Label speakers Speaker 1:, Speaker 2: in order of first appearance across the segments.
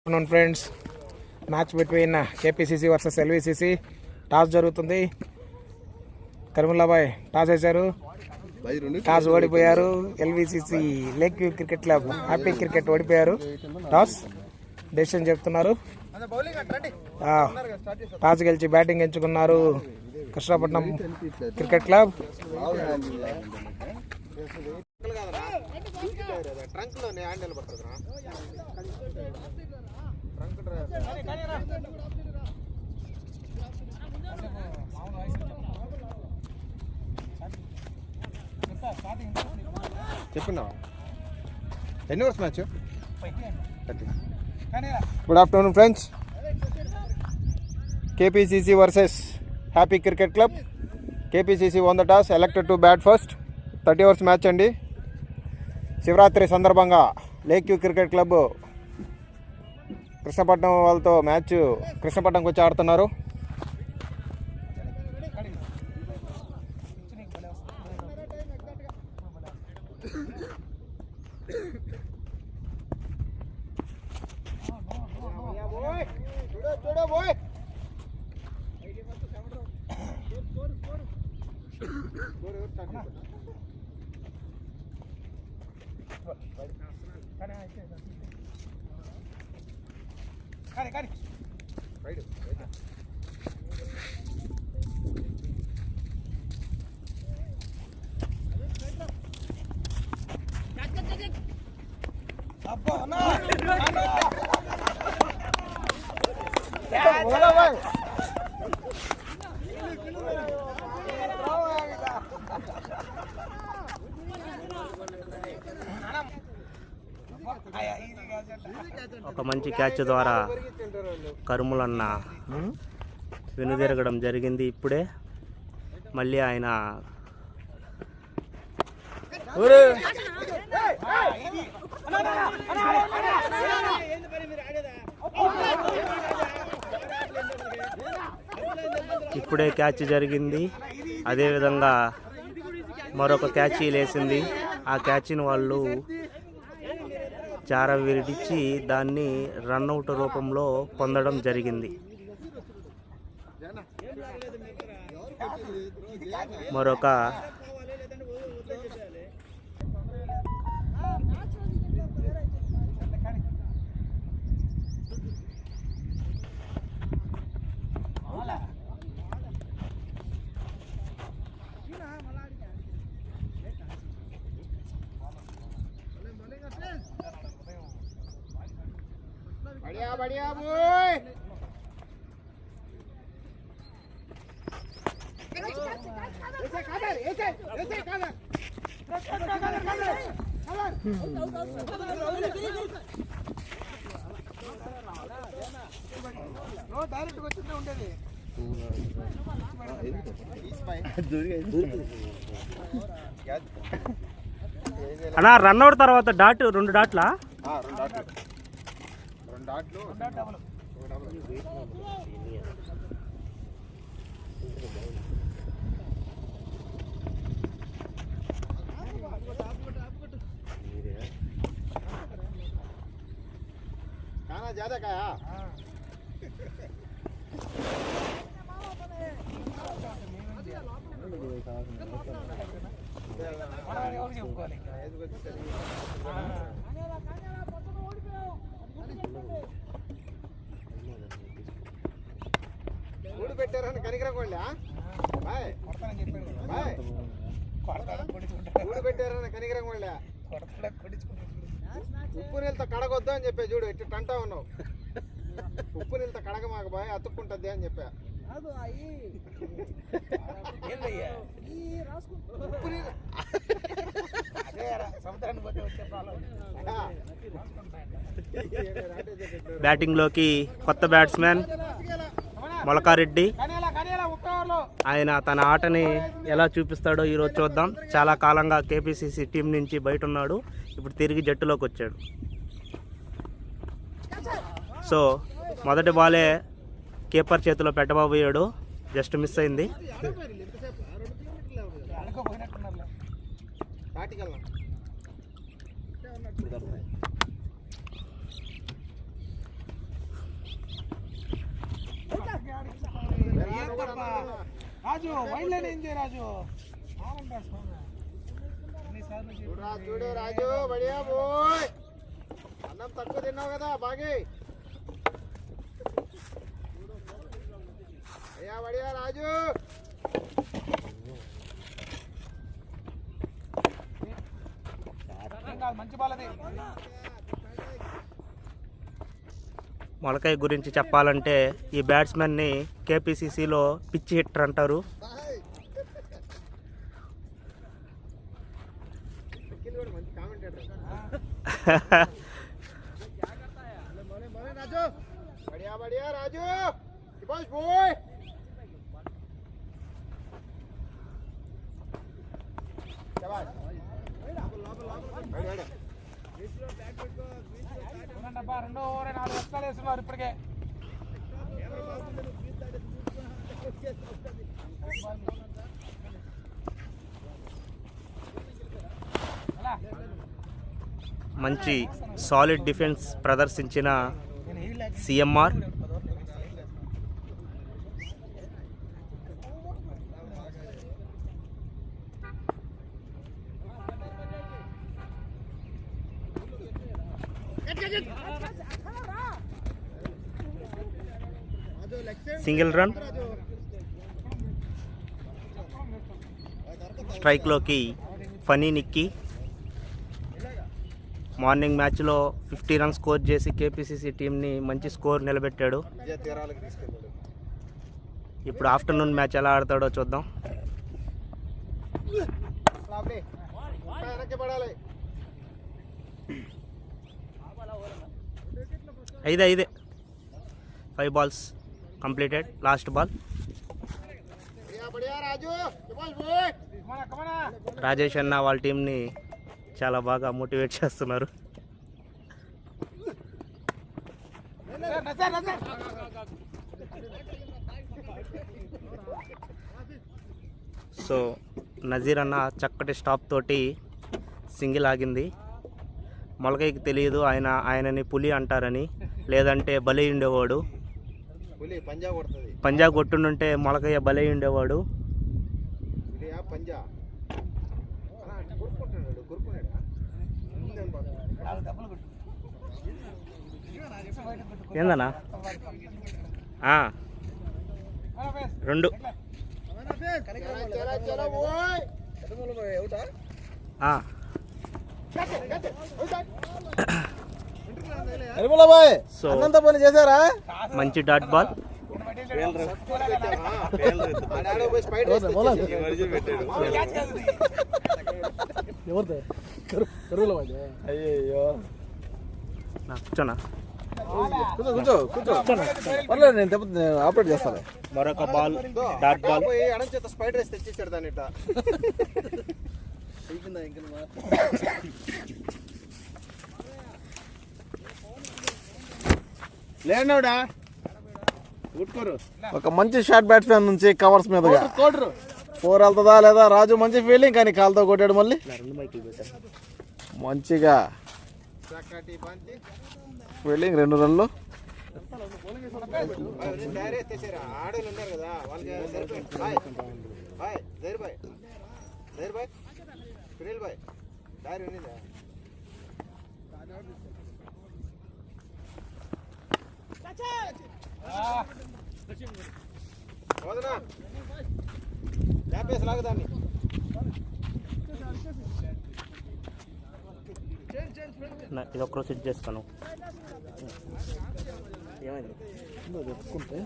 Speaker 1: afternoon friends, match between KPCC versus LVCC. Toss జరుగుతుంది. కరీముల్లాబాయ్ toss వేశారు, టాస్ ఓడిపోయారు. LVCC lake view cricket club happy cricket ఓడిపోయారు. Toss decision చెప్తున్నారు. Toss గెలిచి బ్యాటింగ్ ఎంచుకున్నారు కృష్ణపట్నం క్రికెట్ క్లబ్.
Speaker 2: చెప్పినా ఎన్ని overs match? Good afternoon friends. KPCC versus happy cricket club. KPCC won the toss, elected to bat first. 30 overs match అండి. శివరాత్రి సందర్భంగా lake view cricket club Krishnapatnam వాళ్ళతో match కృష్ణపట్నంకి వచ్చి ఆడుతున్నారు.
Speaker 3: ఒక మంచి క్యాచ్ ద్వారా కరుములన్న వెనుదిరగడం జరిగింది. ఇప్పుడే మళ్ళీ ఆయన ఇప్పుడే క్యాచ్ జరిగింది. అదేవిధంగా మరొక క్యాచ్ లేసింది. ఆ క్యాచ్ని వాళ్ళు చార విడిచి దాన్ని రన్అవుట్ రూపంలో పొందడం జరిగింది. మరొక
Speaker 2: बढ़िया बोय.
Speaker 3: అన్నా రన్అవుట్ తర్వాత డాట్ 2 డాట్లా?
Speaker 2: खाना ज्यादा खाया. ఊడు పెట్టారని కనికరకోళ్ళ ఊడు పెట్టారని కనికరకోళ్ళ ఉప్పు నీళ్ళతో కడగొద్దు అని చెప్పా. చూడు ఇట్లా టంటా ఉన్నావు. ఉప్పు నీళ్ళతో కడగ మాకు బాయ్ అతుక్కుంటుంది అని చెప్పా.
Speaker 3: బ్యాటింగ్లోకి కొత్త బ్యాట్స్మెన్ మొలకారెడ్డి. ఆయన తన ఆటని ఎలా చూపిస్తాడో ఈరోజు చూద్దాం. చాలా కాలంగా కేపీసీసీ టీం నుంచి బయట ఉన్నాడు, ఇప్పుడు తిరిగి జట్టులోకి వచ్చాడు. సో మొదటి బాలే కీపర్ చేతిలో పెట్టబోయాడు, జస్ట్ మిస్ అయింది.
Speaker 1: రాజు వైల్డ్ లైన్ ఏం చేయ రాజు
Speaker 2: చూడు రాజు బడియా బోయ్ అన్నం తక్కువ తిన్నావు కదా బాగా అయ్యా బడియా రాజు
Speaker 1: మంచి బాల్ అది.
Speaker 3: మొలకాయ గురించి చెప్పాలంటే ఈ బ్యాట్స్మెన్ని కేపీసీసీలో పిచ్చి హిట్టర్ అంటారు.
Speaker 2: బడియా బడియా రాజు శభాష్ బోయ్ శభాష్
Speaker 1: రెండో ఓవర్ 4 రన్స్ వేస్తున్నారు ఇప్పటికే.
Speaker 3: మంచి సాలిడ్ డిఫెన్స్ ప్రదర్శించిన సిఎంఆర్ సింగిల్ రన్. స్ట్రైక్లోకి ఫనీ నిక్కీ మార్నింగ్ మ్యాచ్లో 50 రన్స్ స్కోర్ చేసి కేపీసీసీ టీంని మంచి స్కోర్ నిలబెట్టాడు. ఇప్పుడు ఆఫ్టర్నూన్ మ్యాచ్ ఎలా ఆడతాడో చూద్దాం. ఐదే 5 balls completed. Last ball Rajesh అన్న వాళ్ళ టీంని చాలా బాగా మోటివేట్ చేస్తున్నారు. సో నజీర్ అన్న చక్కటి స్టాప్ తోటి సింగిల్ ఆగింది. మొలకైకి తెలియదు ఆయనని పులి అంటారని, లేదంటే బలి ఉండేవాడు. పంజా కొట్టుంటే మొలకయ్య బలి ఉండేవాడు. ఏందన్నా 2 సో
Speaker 2: పని చేశారా?
Speaker 3: మంచి డాట్ బాల్.
Speaker 2: అయ్యో
Speaker 3: కూర్చోనా
Speaker 2: పర్లేదు, నేను ఆపరేట్ చేస్తాను.
Speaker 3: మరొక బాల్ డాట్ బాల్.
Speaker 2: స్పైడర్ వేసి తెచ్చేసాడు దాన్ని ఇట్లా. లేనోడా ఒక మంచి షాట్ బ్యాట్స్మెన్ నుంచి కవర్స్ మీదగా 4 వెళ్తుందా లేదా? రాజు మంచి ఫీల్డింగ్, కానీ కాలుతో కొట్టాడు. మళ్ళీ మంచిగా ఫీల్డింగ్, 2 రన్లు.
Speaker 3: ఇది ఒక్కరో సెట్ చేస్తాను. ఏమైంది
Speaker 2: చెప్పుకుంటే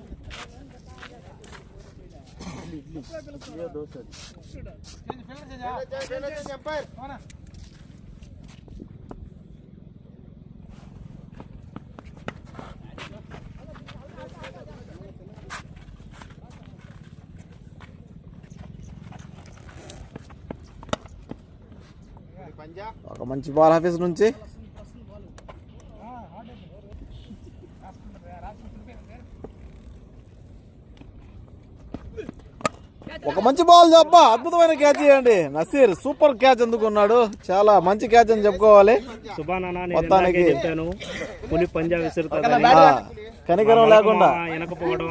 Speaker 2: ఒక మంచి బాల్ ఆఫీస్ నుంచి ఒక మంచి బాల్ అబ్బా, అద్భుతమైన క్యాచ్ చేయండి. నసీర్ సూపర్ క్యాచ్ అందుకున్నాడు. చాలా మంచి క్యాచ్ అని చెప్పుకోవాలి.
Speaker 3: మొత్తానికి పులి పంజా విసురుతాడు,
Speaker 4: కనికరం లేకుండా
Speaker 3: వెనకపోవడం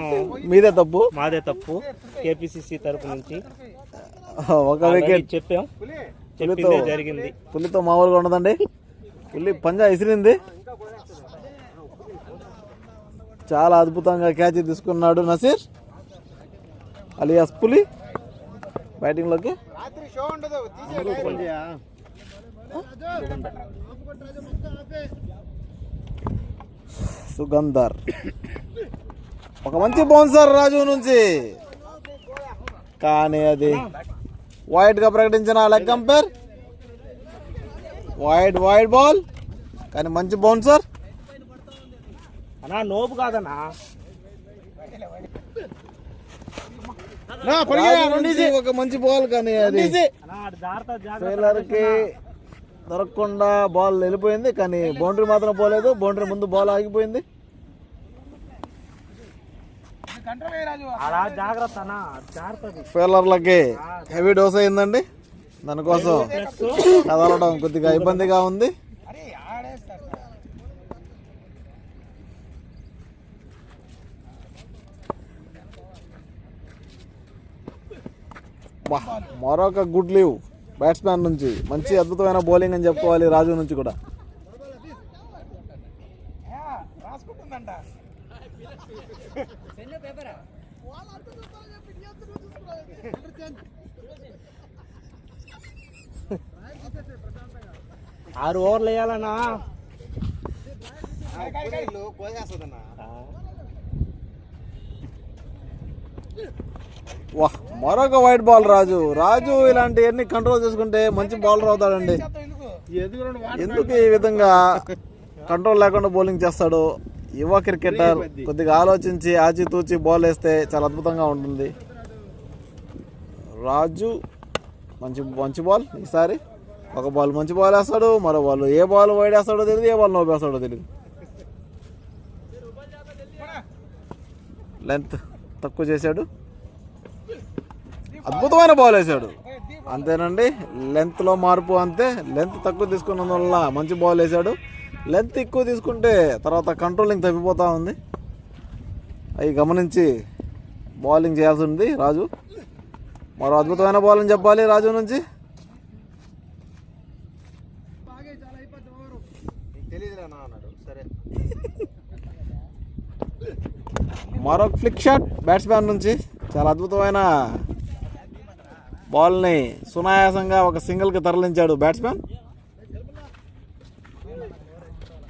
Speaker 4: మీదే తప్పు.
Speaker 3: మాదే తప్పు. కేపీసీసీ తరపు నుంచి
Speaker 4: ఒక వికెట్
Speaker 3: చెప్పాం, చెప్పిందే జరిగింది.
Speaker 4: పులితో మామూలుగా ఉండదండి. పులి పంజా ఇసిరింది. చాలా అద్భుతంగా క్యాచ్ తీసుకున్నాడు నసీర్ అలియాస్ పులి బ్యాటింగ్లోకి. సుగంధర్ ఒక మంచి బౌన్సర్ రాజు నుంచి, కానీ అది వైడ్ గా ప్రకటించిన లెగ్ అంపైర్. వైడ్ బాల్, కానీ మంచి బౌన్సర్.
Speaker 3: అన్నా నోపు కాదన్నా,
Speaker 4: ఒక మంచి బాల్, కానీ అది ఫెయిలర్ కి దొరకకుండా బాల్ వెళ్ళిపోయింది. కానీ బౌండరీ మాత్రం పోలేదు. బౌండరీ ముందు బాల్ ఆగిపోయింది. ఫెయిలర్లకి హెవీ డోస్ అయిందండి. దానికోసం కదలడం కొద్దిగా ఇబ్బందిగా ఉంది. మరొక గుడ్ లీవ్ బ్యాట్స్మెన్ నుంచి. మంచి అద్భుతమైన బౌలింగ్ అని చెప్పుకోవాలి రాజు నుంచి కూడా.
Speaker 3: ఆరు ఓవర్లు వేయాలన్నా.
Speaker 4: వాహ్, మరొక వైట్ బాల్ రాజు ఇలాంటివన్నీ కంట్రోల్ చేసుకుంటే మంచి బౌలర్ అవుతాడండి. ఎందుకు ఈ విధంగా కంట్రోల్ లేకుండా బౌలింగ్ చేస్తాడు? యువ క్రికెటర్ కొద్దిగా ఆలోచించి ఆచితూచి బాల్ వేస్తే చాలా అద్భుతంగా ఉంటుంది. రాజు మంచి బాల్. ఈసారి ఒక బాల్ మంచి బాల్ వేస్తాడు, మరో బాల్ ఏ బాల్ వైడ్ వేస్తాడో తెలియదు, ఏ బాల్ నోపు వేస్తాడో తెలియదు. లెంత్ తక్కువ చేశాడు, అద్భుతమైన బాల్ వేశాడు. అంతేనండి, లెంత్లో మార్పు అంతే. లెంత్ తక్కువ తీసుకున్నందువల్ల మంచి బాల్ వేశాడు. లెంత్ ఎక్కువ తీసుకుంటే తర్వాత కంట్రోలింగ్ తప్పిపోతూ ఉంది. అవి గమనించి బౌలింగ్ చేయాల్సి ఉంది రాజు. మరో అద్భుతమైన బాల్ అని చెప్పాలి రాజు నుంచి. మరొక ఫ్లిక్ షాట్ బ్యాట్స్మెన్ నుంచి. చాలా అద్భుతమైన బాల్ని సునాయాసంగా ఒక సింగిల్కి తరలించాడు బ్యాట్స్మెన్.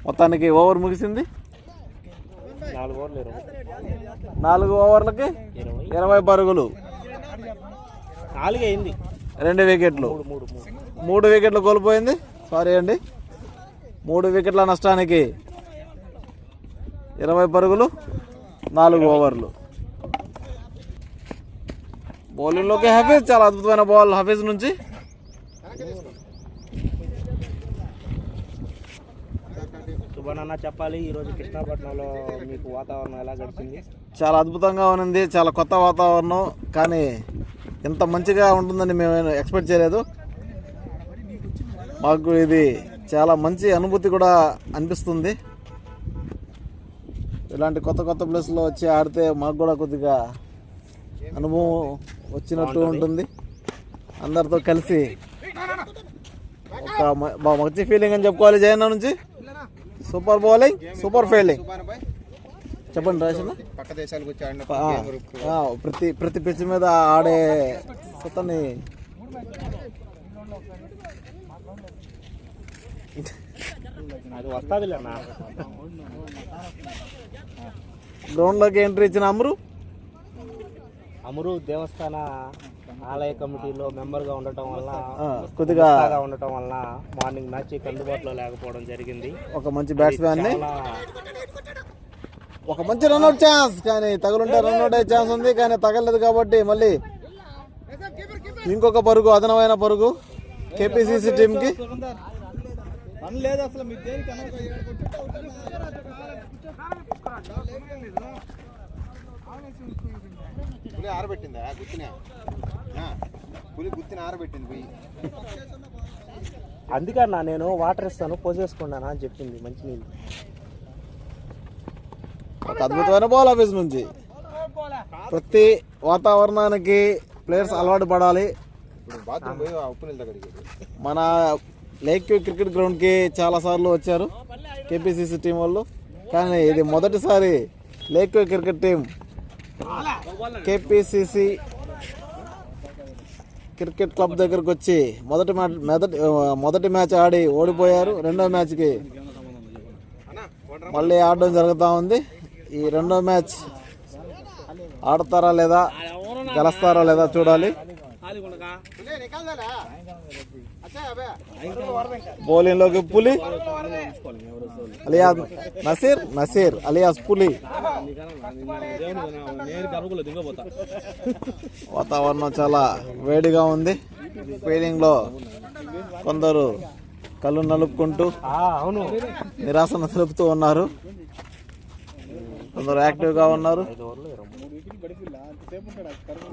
Speaker 4: మొత్తానికి ఓవర్ ముగిసింది. 4 ఓవర్లకి 20 పరుగులు,
Speaker 3: 4 అయింది.
Speaker 4: 2 వికెట్లు, 3 వికెట్లు కోల్పోయింది. సారీ అండి, 3 వికెట్ల నష్టానికి 20 పరుగులు, 4 ఓవర్లు. బౌలింగ్లోకి హఫీజ్. చాలా అద్భుతమైన బాల్ హఫీజ్ నుంచి.
Speaker 3: సుబనన్న చెప్పాలి, ఈరోజు కృష్ణాపట్నంలో మీకు వాతావరణం ఎలా గడిచింది?
Speaker 4: చాలా అద్భుతంగా ఉంది. చాలా కొత్త వాతావరణం, కానీ ఇంత మంచిగా ఉంటుందని మేము ఎక్స్పెక్ట్ చేయలేదు. మాకు ఇది చాలా మంచి అనుభూతి కూడా అనిపిస్తుంది. ఇలాంటి కొత్త ప్లేస్లో వచ్చి ఆడితే మాకు కూడా కొద్దిగా అనుభవం వచ్చినట్టు ఉంటుంది. అందరితో కలిసి ఒక మంచి ఫీలింగ్ అని చెప్పుకోవాలి. జయన్న నుంచి సూపర్ బౌలింగ్, సూపర్ ఫీల్డింగ్. చెప్పండి రాజన్న.
Speaker 2: పక్క దేశాలకు వచ్చి
Speaker 4: ప్రతి పిచ్ మీద ఆడే కొత్తని
Speaker 3: అది వస్తుంది.
Speaker 4: గ్రౌండ్లోకి ఎంట్రీ ఇచ్చిన
Speaker 3: అమరు దేవస్థాన ఆలయ కమిటీలో మెంబర్గా ఉండటం వల్ల
Speaker 4: కొద్దిగా
Speaker 3: ఉండటం వల్ల మార్నింగ్ మ్యాచ్ అందుబాటులో లేకపోవడం జరిగింది.
Speaker 4: ఒక మంచి బ్యాట్స్మెన్, ఒక మంచి రన్అట్ ఛాన్స్, కానీ తగులుంటే రన్అట్ అయ్యే ఛాన్స్ ఉంది, కానీ తగలలేదు. కాబట్టి మళ్ళీ ఇంకొక పరుగు, అదనమైన పరుగు కేపీసీసీ టీంకి.
Speaker 2: పులి ఆరబెట్టిందా? పులి గుర్తిని ఆరబెట్టింది పోయి.
Speaker 3: అందుకన్నా నేను వాటర్ ఇస్తాను పోసేసుకున్నానా అని చెప్పింది. మంచినీళ్ళు
Speaker 4: ఒక అద్భుతమైన బాల్ ఆఫీస్ నుంచి. ప్రతి వాతావరణానికి ప్లేయర్స్ అలవాటు పడాలి. మన లేక్ వ్యూ క్రికెట్ గ్రౌండ్కి చాలాసార్లు వచ్చారు కేపీసీసీ టీం వాళ్ళు, కానీ ఇది మొదటిసారి lake view cricket team KPCC cricket club దగ్గరకు వచ్చి మొదటి మ్యాచ్ ఆడి ఓడిపోయారు. రెండో మ్యాచ్కి మళ్ళీ ఆడడం జరుగుతూ ఉంది. ఈ రెండో మ్యాచ్ ఆడతారా లేదా, గెలుస్తారా లేదా చూడాలి. బౌలింగ్ లోకి పులి అలియాస్ నసీర్ అలియాస్ పులి. వాతావరణం చాలా వేడిగా ఉంది. ఫీల్డింగ్ లో కొందరు కళ్ళు నలుపుకుంటూ నిరాశను తెలుపుతూ ఉన్నారు, కొందరు యాక్టివ్ గా ఉన్నారు.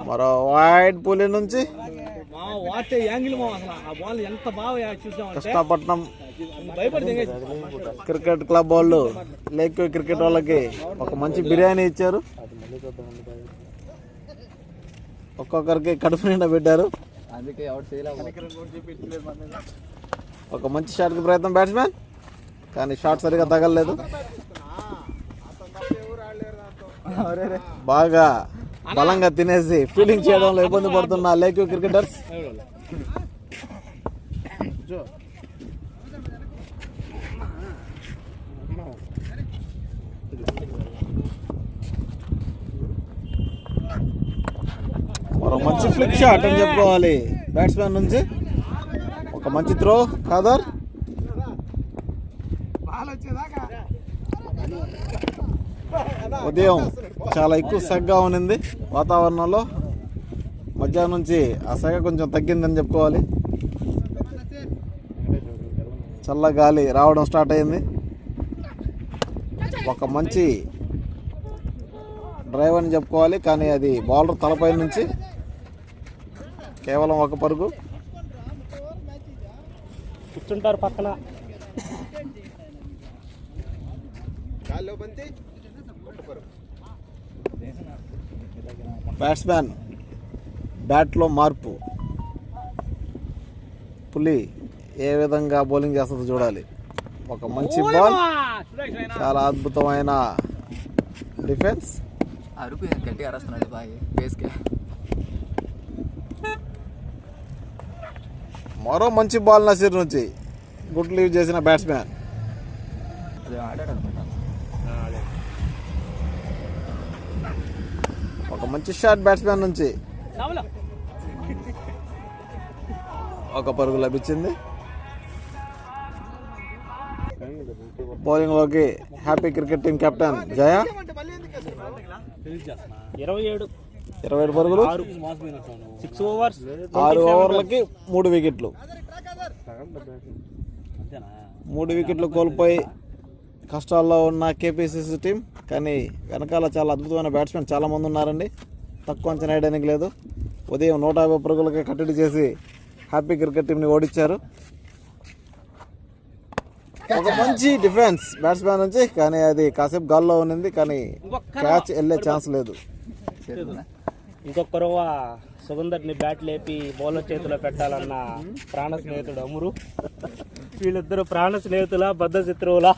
Speaker 4: మరో వైడ్ పులి నుంచి కృష్ణపట్నం క్రికెట్ క్లబ్ వాళ్ళు లేక్ క్రికెట్ వాళ్ళకి ఒక మంచి బిర్యానీ ఇచ్చారు. ఒక్కొక్కరికి కడుపు నిండా పెట్టారు. ఒక మంచి షాట్కి ప్రయత్నం బ్యాట్స్మెన్, కానీ షాట్ సరిగా తగలలేదు. బాగా బలంగా తినేసి ఫీల్డింగ్ చేయడంలో ఇబ్బంది పడుతున్న లేక్ క్రికెటర్స్. మరో మంచి ఫ్లిక్ షాట్ అని చెప్పుకోవాలి బ్యాట్స్మెన్ నుంచి. ఒక మంచి త్రో ఖాదర్. ఉదయం చాలా ఎక్కువ సెగగా ఉన్నింది వాతావరణంలో, మధ్యాహ్నం నుంచి ఆ సెగ కొంచెం తగ్గిందని చెప్పుకోవాలి. చల్ల గాలి రావడం స్టార్ట్ అయింది. ఒక మంచి డ్రైవ్ అని చెప్పుకోవాలి, కానీ అది బౌలర్ తలపై నుంచి కేవలం ఒక పరుగు.
Speaker 3: కూర్చుంటారు పక్కన.
Speaker 4: బ్యాట్స్మెన్ బ్యాట్లో మార్పు. పులి ఏ విధంగా బౌలింగ్ చేస్తుందో చూడాలి. ఒక మంచి బాల్, చాలా అద్భుతమైన డిఫెన్స్. మరో మంచి బాల్ నసీర్ నుంచి గుడ్ లీవ్ చేసిన బ్యాట్స్మెన్. ఒక మంచి షాట్ బ్యాట్స్మెన్ నుంచి ఒక పరుగు లభించింది. బౌలింగ్ లోకి హ్యాపీ క్రికెట్ టీం కెప్టెన్ జయ. 27 పరుగులు, 6 ఓవర్లకి 3 వికెట్లు. 3 వికెట్లు కోల్పోయి కష్టాల్లో ఉన్న కేపీసీసీ టీం, కానీ వెనకాల చాలా అద్భుతమైన బ్యాట్స్మెన్ చాలామంది ఉన్నారండి, తక్కువ అంచనా వేయడానికి లేదు. ఉదయం 150 పరుగులకి కట్టడి చేసి హ్యాపీ క్రికెట్ టీంని ఓడించారు. ఒక మంచి డిఫెన్స్ బ్యాట్స్మెన్ నుంచి, కానీ అది కాసేపు గాల్లో ఉన్నింది, కానీ క్యాచ్ వెళ్ళే ఛాన్స్ లేదు.
Speaker 3: ఇంకొకరు సుగంధర్ని బ్యాట్ లేపి బౌలర్ చేతిలో పెట్టాలన్న ప్రాణ స్నేహితుడు అమురు. వీళ్ళిద్దరు ప్రాణ స్నేహితుల బద్ధ శత్రువులా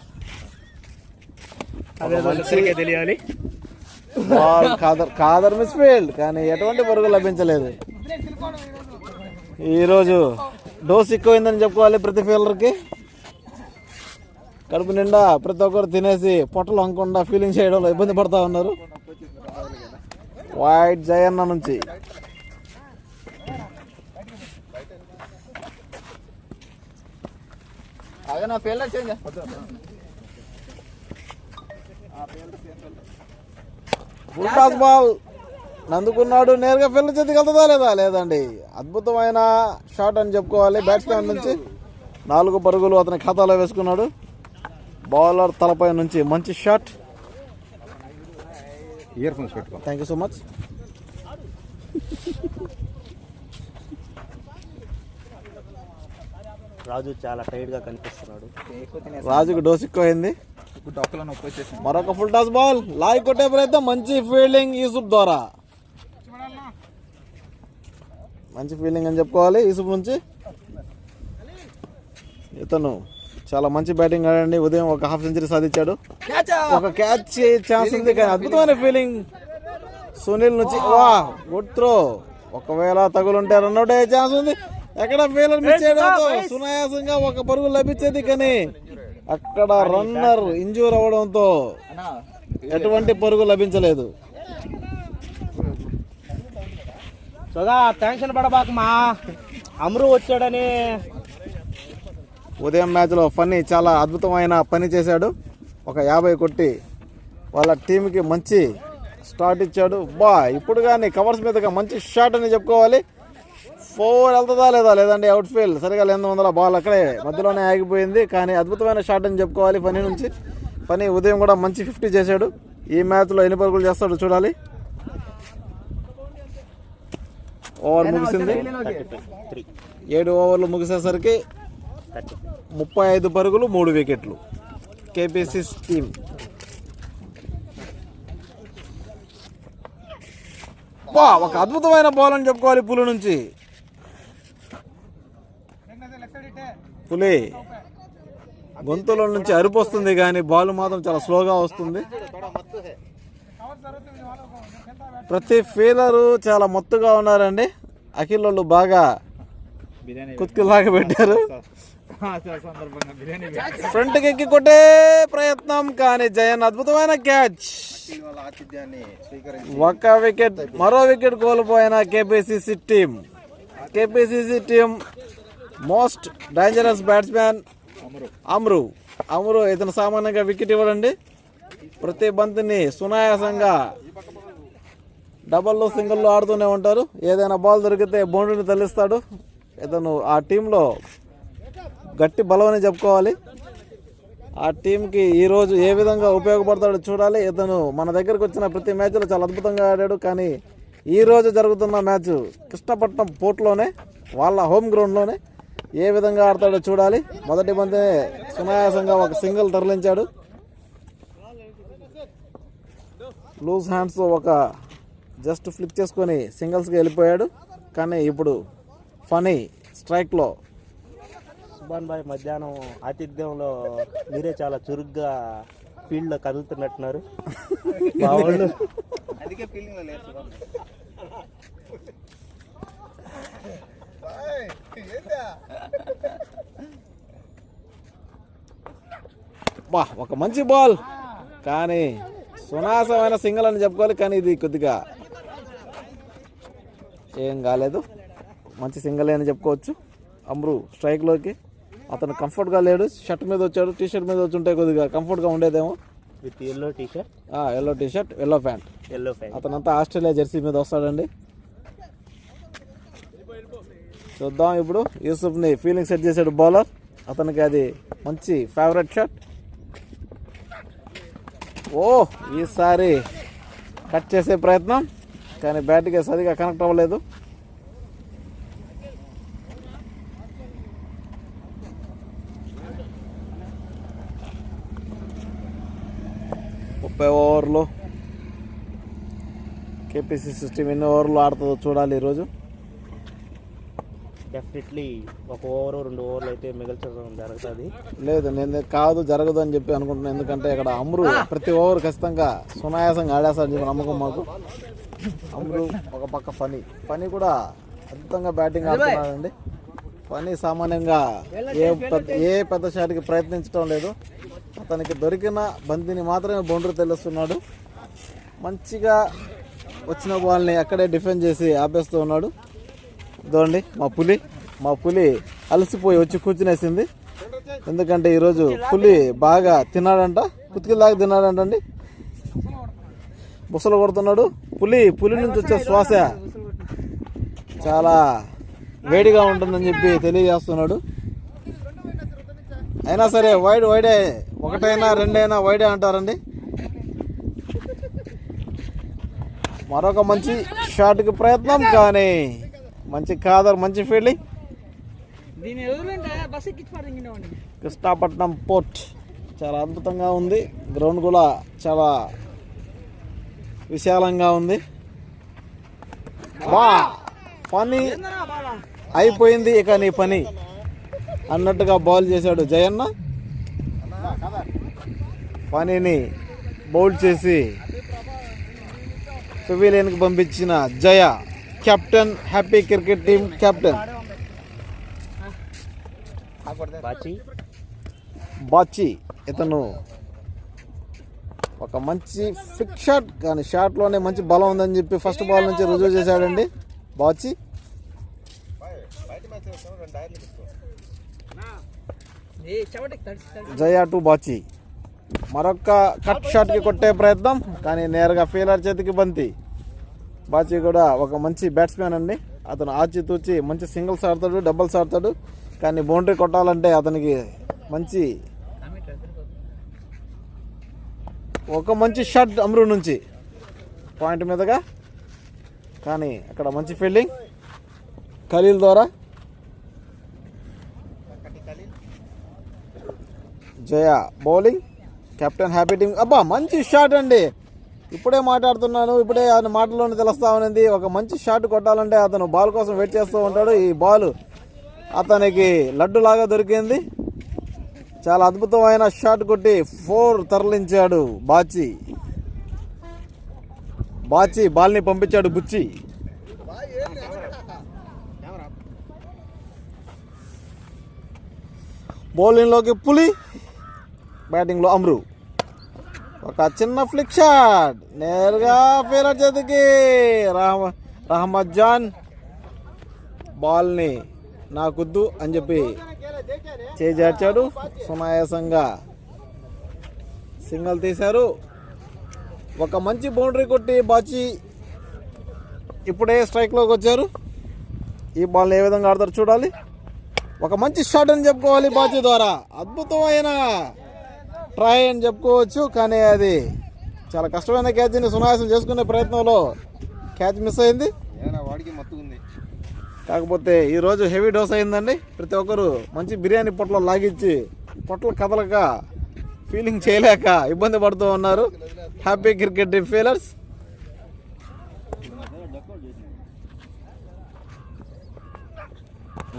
Speaker 3: అదే తెలియాలి.
Speaker 4: ఖాదర్ మిస్ ఫీల్డ్, కానీ ఎటువంటి పరుగు లభించలేదు. ఈరోజు డోస్ ఎక్కువైందని చెప్పుకోవాలి ప్రతి ఫీల్డర్కి. కడుపు నిండా ప్రతి ఒక్కరు తినేసి పొట్టలు అనుకుండా ఫీలింగ్ చేయడంలో ఇబ్బంది పడతా ఉన్నారు. వైట్ జయన్న నుంచి ఫుల్ టాస్ బాల్ నందుకున్నాడు. నేరుగా ఫీల్డ్ చేతికి వెళ్తుందా లేదండి. అద్భుతమైన షాట్ అని చెప్పుకోవాలి బ్యాట్స్మెన్ నుంచి. 4 పరుగులు అతని ఖాతాలో వేసుకున్నాడు. బౌలర్ తలపై నుంచి మంచి షాట్. ఇయర్ ఫోన్స్ పెట్టుకో. Thank you so much.
Speaker 3: Raju చాలా టైట్ గా కనిపిస్తున్నాడు.
Speaker 4: రాజుకు డోస్ ఎక్కువైంది. మరొక ఫుల్ టాస్ బాల్ లాగి కొట్టే ప్రయత్నం, మంచి ఫీల్డింగ్ యూసుఫ్ ద్వారా. మంచి ఫీల్డింగ్ అని చెప్పుకోవాలి యూసుఫ్ నుంచి. ఇతను చాలా మంచి బ్యాటింగ్ ఆడండి. ఉదయం ఒక హాఫ్ సెంచరీ సాధించాడు. ఒక క్యాచ్ ఛాన్స్ ఉంది కానీ అద్భుతమైన ఫీలింగ్ సునీల్ నుంచి. వా గుడ్ త్రో. ఒకవేళ తగులుంటే రన్అట్ అయ్యే ఛాన్స్ ఉంది. ఎక్కడ ఫీల్డర్ మిస్ చేయడంతో సునాయాసంగా ఒక పరుగు లభించేది కానీ అక్కడ రన్నర్ ఇంజూర్ అవ్వడంతో ఎటువంటి పరుగు లభించలేదు.
Speaker 3: టెన్షన్ పడబాక మా అమరు వచ్చాడని.
Speaker 4: ఉదయం మ్యాచ్లో ఫన్నీ చాలా అద్భుతమైన పని చేశాడు. ఒక 50 కొట్టి వాళ్ళ టీంకి మంచి స్టార్ట్ ఇచ్చాడు. ఇప్పుడు కానీ కవర్స్ మీదగా మంచి షాట్ అని చెప్పుకోవాలి. 4 వెళ్తుందా లేదంటే అవుట్ ఫీల్డ్ సరిగా 800 బాల్ అక్కడే మధ్యలోనే ఆగిపోయింది. కానీ అద్భుతమైన షాట్ అని చెప్పుకోవాలి ఫనీ నుంచి. ఫనీ ఉదయం కూడా మంచి 50 చేశాడు. ఈ మ్యాచ్లో ఎన్ని పరుగులు చేస్తాడో చూడాలి. ఓవర్ ముగిసింది. 7 ఓవర్లు ముగిసేసరికి 35 పరుగులు 3 వికెట్లు కేపీసీ టీం. ఒక అద్భుతమైన బాల్ అని చెప్పుకోవాలి పులి నుంచి. పులి గొంతులో నుంచి అరుపు వస్తుంది కానీ బాల్ మాత్రం చాలా స్లోగా వస్తుంది. ప్రతి ఫీలరు చాలా మత్తుగా ఉన్నారండి. అఖిల్ వాళ్ళు బాగా కుత్కులాగా పెట్టారు. ఫ్రంట్ ఎక్కి కొట్టే ప్రయత్నం కానీ జయన్ అద్భుతమైన క్యాచ్. ఒక వికెట్, మరో వికెట్ కోల్పోయిన KPCC team. KPCC team most dangerous batsmen Amru. ఇతను సామాన్యంగా వికెట్ ఇవ్వడండి. ప్రతి బంతిని సునాయాసంగా డబల్లో సింగిల్లో ఆడుతూనే ఉంటారు. ఏదైనా బాల్ దొరికితే బౌండరీని తల్లిస్తాడు. ఇతను ఆ టీంలో గట్టి బలం అని చెప్పుకోవాలి. ఆ టీంకి ఈరోజు ఏ విధంగా ఉపయోగపడతాడో చూడాలి. ఇతను మన దగ్గరకు వచ్చిన ప్రతి మ్యాచ్లో చాలా అద్భుతంగా ఆడాడు. కానీ ఈరోజు జరుగుతున్న మ్యాచ్ కృష్ణపట్నం పోర్ట్లోనే, వాళ్ళ హోమ్ గ్రౌండ్లోనే ఏ విధంగా ఆడతాడో చూడాలి. మొదటి బంతి సునాయాసంగా ఒక సింగిల్ తరలించాడు. లూజ్ హ్యాండ్స్ ఒక జస్ట్ ఫ్లిక్ చేసుకొని సింగిల్స్కి వెళ్ళిపోయాడు. కానీ ఇప్పుడు ఫనీ స్ట్రైక్లో.
Speaker 3: సుభాన్ భాయ్ మధ్యాహ్నం ఆతిథ్యంలో మీరే చాలా చురుగ్గా ఫీల్డ్లో కదులుతున్నట్టున్నారు. మా వాళ్ళు
Speaker 4: ఒక మంచి బాల్ కానీ సునాసమైన సింగిల్ అని చెప్పుకోవాలి. కానీ ఇది కొద్దిగా ఏం కాలేదు. మంచి సింగిల్ అని చెప్పుకోవచ్చు. అమ్రు స్ట్రైక్లోకి అతను కంఫర్ట్గా లేడు. షర్ట్ మీద వచ్చాడు. టీ షర్ట్ మీద వచ్చి ఉంటే కొద్దిగా కంఫర్ట్గా ఉండేదేమో.
Speaker 3: With yellow T shirt
Speaker 4: yellow pant. అతనంతా ఆస్ట్రేలియా జెర్సీ మీద వస్తాడండి. చూద్దాం ఇప్పుడు. యూసుఫ్ని ఫీల్డింగ్ సెట్ చేశాడు బౌలర్. అతనికి అది మంచి ఫేవరెట్ షాట్. ఈసారి కట్ చేసే ప్రయత్నం కానీ బ్యాట్కి సరిగా కనెక్ట్ అవ్వలేదు. ఓవర్లో కేపీసీ సిస్టమ్ ఎన్ని ఓవర్లు ఆడుతుందో చూడాలి ఈరోజు.
Speaker 3: డెఫినెట్లీ 1 ఓవర్ 2 ఓవర్లు అయితే మిగల్చడం జరుగుతుంది.
Speaker 4: లేదు, నేను జరగదు అని చెప్పి అనుకుంటున్నాను. ఎందుకంటే ఇక్కడ అమ్రు ప్రతి ఓవర్ ఖచ్చితంగా సునాయాసంగా ఆడేస్తాడని చెప్పి నమ్మకం మాకు. అమ్రు ఒక పక్క ఫనీ కూడా అద్భుతంగా బ్యాటింగ్ ఆడుతున్నాడండి. ఫనీ సామాన్యంగా ఏ పెద్ద షాట్కి ప్రయత్నించడం లేదు. అతనికి దొరికిన బంతిని మాత్రమే బౌండరీ తెలుస్తున్నాడు. మంచిగా వచ్చిన బాల్ని అక్కడే డిఫెండ్ చేసి ఆపేస్తూ ఉన్నాడు. ఇదండి మా పులి అలసిపోయి వచ్చి కూర్చునేసింది. ఎందుకంటే ఈరోజు పులి బాగా తిన్నాడంట, కుతికిలాగా తిన్నాడంటండి. బుసలు కొడుతున్నాడు. పులి నుంచి వచ్చే శ్వాస చాలా వేడిగా ఉంటుందని చెప్పి తెలియజేస్తున్నాడు. అయినా సరే వైడే, 1 అయినా 2 అయినా వైడే అంటారండి. మరొక మంచి షాట్కి ప్రయత్నం కానీ మంచి కాదర్, మంచి ఫీల్డింగ్. కృష్ణపట్నం పోర్ట్ చాలా అద్భుతంగా ఉంది. గ్రౌండ్ కూడా చాలా విశాలంగా ఉంది. బా పని అయిపోయింది, ఇక నీ పని అన్నట్టుగా బౌల్ చేశాడు జయన్న. పనిని బౌల్ చేసి పెవిలియన్కి పంపించిన Jaya, captain, happy cricket team captain Bachi. ఇతను ఒక మంచి ఫిక్ షాట్, కానీ షాట్లోనే మంచి బలం ఉందని చెప్పి ఫస్ట్ బాల్ నుంచి రుజువు చేశాడండి బాచి. జయ టు బాచి. మరొక కట్ షాట్కి కొట్టే ప్రయత్నం, కానీ నేరుగా ఫీలర్ చేతికి బంతి. బాచి కూడా ఒక మంచి బ్యాట్స్మెన్ అండి. అతను ఆచితూచి మంచి సింగిల్స్ ఆడతాడు, డబుల్స్ ఆడతాడు. కానీ బౌండరీ కొట్టాలంటే అతనికి ఒక మంచి షాట్ అమ్రు నుంచి పాయింట్ మీదగా. కానీ అక్కడ మంచి ఫీల్డింగ్ ఖలీల్ ద్వారా. జయ బౌలింగ్, కెప్టెన్ హ్యాపీ టీమ్. అబ్బా మంచి షాట్ అండి. ఇప్పుడే మాట్లాడుతున్నాను, ఇప్పుడే ఆయన మాటల్లోనే తెలుస్తా ఉన్నది. ఒక మంచి షాట్ కొట్టాలంటే అతను బాల్ కోసం వెయిట్ చేస్తూ ఉంటాడు. ఈ బాల్ అతనికి లడ్డులాగా దొరికింది. చాలా అద్భుతమైన షాట్ కొట్టి 4 తరలించాడు బాచి. బాల్ని పంపించాడు బుచ్చి. బౌలింగ్లోకి పులి, బ్యాటింగ్లో అమ్రు. ఒక చిన్న ఫ్లిక్ షాట్ నేరుగా ఫీలర్ చేతికి. రహమద్ జాన్ బాల్ని నాకొద్దు అని చెప్పి చేజార్చాడు. సునాయాసంగా సింగల్ తీశారు. ఒక మంచి బౌండరీ కొట్టి బాచి ఇప్పుడే స్ట్రైక్లోకి వచ్చారు. ఈ బాల్ని ఏ విధంగా ఆడతారు చూడాలి. ఒక మంచి షాట్ అని చెప్పుకోవాలి బాచి ద్వారా. అద్భుతమైన ట్రై అని చెప్పుకోవచ్చు, కానీ అది చాలా కష్టమైన క్యాచ్ని సునాయాసం చేసుకునే ప్రయత్నంలో క్యాచ్ మిస్ అయింది. కాకపోతే ఈరోజు హెవీ డోస్ అయిందండి. ప్రతి ఒక్కరు మంచి బిర్యానీ పొట్ల లాగించి పొట్ల కదలక ఫీలింగ్ చేయలేక ఇబ్బంది పడుతూ ఉన్నారు హ్యాపీ క్రికెట్ టీమ్ ఫీలర్స్.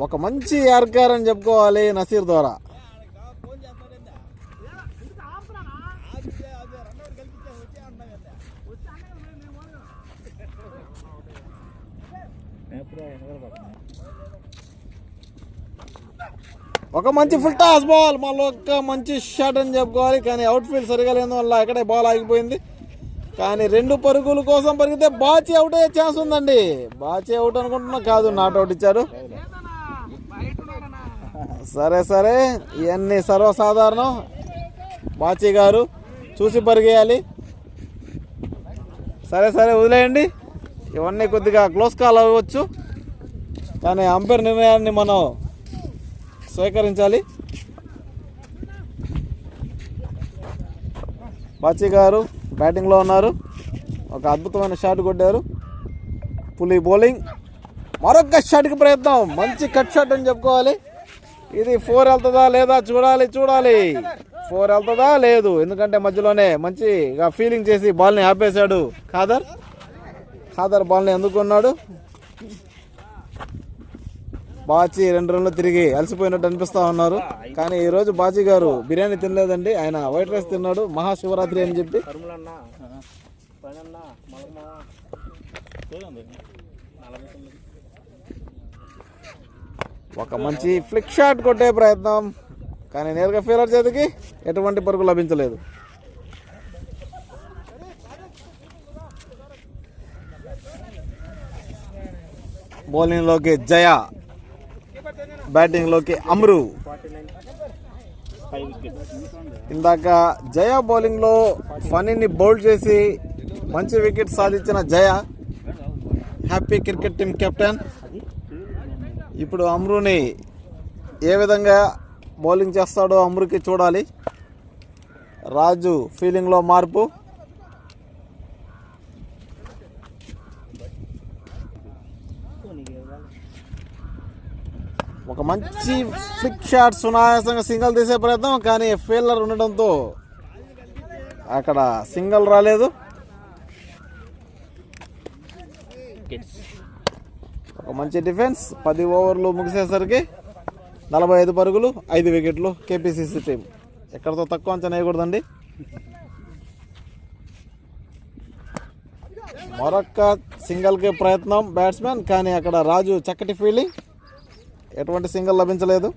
Speaker 4: ఒక మంచి యార్కర్ అని చెప్పుకోవాలి నసీర్ ద్వారా. ఒక మంచి ఫుల్ టాస్ బాల్, మళ్ళీ ఒక మంచి షాట్ అని చెప్పుకోవాలి. కానీ అవుట్ ఫీల్డ్ సరిగా లేని వల్ల అక్కడే బాల్ ఆగిపోయింది. కానీ 2 పరుగుల కోసం పరిగితే బాచి అవుట్ అయ్యే ఛాన్స్ ఉందండి. బాచి అవుట్ అనుకుంటున్నా, కాదు నాట్ అవుట్ ఇచ్చారు. సరే ఇవన్నీ సర్వసాధారణం. బాచి గారు చూసి పరిగేయాలి. సరే వదిలేయండి. ఇవన్నీ కొద్దిగా క్లోజ్ కాల్ అవ్వచ్చు, కానీ అంపైర్ నిర్ణయాన్ని మనం స్వీకరించాలి. బాచి గారు బ్యాటింగ్లో ఉన్నారు. ఒక అద్భుతమైన షాట్ కొట్టారు. పులి బౌలింగ్, మరొక షాట్కి ప్రయత్నం. మంచి కట్ షాట్ అని చెప్పుకోవాలి. ఇది 4 వెళ్తుందా లేదా చూడాలి. 4 వెళ్తుందా లేదు, ఎందుకంటే మధ్యలోనే మంచిగా ఫీలింగ్ చేసి బాల్ని ఆపేశాడు ఖాదర్ బాల్ని అందుకున్నాడు. బాచి 2 రన్లు తిరిగి అలసిపోయినట్టు అనిపిస్తూ ఉన్నారు. కానీ ఈరోజు బాచి గారు బిర్యానీ తినలేదండి, ఆయన వైట్ రైస్ తిన్నాడు. మహాశివరాత్రి అని చెప్పి. ఒక మంచి ఫ్లిక్ షాట్ కొట్టే ప్రయత్నం, కానీ నేరుగా ఫీలర్ చేతికి ఎటువంటి పరుగు లభించలేదు. బౌలింగ్లోకి జయ, బ్యాటింగ్లోకి అమ్రు. ఇందాక జయ బౌలింగ్లో ఫనీని బౌల్డ్ చేసి మంచి వికెట్ సాధించిన జయ హ్యాపీ క్రికెట్ టీమ్ కెప్టెన్. ఇప్పుడు అమ్రుని ఏ విధంగా బౌలింగ్ చేస్తాడో అమ్రుకి చూడాలి. రాజు ఫీలింగ్లో మార్పు. ఒక మంచి ఫ్లిక్ షాట్, సునాయాసంగా సింగల్ తీసే ప్రయత్నం, కానీ ఫెయిలర్ ఉండడంతో అక్కడ సింగల్ రాలేదు. ఒక మంచి డిఫెన్స్. 10 ఓవర్లు ముగిసేసరికి 45 పరుగులు, 5 వికెట్లు. కేపీసీసీ టీం ఎక్కడితో తక్కువ అంచనా వేయకూడదండి. మరొక్క సింగల్కి ప్రయత్నం బ్యాట్స్మెన్, కానీ అక్కడ రాజు చక్కటి ఫీల్డింగ్, ఎటువంటి సింగల్ లభించలేదు.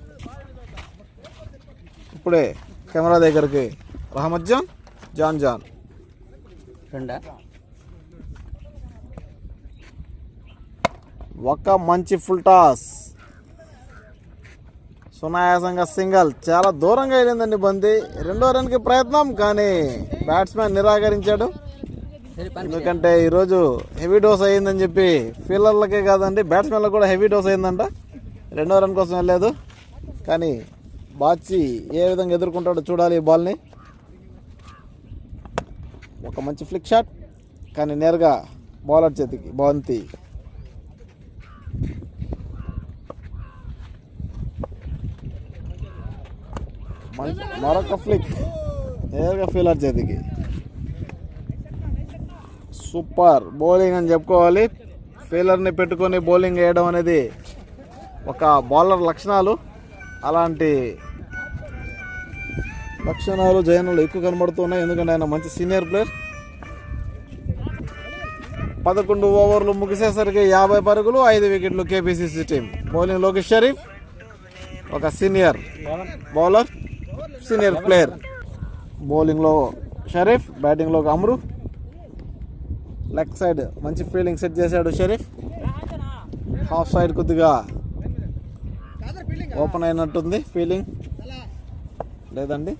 Speaker 4: ఇప్పుడే కెమెరా దగ్గరికి రహమత్ జాన్ ఒక మంచి ఫుల్ టాస్, సునాయాసంగా సింగల్, చాలా దూరంగా వెళ్ళిందండి బంతి. 2వ రన్కి ప్రయత్నం, కానీ బ్యాట్స్మెన్ నిరాకరించాడు. ఎందుకంటే ఈరోజు హెవీ డోస్ అయ్యిందని చెప్పి ఫీల్డర్లకే కాదండి బ్యాట్స్మెన్లకు కూడా హెవీ డోస్ అయిందంట. 2వ రన్ కోసం వెళ్ళలేదు, కానీ బాచి ఏ విధంగా ఎదుర్కొంటాడో చూడాలి ఈ బాల్ని. ఒక మంచి ఫ్లిక్ షాట్, కానీ నేరుగా బౌలర్ చేతికి బంతి. మరొక ఫ్లిక్, నేరుగా ఫీల్డర్ చేతికి. సూపర్ బౌలింగ్ అని చెప్పుకోవాలి. ఫీల్డర్ని పెట్టుకొని బౌలింగ్ వేయడం అనేది ఒక బౌలర్ లక్షణాలు. అలాంటి లక్షణాలు జయన్లో ఎక్కువ కనబడుతున్నాయి, ఎందుకంటే ఆయన మంచి సీనియర్ ప్లేయర్. 11 ఓవర్లు ముగిసేసరికి 50 పరుగులు, 5 వికెట్లు. కేపీసీసీ టీం బౌలింగ్లోకి షరీఫ్, ఒక సీనియర్ బౌలర్, సీనియర్ ప్లేయర్. బౌలింగ్లో షరీఫ్, బ్యాటింగ్లోకి అమ్రు. లెగ్ సైడ్ మంచి ఫీల్డింగ్ సెట్ చేశాడు షరీఫ్. హాఫ్ సైడ్ కొద్దిగా ఓపెన్ అయినట్టుంది ఫీల్డింగ్, లేదండి.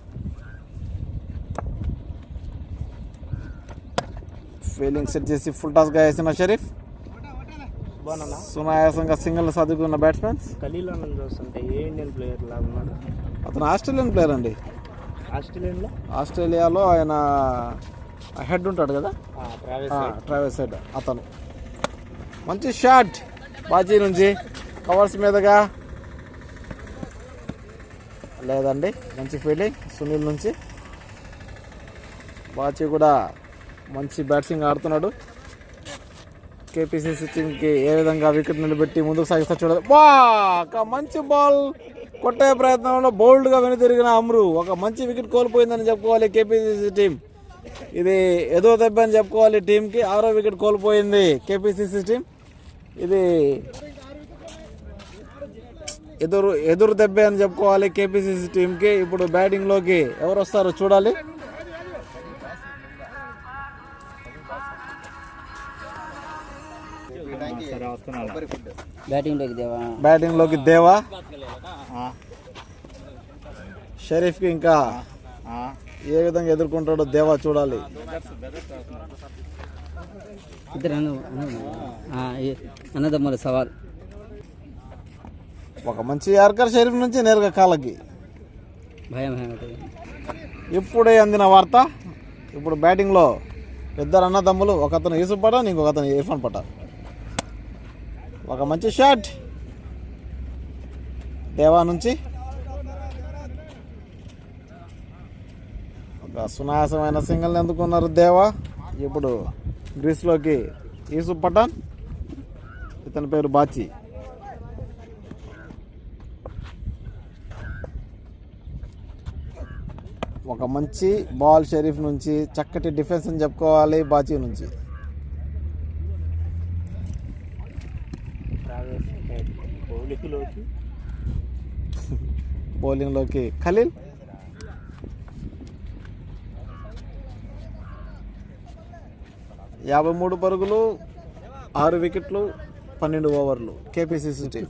Speaker 4: ఫీల్డింగ్ సెట్ చేసి ఫుల్ టాస్గా వేసిన షరీఫ్. సునాయాసంగా సింగిల్ సాధికున్న బ్యాట్స్మెన్.
Speaker 3: ఖలీల్ అన్నని చూస్తుంటే ఏ ఇండియన్ ప్లేయర్ లాగా ఉన్నాడు?
Speaker 4: అతను ఆస్ట్రేలియన్ ప్లేయర్ అండి. ఆస్ట్రేలియాలో ఆయన హెడ్ ఉంటాడు కదా, ట్రావెస్ హెడ్ అతను. మంచి షాట్ బాజీ నుంచి, కవర్స్ మీదుగా, లేదండి. మంచి ఫీల్డింగ్ సునీల్ నుంచి. బాజీ కూడా మంచి బ్యాట్సింగ్ ఆడుతున్నాడు. కేపీసీసీ టీంకి ఏ విధంగా వికెట్ నిలబెట్టి ముందుకు సాగిస్తా చూడాలి. మంచి బాల్ కొట్టే ప్రయత్నంలో బౌల్డ్గా వెనుతిరిగిన అమ్రు. ఒక మంచి వికెట్ కోల్పోయిందని చెప్పుకోవాలి కేపీసీసీ టీం. ఇది ఏదో దెబ్బ అని చెప్పుకోవాలి టీంకి. 6వ వికెట్ కోల్పోయింది కేపీసీసీ టీం. ఇది ఎదురు దెబ్బే అని చెప్పుకోవాలి కేపీసీసీ టీంకి. ఇప్పుడు బ్యాటింగ్లోకి ఎవరు వస్తారో చూడాలి. బ్యాటింగ్లోకి దేవా, షరీఫ్కి ఇంకా ఏ విధంగా ఎదుర్కొంటాడో దేవా చూడాలి.
Speaker 5: అన్నదమ్ముల సవాల్.
Speaker 4: ఒక మంచి యార్కర్ షరీఫ్ నుంచి నేరుగా కాళ్ళకి.
Speaker 5: భయం.
Speaker 4: ఇప్పుడే అందిన వార్త. ఇప్పుడు బ్యాటింగ్లో 2 అన్నదమ్ములు, ఒక అతను యూసుఫ్ పఠాన్, ఇంకొక అతను ఇర్ఫాన్ పఠాన్. ఒక మంచి షాట్ దేవా నుంచి. ఒక సునాయాసమైన సింగిల్ని అందుకున్నారు దేవా. ఇప్పుడు గ్రీస్లోకి యూసుఫ్ పఠాన్, ఇతని పేరు బాచి. ఒక మంచి బాల్ షరీఫ్ నుంచి, చక్కటి డిఫెన్స్ అని చెప్పుకోవాలి బాచి నుంచి. బౌలింగ్లోకి ఖలీల్. యాభై 53 పరుగులు, 6 వికెట్లు, 12 ఓవర్లు. KPCC team.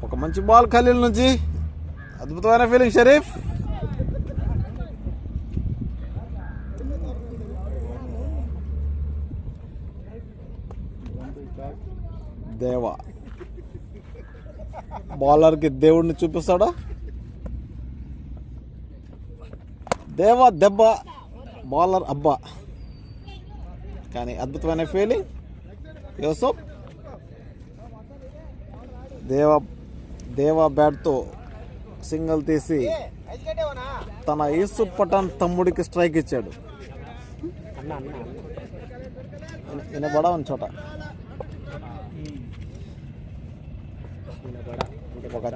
Speaker 4: ఒక మంచి బాల్ ఖలీల్ నుంచి, అద్భుతమైన ఫీలింగ్ షరీఫ్. దేవా బౌలర్కి దేవుడిని చూపిస్తాడా? దేవా దెబ్బ, బౌలర్ అబ్బా. కానీ అద్భుతమైన ఫీలింగ్. యూసఫ్ దేవా బ్యాట్తో సింగిల్ తీసి తన యూసుఫ్ పఠాన్ తమ్ముడికి స్ట్రైక్ ఇచ్చాడు. వినబడవని చోట ఒక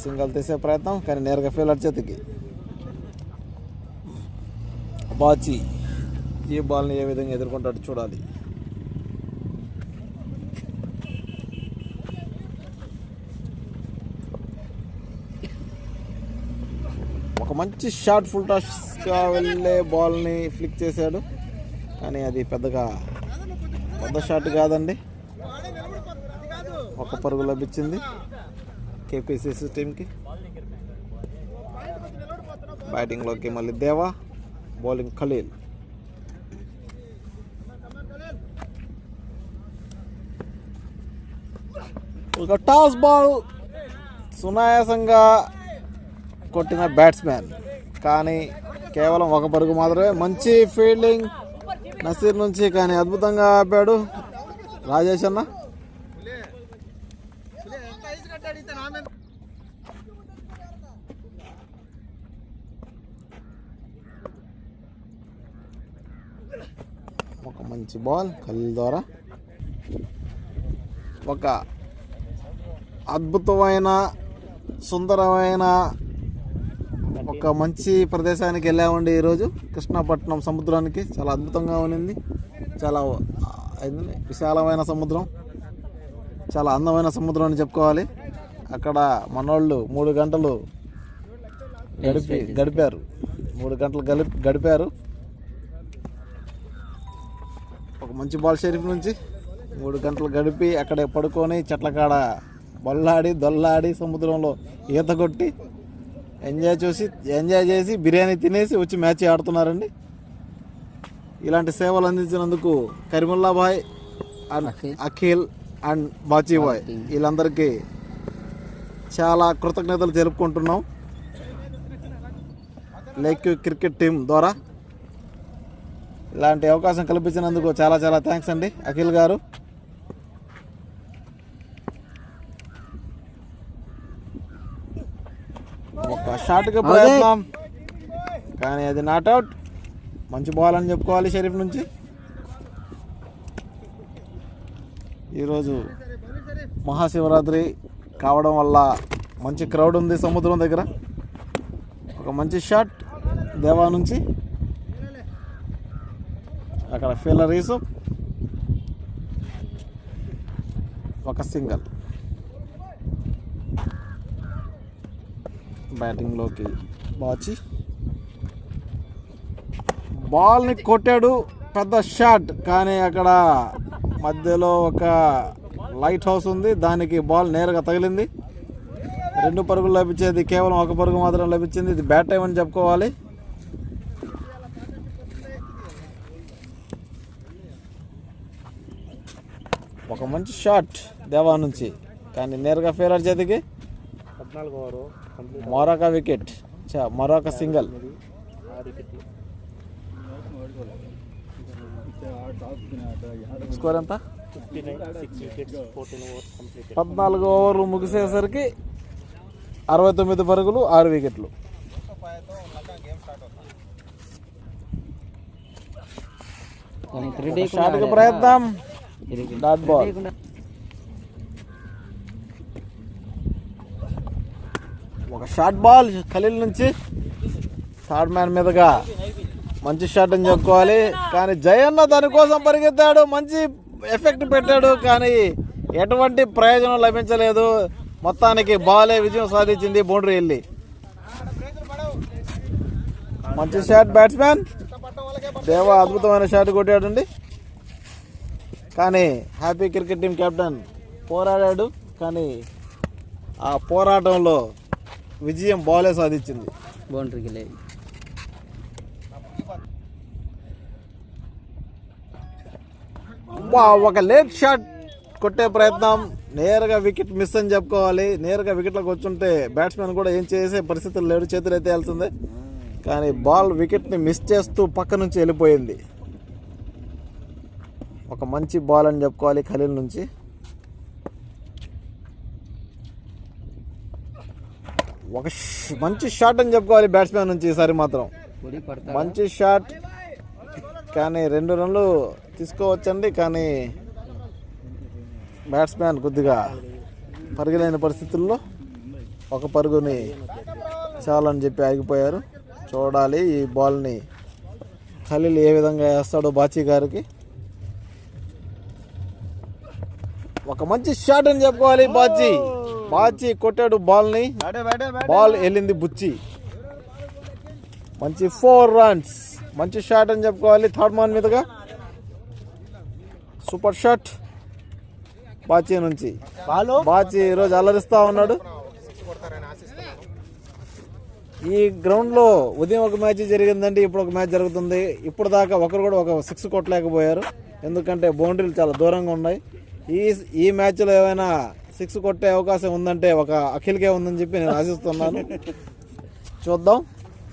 Speaker 4: సింగిల్ తీసే ప్రయత్నం, కానీ నేరుగా ఫీల్డర్ చేతికి. బాచి ఈ బాల్ని ఏ విధంగా ఎదుర్కొంటాడు చూడాలి. ఒక మంచి షాట్ ఫుల్ టాస్గా వెళ్ళే బాల్ని ఫ్లిక్ చేశాడు, కానీ అది పెద్ద షాట్ కాదండి. ఒక పరుగు లభించింది కేపీసీసీ టీంకి. బ్యాటింగ్లోకి మళ్ళీ దేవా, బౌలింగ్ ఖలీల్. ఒక టాస్ బాల్ సునాయాసంగా కొట్టిన బ్యాట్స్మెన్, కానీ కేవలం ఒక పరుగు మాత్రమే. మంచి ఫీల్డింగ్ నసీర్ నుంచి, కానీ అద్భుతంగా ఆపాడు రాజేష్ అన్న. ఒక మంచి బాల్ ఖలీల్ ద్వారా ఒక అద్భుతమైన సుందరమైన ఒక మంచి ప్రదేశానికి వెళ్ళామండి ఈరోజు. కృష్ణపట్నం సముద్రానికి చాలా అద్భుతంగా ఉన్నింది. చాలా విశాలమైన సముద్రం, చాలా అందమైన సముద్రం అని చెప్పుకోవాలి. అక్కడ మనోళ్ళు 3 గంటలు గడిపారు. 3 గంటలు గడిపారు. ఒక మంచి బాల్ షరీఫ్ నుంచి 3 గంటలు గడిపి అక్కడే పడుకొని చెట్ల కాడ దొల్లాడి సముద్రంలో ఈత కొట్టి ఎంజాయ్ చేసి బిర్యానీ తినేసి వచ్చి మ్యాచ్ ఆడుతున్నారండి. ఇలాంటి సేవలు అందించినందుకు కరీముల్లా బాయ్ అండ్ అఖిల్ అండ్ బాచీ బాయ్ వీళ్ళందరికీ చాలా కృతజ్ఞతలు తెలుపుకుంటున్నాం. లేక్ క్రికెట్ టీం ద్వారా ఇలాంటి అవకాశం కల్పించినందుకు చాలా థ్యాంక్స్ అండి అఖిల్ గారు. ఒక షాట్కి ప్రయత్నం, కానీ అది నాట్ అవుట్. మంచి బాల్ అని చెప్పుకోవాలి షరీఫ్ నుంచి. ఈరోజు మహాశివరాత్రి కావడం వల్ల మంచి క్రౌడ్ ఉంది సముద్రం దగ్గర. ఒక మంచి షాట్ దేవా నుంచి, అక్కడ ఫీల్డర్ యూసుఫ్, ఒక సింగిల్. బ్యాటింగ్లోకి బాచి బాల్ని కొట్టాడు, పెద్ద షాట్, కానీ అక్కడ మధ్యలో ఒక లైట్ హౌస్ ఉంది, దానికి బాల్ నేరుగా తగిలింది. 2 పరుగులు లభించేది కేవలం 1 పరుగు మాత్రం లభించింది. ఇది బ్యాట్ టైం అని చెప్పుకోవాలి. ఒక మంచి షాట్ దేవా నుంచి, కానీ నేరుగా ఫీల్డర్ చేతికి.
Speaker 3: 14వ ఓవర్
Speaker 4: మొరాకా వికెట్, మొరాకా సింగిల్. స్కోర్ ఎంత? 14 ఓవర్లు ముగిసేసరికి 69 పరుగులు 6 వికెట్లు. షాట్కి ప్రయత్నం, డాట్ బాల్. ఒక షార్ట్ బాల్ ఖలీల్ నుంచి థర్డ్ మ్యాన్ మీదుగా మంచి షాట్ అని చెప్పుకోవాలి. కానీ జయన్న దానికోసం పరిగెత్తాడు, మంచి ఎఫెక్ట్ పెట్టాడు, కానీ ఎటువంటి ప్రయోజనం లభించలేదు. మొత్తానికి బాలే విజయం సాధించింది బౌండరీ వెళ్ళి. మంచి షాట్ బ్యాట్స్మెన్ దేవా, అద్భుతమైన షాట్ కొట్టాడండి. కానీ హ్యాపీ క్రికెట్ టీం కెప్టెన్ పోరాడాడు, కానీ ఆ పోరాటంలో విజయం బాలే సాధించింది.
Speaker 5: బౌండరీకి లేదు.
Speaker 4: ఒక లేట్ షాట్ కొట్టే ప్రయత్నం, నేరుగా వికెట్ మిస్ అని చెప్పుకోవాలి. నేరుగా వికెట్లోకి వచ్చుంటే బ్యాట్స్మెన్ కూడా ఏం చేసే పరిస్థితులు లేడు, చేతులు ఎత్తేయాల్సిందే. కానీ బాల్ వికెట్ని మిస్ చేస్తూ పక్క నుంచి వెళ్ళిపోయింది. ఒక మంచి బాల్ అని చెప్పుకోవాలి ఖలీల్ నుంచి. ఒక మంచి షాట్ అని చెప్పుకోవాలి బ్యాట్స్మెన్ నుంచి ఈసారి మాత్రం. మంచి షాట్, కానీ 2 రన్లు తీసుకోవచ్చండి. కానీ బ్యాట్స్మెన్ కొద్దిగా పరుగులేని పరిస్థితుల్లో ఒక పరుగుని చాలని చెప్పి ఆగిపోయారు. చూడాలి ఈ బాల్ని ఖలీల్ ఏ విధంగా వేస్తాడో బాచీ గారికి. ఒక మంచి షాట్ అని చెప్పుకోవాలి. బాచీ కొట్టాడు బాల్ని, బాల్ వెళ్ళింది బుచ్చి. మంచి 4 runs, మంచి షాట్ అని చెప్పుకోవాలి. థర్డ్ మ్యాన్ మీదుగా సూపర్ షాట్ బాచీ నుంచి. బాచీ ఈరోజు అలరిస్తూ ఉన్నాడు. ఈ గ్రౌండ్లో ఉదయం ఒక మ్యాచ్ జరిగిందండి, ఇప్పుడు ఒక మ్యాచ్ జరుగుతుంది. ఇప్పుడు దాకా ఒకరు కూడా ఒక 6 కొట్టలేకపోయారు, ఎందుకంటే బౌండరీలు చాలా దూరంగా ఉన్నాయి. ఈ మ్యాచ్లో ఏమైనా 6 కొట్టే అవకాశం ఉందంటే ఒక అఖిల్కే ఉందని చెప్పి నేను ఆశిస్తున్నాను. చూద్దాం,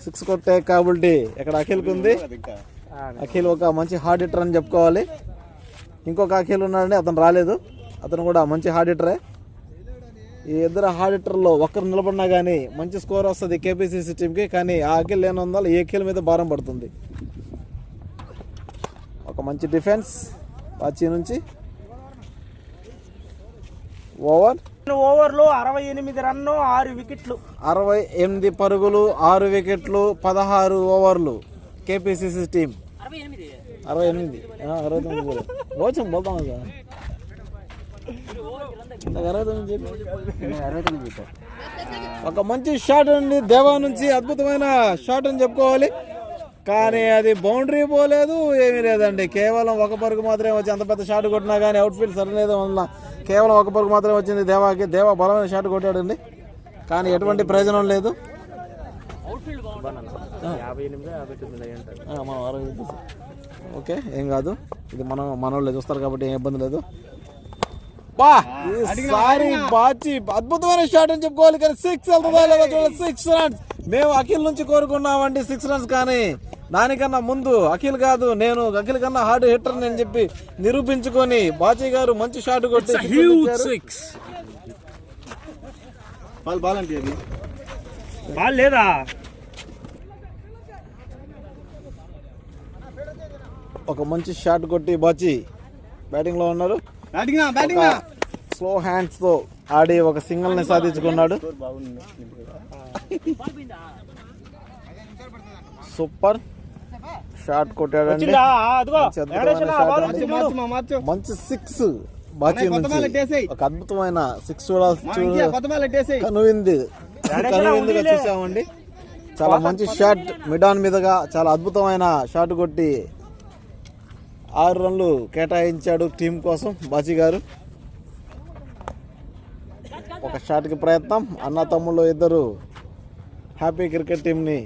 Speaker 4: 6 కొట్టే కాబిలిటీ ఇక్కడ అఖిల్కి ఉంది. అఖిల్ ఒక మంచి హార్డ్ హిట్టర్ అని చెప్పుకోవాలి. ఇంకొక అఖిల్ ఉన్నాడండి, అతను రాలేదు, అతను కూడా మంచి హార్డ్ హిట్టరే. ఈ ఇద్దరు హార్డ్ హిట్టర్లో ఒక్కరు నిలబడినా కానీ మంచి స్కోర్ వస్తుంది కేపీసీసీ టీంకి. కానీ ఆ అఖిల్ లేనందువల్ల ఈ అఖిల్ మీద భారం పడుతుంది. ఒక మంచి డిఫెన్స్ బాచీ నుంచి.
Speaker 3: ఓవర్లో 68 రన్ను 6 వికెట్లు,
Speaker 4: 68 పరుగులు 6 వికెట్లు 16 ఓవర్లు కేపీసీసీ టీం. 68 69 రోజు బోల్తాం కదా. ఒక మంచి షాట్ అండి దేవా నుంచి, అద్భుతమైన షాట్ అని చెప్పుకోవాలి. కానీ అది బౌండరీ పోలేదు, ఏమీ లేదండి. కేవలం ఒక పరుగు మాత్రమే వచ్చి, అంత పెద్ద షాట్ కొట్టినా కానీ అవుట్ఫీల్డ్ సరిలేదు వల్ల కేవలం ఒక పరుగు మాత్రమే వచ్చింది దేవాకి. దేవా బలమైన షాట్ కొట్టాడండి, కానీ ఎటువంటి ప్రయోజనం లేదు. ఓకే, ఏం కాదు, ఇది మనోళ్ళే చూస్తారు కాబట్టి ఏం ఇబ్బంది లేదు. ఈసారి బాచి అద్భుతమైన షాట్ అని చెప్పుకోవాలి. కానీ 6 వెళ్తుందా లేదా చూడాలి. 6 runs మేము అఖిల్ నుంచి కోరుకున్నామండి, 6 runs. కానీ దానికన్నా ముందు అఖిల్ కాదు, నేను అఖిల్ కన్నా హార్డ్ హిట్టర్ అని చెప్పి నిరూపించుకొని బాచీ గారు మంచి షాట్ కొట్టి
Speaker 3: బాల్ లేదా.
Speaker 4: ఒక మంచి షాట్ కొట్టి బాచీ బ్యాటింగ్ లో ఉన్నారు. స్లో హ్యాండ్స్ తో ఆడి ఒక సింగిల్ ని సాధించుకున్నాడు. సూపర్ షాట్ కొట్టాడండి, మంచి 6 బాచీ నుంచి. ఒక అద్భుతమైన 6 కనువిందుగా చూసామండి. చాలా మంచి షాట్ మిడాన్ మీదుగా, చాలా అద్భుతమైన షాట్ కొట్టి 6 రన్లు కేటాయించాడు టీం కోసం బాచీ గారు. ఒక షాట్కి ప్రయత్నం. అన్న తమ్ముళ్ళు ఇద్దరు హ్యాపీ క్రికెట్ టీంని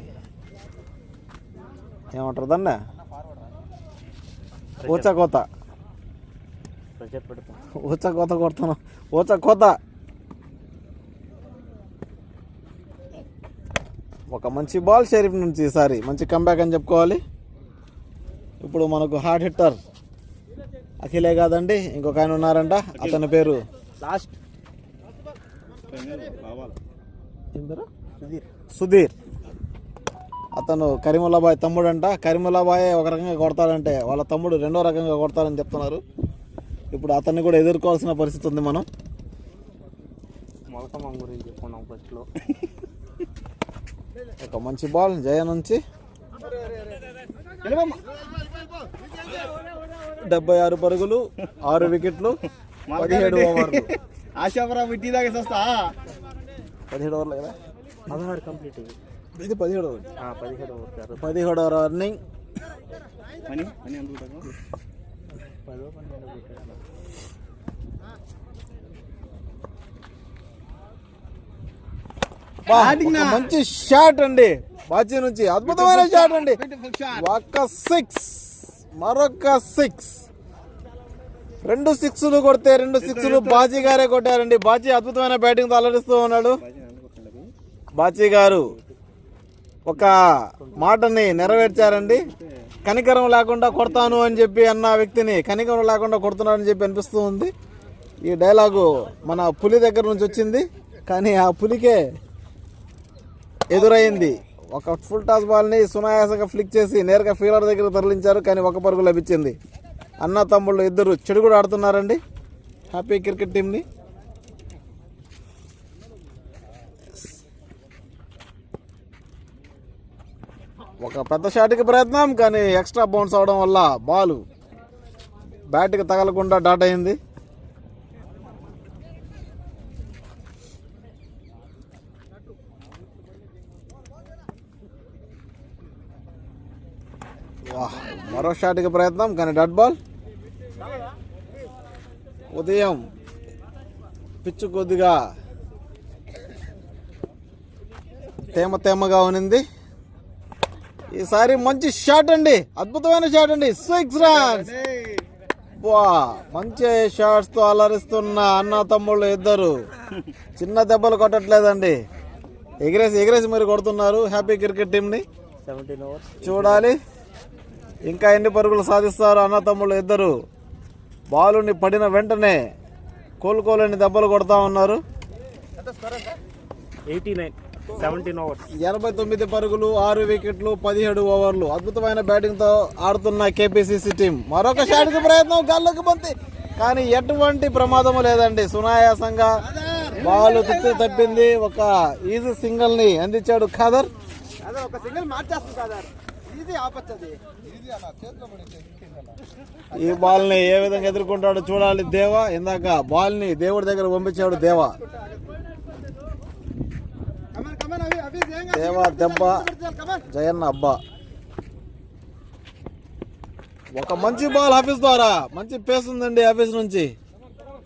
Speaker 4: ఏమంటారు దాన్ని, ఊచకోత కొడుతున్నాం. ఊచకోత. ఒక మంచి బాల్ షరీఫ్ నుంచి ఈసారి మంచి కంబ్యాక్ అని చెప్పుకోవాలి. ఇప్పుడు మనకు హార్డ్ హిట్టర్ అఖిలే కాదండి, ఇంకొక ఆయన ఉన్నారంట, అతని పేరు సుధీర్. అతను కరీముల్లాబాయ్ తమ్ముడు అంట. కరీముల్లాబాయ్ ఒక రకంగా కొడతాడంటే వాళ్ళ తమ్ముడు రెండో రకంగా కొడతాడని చెప్తున్నారు. ఇప్పుడు అతన్ని కూడా ఎదుర్కోవాల్సిన పరిస్థితి ఉంది మనం. ఒక మంచి బాల్ జయ నుంచి. 76 పరుగులు 6 వికెట్లు 17 ఓవర్లు. 17 ఓవర్లు కదా,
Speaker 3: 16 కంప్లీట్.
Speaker 4: ఇది 17 ఓవర్. 17 over running. మంచి షాట్ అండి బాచీ నుంచి, అద్భుతమైన షాట్ అండి. ఒక 6, మరొక 6, 2 6లు కొడితే 2 6లు బాచీ గారే కొట్టారండి. బాచీ అద్భుతమైన బ్యాటింగ్ తో అలరిస్తూ ఉన్నాడు. బాచీ గారు ఒక మాటని నెరవేర్చారండి. కనికరం లేకుండా కొడతాను అని చెప్పి అన్న వ్యక్తిని కనికరం లేకుండా కొడుతున్నాడని చెప్పి అనిపిస్తూ ఉంది. ఈ డైలాగు మన పులి దగ్గర నుంచి వచ్చింది, కానీ ఆ పులికే ఎదురైంది. ఒక ఫుల్ టాస్ బాల్ని సునాయాసంగా ఫ్లిక్ చేసి నేరుగా ఫీల్డర్ దగ్గర తరలించారు, కానీ ఒక పరుగు లభించింది. అన్న తమ్ముళ్ళు ఇద్దరు చెడు కూడా ఆడుతున్నారండి హ్యాపీ క్రికెట్ టీంని. ఒక పెద్ద షాట్కి ప్రయత్నం, కానీ ఎక్స్ట్రా బౌన్స్ అవడం వల్ల బాల్ బ్యాట్కి తగలకుండా డాట్ అయింది. మరో షాట్కి ప్రయత్నం, కానీ డాట్ బాల్. ఉదయం పిచ్చు కొద్దిగా తేమగా ఉన్నింది. ఈసారి మంచి షాట్ అండి, అద్భుతమైన షాట్ అండి, 6 రన్స్. మంచి షాట్స్ తో అలరిస్తున్న అన్న తమ్ముళ్ళు ఇద్దరు చిన్న దెబ్బలు కొట్టట్లేదండి, ఎగిరేసి మీరు కొడుతున్నారు హ్యాపీ క్రికెట్ టీంని. చూడాలి ఇంకా ఎన్ని పరుగులు సాధిస్తారు అన్న తమ్ముళ్ళు ఇద్దరు. బాలుని పడిన వెంటనే కోలుకోలేని దెబ్బలు కొడతా ఉన్నారు. 89 పరుగులు, 6 వికెట్లు, 17 ఓవర్లు. అద్భుతమైన బ్యాటింగ్ తో ఆడుతున్న కేపీసీసీ టీం. మరొక షాట్ కి ప్రయత్నం, గాల్లోకి బంతి, కానీ ఎటువంటి ప్రమాదము లేదండి. సునాయాసంగా బాల్ తిప్పి తప్పింది. ఒక ఈజీ సింగిల్ ని అందించాడు ఖాదర్. ఈ బాల్ ని ఏ విధంగా ఎదుర్కొంటాడో చూడాలి దేవా. ఇందాక బాల్ ని దేవుడి దగ్గర పంపించాడు దేవా. దెబ్బ జయన్న అబ్బా. ఒక మంచి బాల్ హఫీజ్ ద్వారా, మంచి పేస్ ఉందండి హఫీజ్ నుంచి,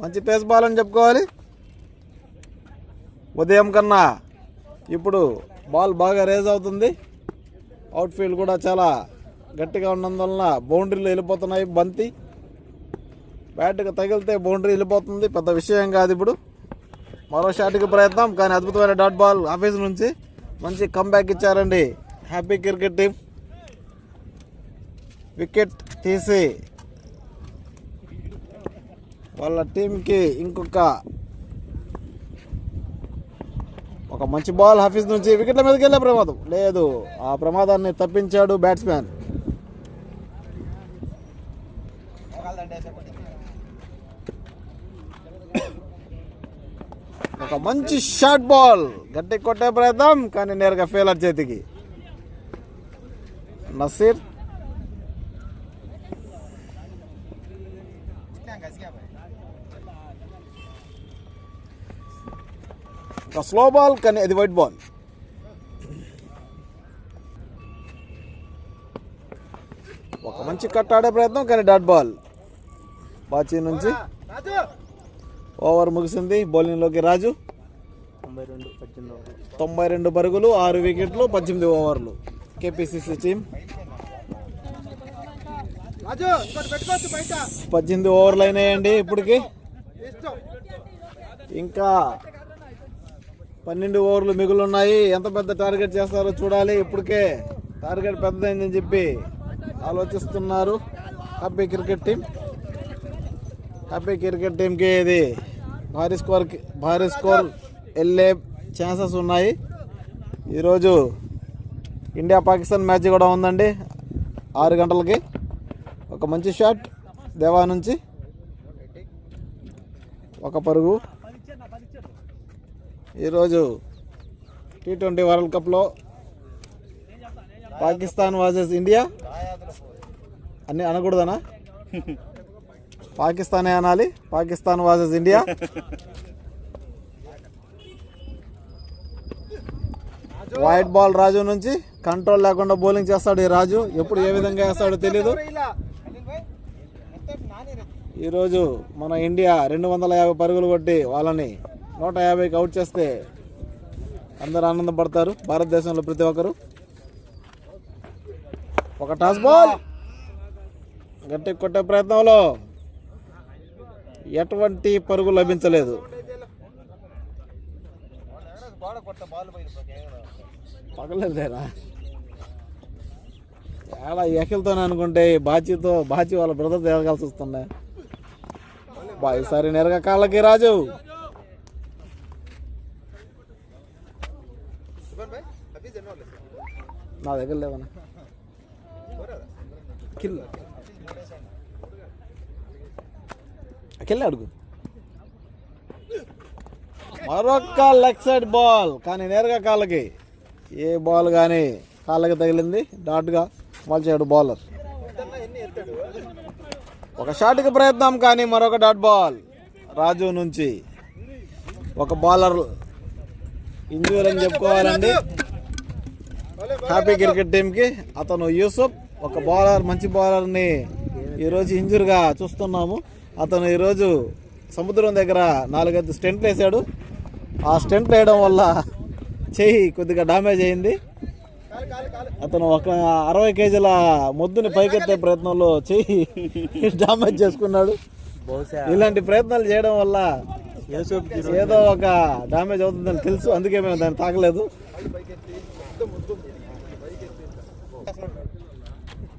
Speaker 4: మంచి పేస్ బాల్ అని చెప్పుకోవాలి. ఉదయం కన్నా ఇప్పుడు బాల్ బాగా రేజ్ అవుతుంది. అవుట్ ఫీల్డ్ కూడా చాలా గట్టిగా ఉన్నందువలన బౌండరీలు వెళ్ళిపోతున్నాయి. బంతి బ్యాట్కి తగిలితే బౌండరీ వెళ్ళిపోతుంది, పెద్ద విషయం కాదు. ఇప్పుడు మరో షాట్కి ప్రయత్నం, కానీ అద్భుతమైన డాట్ బాల్ ఆఫీస్ నుంచి. మంచి కంబ్యాక్ ఇచ్చారండి హ్యాపీ క్రికెట్ టీం. వికెట్ తీసి వాళ్ళ టీంకి ఇంకొక ఒక మంచి బాల్ హఫీజ్ నుంచి వికెట్ల మీదకి వెళ్ళే ప్రమాదం లేదు. ఆ ప్రమాదాన్ని తప్పించాడు బ్యాట్స్మెన్. ఒక మంచి షార్ట్ బాల్, గట్టి కొట్టే ప్రయత్నం, కానీ నేరుగా ఫీల్డర్ చేతికి. నసీర్ ఒక స్లో బాల్, కానీ అది వైట్ బాల్. ఒక మంచి కట్ ఆడే ప్రయత్నం, కానీ డాట్ బాల్. బాచీ నుంచి ఓవర్ ముగిసింది. బౌలింగ్లోకి రాజు. 92 పరుగులు, 6 వికెట్లు, 18 ఓవర్లు. కేపీసీసీ టీం 18 ఓవర్లు అయినాయండి ఇప్పటికి. ఇంకా 12 ఓవర్లు మిగులున్నాయి. ఎంత పెద్ద టార్గెట్ చేస్తారో చూడాలి. ఇప్పటికే టార్గెట్ పెద్దదైందని చెప్పి ఆలోచిస్తున్నారు happy cricket team. Happy cricket టీంకి ఇది భారీ స్కోర్ వెళ్ళే ఛాన్సెస్ ఉన్నాయి. ఈరోజు ఇండియా పాకిస్తాన్ మ్యాచ్ కూడా ఉందండి 6 గంటలకి. ఒక మంచి షాట్ దేవా నుంచి, ఒక పరుగు. ఈరోజు T20 వరల్డ్ కప్లో పాకిస్తాన్ వర్సెస్ ఇండియా అన్నీ అనకూడదనా? పాకిస్తానే అనాలి. Pakistan versus India. White ball Raju నుంచి. కంట్రోల్ లేకుండా బౌలింగ్ చేస్తాడు ఈ రాజు. ఎప్పుడు ఏ విధంగా వేస్తాడో తెలీదు. ఈరోజు మన ఇండియా 250 పరుగులు కొట్టి వాళ్ళని 150కి అవుట్ చేస్తే అందరూ ఆనందపడతారు భారతదేశంలో ప్రతి ఒక్కరు. ఒక టాస్ బాల్, గట్టి కొట్టే ప్రయత్నంలో ఎటువంటి పరుగు లభించలేదు. పగలేదేనా ఏడా ఎకిల్తోనే అనుకుంటే బాచి వాళ్ళ బ్రదర్ తేగలసి వస్తుండే ఈసారి నేరుగా కాళ్ళకి రాజు. నా దగ్గర లేవనా కిల్ అడుగు. మరొక్క లెగ్ సైడ్ బాల్ కానీ నేరుగా కాళ్ళకి. ఏ బాల్ కానీ కాళ్ళకి తగిలింది, డాట్గా బాల్ చేయడు బౌలర్. ఒక షాట్కి ప్రయత్నం కానీ మరొక డాట్ బాల్ రాజు నుంచి. ఒక బౌలర్ ఇంజూర్ అని చెప్పుకోవాలండి హ్యాపీ క్రికెట్ టీంకి. అతను యూసుఫ్, ఒక బౌలర్, మంచి బౌలర్ని ఈరోజు ఇంజూర్గా చూస్తున్నాము. అతను ఈరోజు సముద్రం దగ్గర 4-5 స్టెంట్లు వేసాడు. ఆ స్టెంట్లు వేయడం వల్ల చెయ్యి కొద్దిగా డ్యామేజ్ అయింది. అతను ఒక 60 కేజీల మొద్దుని పైకెత్తే ప్రయత్నంలో చెయ్యి డ్యామేజ్ చేసుకున్నాడు. ఇలాంటి ప్రయత్నాలు చేయడం వల్ల ఏదో ఒక డ్యామేజ్ అవుతుందని తెలుసు, అందుకే మేము దాన్ని తాకలేదు.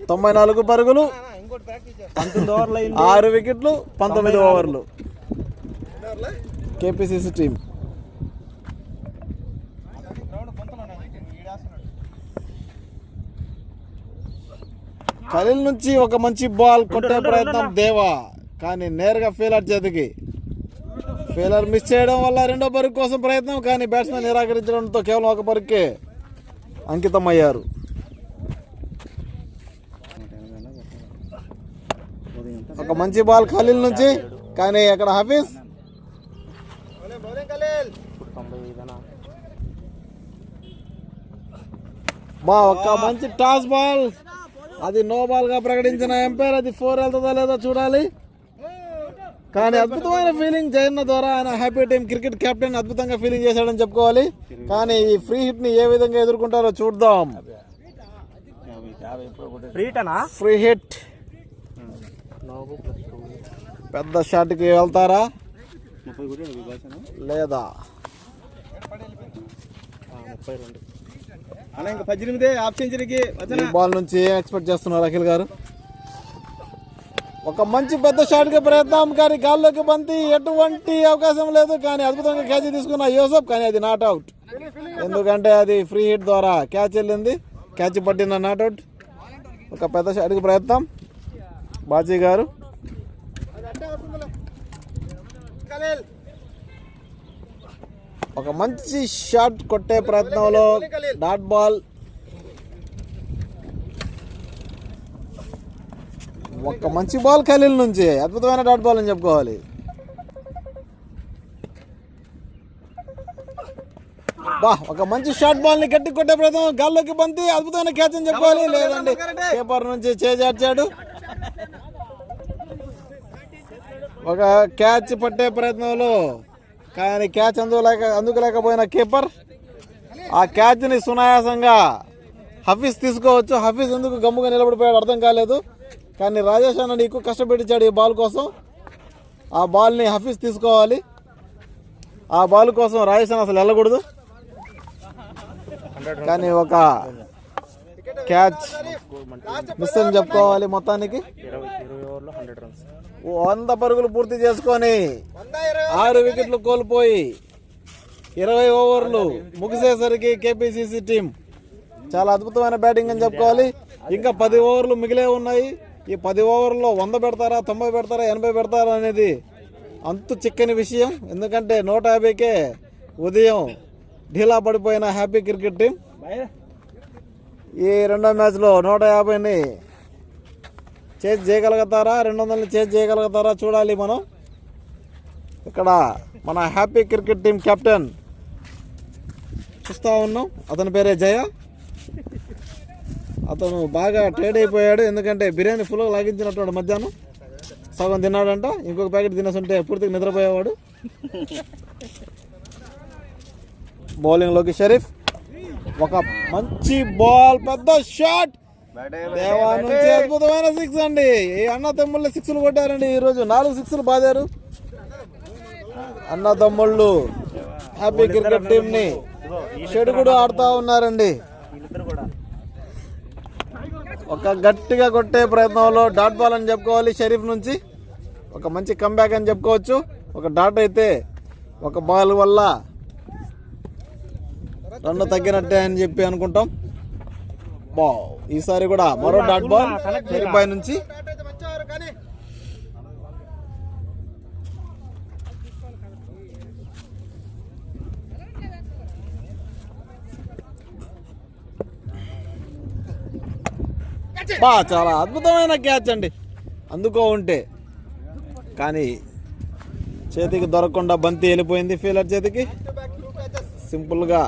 Speaker 4: 94 పరుగులు, 6 వికెట్లు, 19 ఓవర్లు కేపీసీసీ టీం. ఖలీల్ నుంచి ఒక మంచి బాల్ కొట్టే ప్రయత్నం దేవా, కానీ నేరుగా ఫీలర్ చేతికి. ఫీలర్ మిస్ చేయడం వల్ల రెండో పరుగు కోసం ప్రయత్నం, కానీ బ్యాట్స్మెన్ నిరాకరించడంతో కేవలం ఒక పరుగుకే అంకితం అయ్యారు. ఒక మంచి బాల్ ఖలీల్ నుంచి, కానీ అక్కడ హఫీజ్ ఒక మంచి టాస్ బాల్, అది నో బాల్ గా ప్రకటించిన ఎంపైర్. అది 4 వెళ్తుందా లేదో చూడాలి. కానీ అద్భుతమైన ఫీలింగ్ జయన్న ద్వారా ఆయన హ్యాపీ టీం క్రికెట్ కెప్టెన్ అద్భుతంగా ఫీలింగ్ చేశాడని చెప్పుకోవాలి. కానీ ఈ ఫ్రీ హిట్ ని ఏ విధంగా ఎదుర్కొంటారో చూద్దాం. ఫ్రీ హిట్ పెద్ద షాట్ కి వెళ్తారా లేదా? 18 బాల్ నుంచి ఏం ఎక్స్పెక్ట్ చేస్తున్నారు అఖిల్ గారు? ఒక మంచి పెద్ద షాట్ కి ప్రయత్నం, కానీ గాల్లోకి బంతి, ఎటువంటి అవకాశం లేదు. కానీ అద్భుతంగా క్యాచ్ తీసుకున్న యూసఫ్, కానీ అది నాట్ అవుట్. ఎందుకంటే అది ఫ్రీ హిట్ ద్వారా క్యాచ్ వెళ్ళింది, క్యాచ్ పట్టిన నాట్ అవుట్. ఒక పెద్ద షాట్ కి ప్రయత్నం బాజీ గారు. ఒక మంచి షాట్ కొట్టే ప్రయత్నంలో డాట్ బాల్. ఒక మంచి బాల్ ఖలీల్ నుంచి, అద్భుతమైన డాట్ బాల్ అని చెప్పుకోవాలి. ఒక మంచి షార్ట్ బాల్ ని గట్టి కొట్టే ప్రయత్నం, గాల్లోకి బంతి, అద్భుతమైన క్యాచ్ అని చెప్పుకోవాలి. లేదండి, కీపర్ నుంచి చేజార్చాడు. ఒక క్యాచ్ పట్టే ప్రయత్నంలో, కానీ క్యాచ్ అందుకోలేకపోయిన కీపర్ ఆ క్యాచ్ ని సునాయాసంగా హఫీజ్ తీసుకోవచ్చు. హఫీజ్ ఎందుకు గమ్ముగా నిలబడిపోయాడు అర్థం కాలేదు. కానీ రాజేష్ అన్న ఎక్కువ కష్టపెట్టించాడు ఈ బాల్ కోసం. ఆ బాల్ని హఫీజ్ తీసుకోవాలి. ఆ బాల్ కోసం రాజేష్ అన్న అసలు వెళ్ళకూడదు. కానీ ఒక క్యాచ్ మిస్ అని చెప్పుకోవాలి. మొత్తానికి 100 పరుగులు పూర్తి చేసుకొని 6 వికెట్లు కోల్పోయి 20 ఓవర్లు ముగిసేసరికి కేపీసీసీ టీం చాలా అద్భుతమైన బ్యాటింగ్ అని చెప్పుకోవాలి. ఇంకా 10 ఓవర్లు మిగిలే ఉన్నాయి. ఈ 10 ఓవర్లో 100 పెడతారా, 90 పెడతారా, 80 పెడతారా అనేది అంతు చిక్కని విషయం. ఎందుకంటే 150కే ఉదయం ఢీలా పడిపోయిన హ్యాపీ క్రికెట్ టీం ఈ రెండో మ్యాచ్లో 150ని చేజ్ చేయగలుగుతారా, 200ని చేజ్ చేయగలుగుతారా చూడాలి మనం. ఇక్కడ మన హ్యాపీ క్రికెట్ టీం కెప్టెన్ చూస్తూ ఉన్నాం. అతని పేరే జయ. అతను బాగా ట్రేడ్ అయిపోయాడు. ఎందుకంటే బిర్యానీ ఫుల్గా లాగించినట్టు మధ్యాహ్నం సగం తిన్నాడంట. ఇంకొక ప్యాకెట్ తినేస్తుంటే పూర్తిగా నిద్రపోయేవాడు. బౌలింగ్లోకి షరీఫ్, ఒక మంచి బాల్, పెద్ద షాట్ దేవా నుంచి, అద్భుతమైన 6 అండి. ఈ అన్న తమ్ముళ్ళు 6లు కొట్టారండి ఈరోజు. 4 6లు బాదారు అన్న తమ్ముళ్ళు హ్యాపీ క్రికెట్ టీం ని షెడ్ కూడా ఆడుతూ ఉన్నారండి.
Speaker 3: వీళ్ళిద్దరు కూడా
Speaker 4: ఒక గట్టిగా కొట్టే ప్రయత్నంలో డాట్ బాల్ అని చెప్పుకోవాలి. షరీఫ్ నుంచి ఒక మంచి కంబ్యాక్ అని చెప్పుకోవచ్చు. ఒక డాట్ అయితే ఒక బాల్ వల్ల రన్ తగ్గినట్టే అని చెప్పి అనుకుంటాం. ఈసారి కూడా మరో డాట్ బాల్ షరీఫ్ బాయ్ నుంచి. చాలా అద్భుతమైన క్యాచ్ అండి, అందుకో ఉంటే. కానీ చేతికి దొరకకుండా బంతి వెళ్ళిపోయింది ఫీల్డర్ చేతికి. సింపుల్గా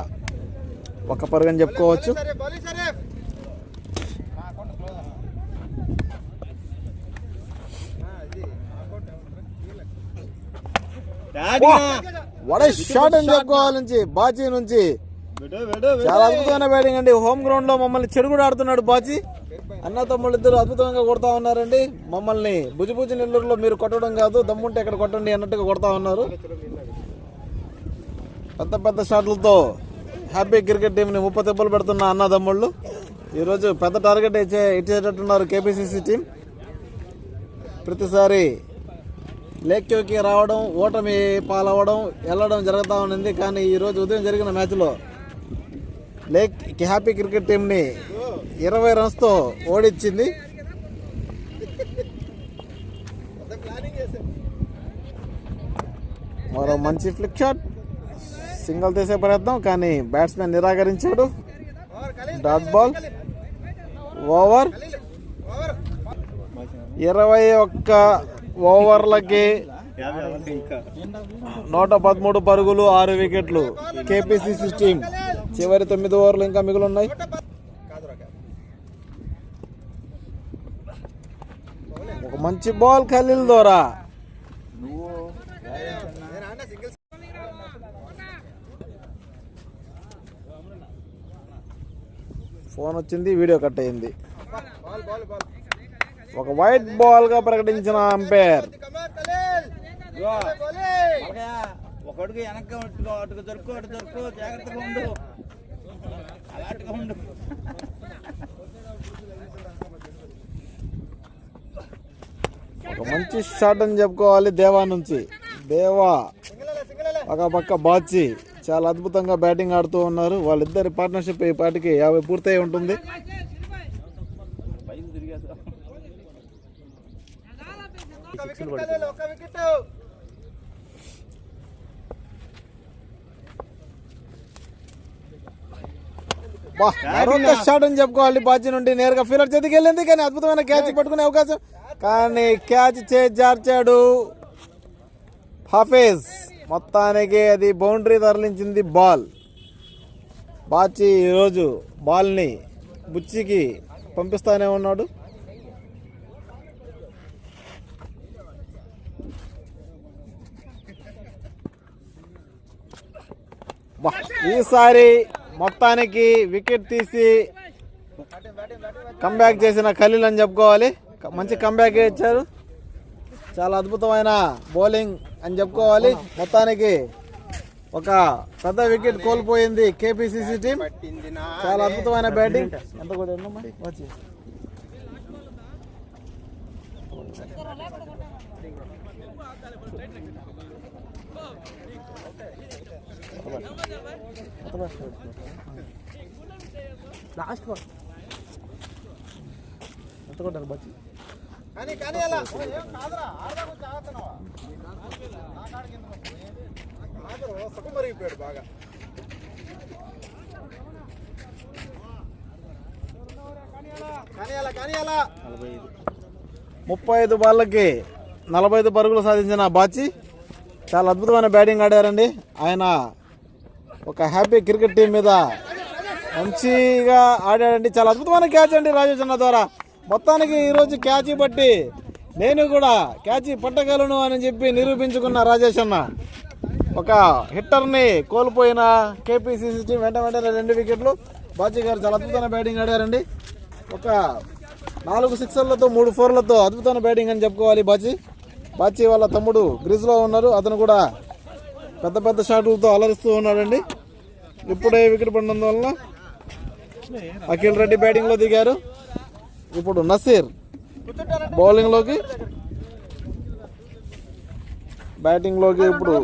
Speaker 4: ఒక పరుగని చెప్పుకోవచ్చు. వాడే షాట్ అని చెప్పుకోవాలి నుంచి బాజీ నుంచి. చాలా అద్భుతమైన బ్యాటింగ్ అండి. హోమ్ గ్రౌండ్ లో మమ్మల్ని చెడు కూడా ఆడుతున్నాడు బాజీ. అన్న తమ్ముళ్ళు ఇద్దరు అద్భుతంగా కొడతా ఉన్నారండి. మమ్మల్ని భుజి నెల్లూరులో మీరు కొట్టడం కాదు, దమ్ముంటే ఇక్కడ కొట్టండి అన్నట్టుగా కొడతా ఉన్నారు. పెద్ద షాట్లతో హ్యాపీ క్రికెట్ టీంని ముప్పతిప్పలు పెడుతున్న అన్నదమ్ముళ్ళు ఈరోజు పెద్ద టార్గెట్ ఇచ్చేటట్టున్నారు కేపీసీసీ టీం. ప్రతిసారి లేక్కి రావడం, ఓటమి పాలవడం, వెళ్ళడం జరుగుతూ ఉంది. కానీ ఈరోజు ఉదయం జరిగిన మ్యాచ్లో లేక్ హ్యాపీ క్రికెట్ టీంని 20 రన్స్తో ఓడించింది. మరో మంచి ఫ్లిక్ షాట్, సింగిల్ తీసే ప్రయత్నం కానీ బ్యాట్స్మెన్ నిరాకరించాడు. Dot ball over. 21 ఓవర్లకి 113 పరుగులు, 6 వికెట్లు. కేపీసీసీ టీం చివరి 9 ఓవర్లు ఇంకా మిగులున్నాయి. ఒక మంచి బాల్ ఖలీల్ ద్వారా. ఫోన్ వచ్చింది, వీడియో కట్ అయింది. ఒక వైట్ బాల్ గా ప్రకటించిన అంపైర్.
Speaker 5: ఒకడుగు వెనక అటుకు దొరుకు జాగ్రత్తగా ఉండు, అలాంటిగా ఉండు.
Speaker 4: ఒక మంచి షాట్ అని చెప్పుకోవాలి దేవా నుంచి. దేవా ఒక పక్క బాచి చాలా అద్భుతంగా బ్యాటింగ్ ఆడుతూ ఉన్నారు. వాళ్ళిద్దరి పార్ట్నర్షిప్ ఈ పాటికి 50 పూర్తయి ఉంటుంది. మరొక షాట్ అని చెప్పుకోవాలి. బాచి నుండి నేరుగా ఫీల్డర్ చేతికి వెళ్ళింది కానీ అద్భుతమైన క్యాచ్ పట్టుకునే అవకాశం, కానీ క్యాచ్ జార్చాడు హాఫీజ్. మొత్తానికి అది బౌండరీ తరలించింది బాల్. బాచి ఈరోజు బాల్ని బుచ్చికి పంపిస్తానే ఉన్నాడు. ఈసారి మొత్తానికి వికెట్ తీసి కంబ్యాక్ చేసిన ఖలీల్ అని చెప్పుకోవాలి. మంచి కంబ్యాక్ ఇచ్చారు. చాలా అద్భుతమైన బౌలింగ్ అని చెప్పుకోవాలి. మొత్తానికి ఒక పెద్ద వికెట్ కోల్పోయింది కేపీసీసీ టీం. చాలా అద్భుతమైన బ్యాటింగ్. ఎంత కూడా వచ్చి
Speaker 1: లాస్ట్ బాల్ ఎంత కొట్టారు బచ్చి?
Speaker 2: బాగా
Speaker 4: 35 బాళ్ళకి 45 పరుగులు సాధించిన బాచి చాలా అద్భుతమైన బ్యాటింగ్ ఆడారండి. ఆయన ఒక హ్యాపీ క్రికెట్ టీం మీద మంచిగా ఆడాడండి. చాలా అద్భుతమైన క్యాచ్ అండి రాజేష్ అన్న ద్వారా. మొత్తానికి ఈరోజు క్యాచ్ బట్టి నేను కూడా క్యాచ్ పట్టగలను అని చెప్పి నిరూపించుకున్న రాజేష్ అన్న. ఒక హిట్టర్ని కోల్పోయిన కేపీసీసీ టీం వెంటనే 2 వికెట్లు. బాచి గారు చాలా అద్భుతమైన బ్యాటింగ్ ఆడారండి. ఒక 4 సిక్సర్లతో 3 4లతో అద్భుతమైన బ్యాటింగ్ అని చెప్పుకోవాలి. బాచి వాళ్ళ తమ్ముడు గ్రీజ్లో ఉన్నారు. అతను కూడా పెద్ద షాట్లతో అలరిస్తూ ఉన్నాడండి. ఇప్పుడే వికెట్ పడినందువలన అఖిల్ రెడ్డి బ్యాటింగ్లో దిగారు. ఇప్పుడు నసీర్ బౌలింగ్లోకి, బ్యాటింగ్లోకి ఇప్పుడు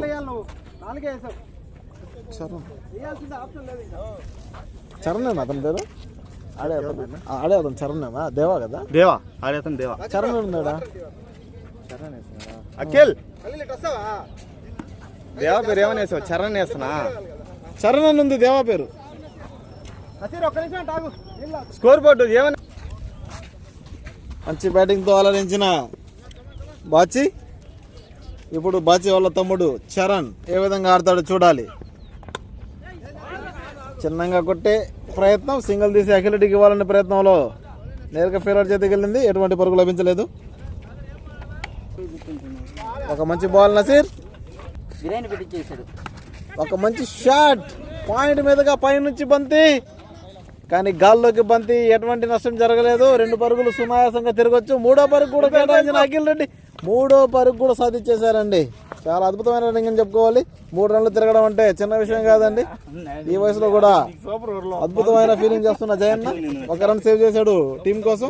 Speaker 4: చరణ్ అతని పేరు ఆడే అతను చరణ్ దేవా కదా,
Speaker 3: దేవా ఆడేతను దేవా.
Speaker 4: చరణ్ ఉన్నాడా?
Speaker 2: అఖిల్ దేవా పేరు ఏమని వేసావు? చరణ్ వేస్తున్నా.
Speaker 4: చరణ్ అని ఉంది దేవా పేరు.
Speaker 2: స్కోర్ బోర్డు ఏమని?
Speaker 4: మంచి బ్యాటింగ్తో అలరించిన బాచి. ఇప్పుడు బాచి వాళ్ళ తమ్ముడు చరణ్ ఏ విధంగా ఆడతాడో చూడాలి. చిన్నగా కొట్టే ప్రయత్నం, సింగిల్ తీసి అఖిల్ రెడ్డికి ఇవ్వాలనే ప్రయత్నంలో నేరుగా ఫీల్డర్ చేతికి వెళ్ళింది. ఎటువంటి పరుగు లభించలేదు. ఒక మంచి బాల్ నసీర్,
Speaker 5: బిర్యానీ పెట్టించేసాడు.
Speaker 4: ఒక మంచి షాట్ పాయింట్ మీదుగా పైనుంచి బంతి, కానీ గాల్లోకి బంతి. ఎటువంటి నష్టం జరగలేదు. 2 పరుగులు సునాయాసంగా తిరగొచ్చు. 3వ పరుగు కూడా కేటాయించిన అఖిల్ రెడ్డి 3వ పరుగు కూడా సాధించేశారండి. చాలా అద్భుతమైన రన్నింగ్ అని చెప్పుకోవాలి. 3 రన్లు తిరగడం అంటే చిన్న విషయం కాదండి. ఈ వయసులో కూడా అద్భుతమైన ఫీలింగ్ చేస్తున్న జయన్న 1 రన్ సేవ్ చేశాడు టీం కోసం.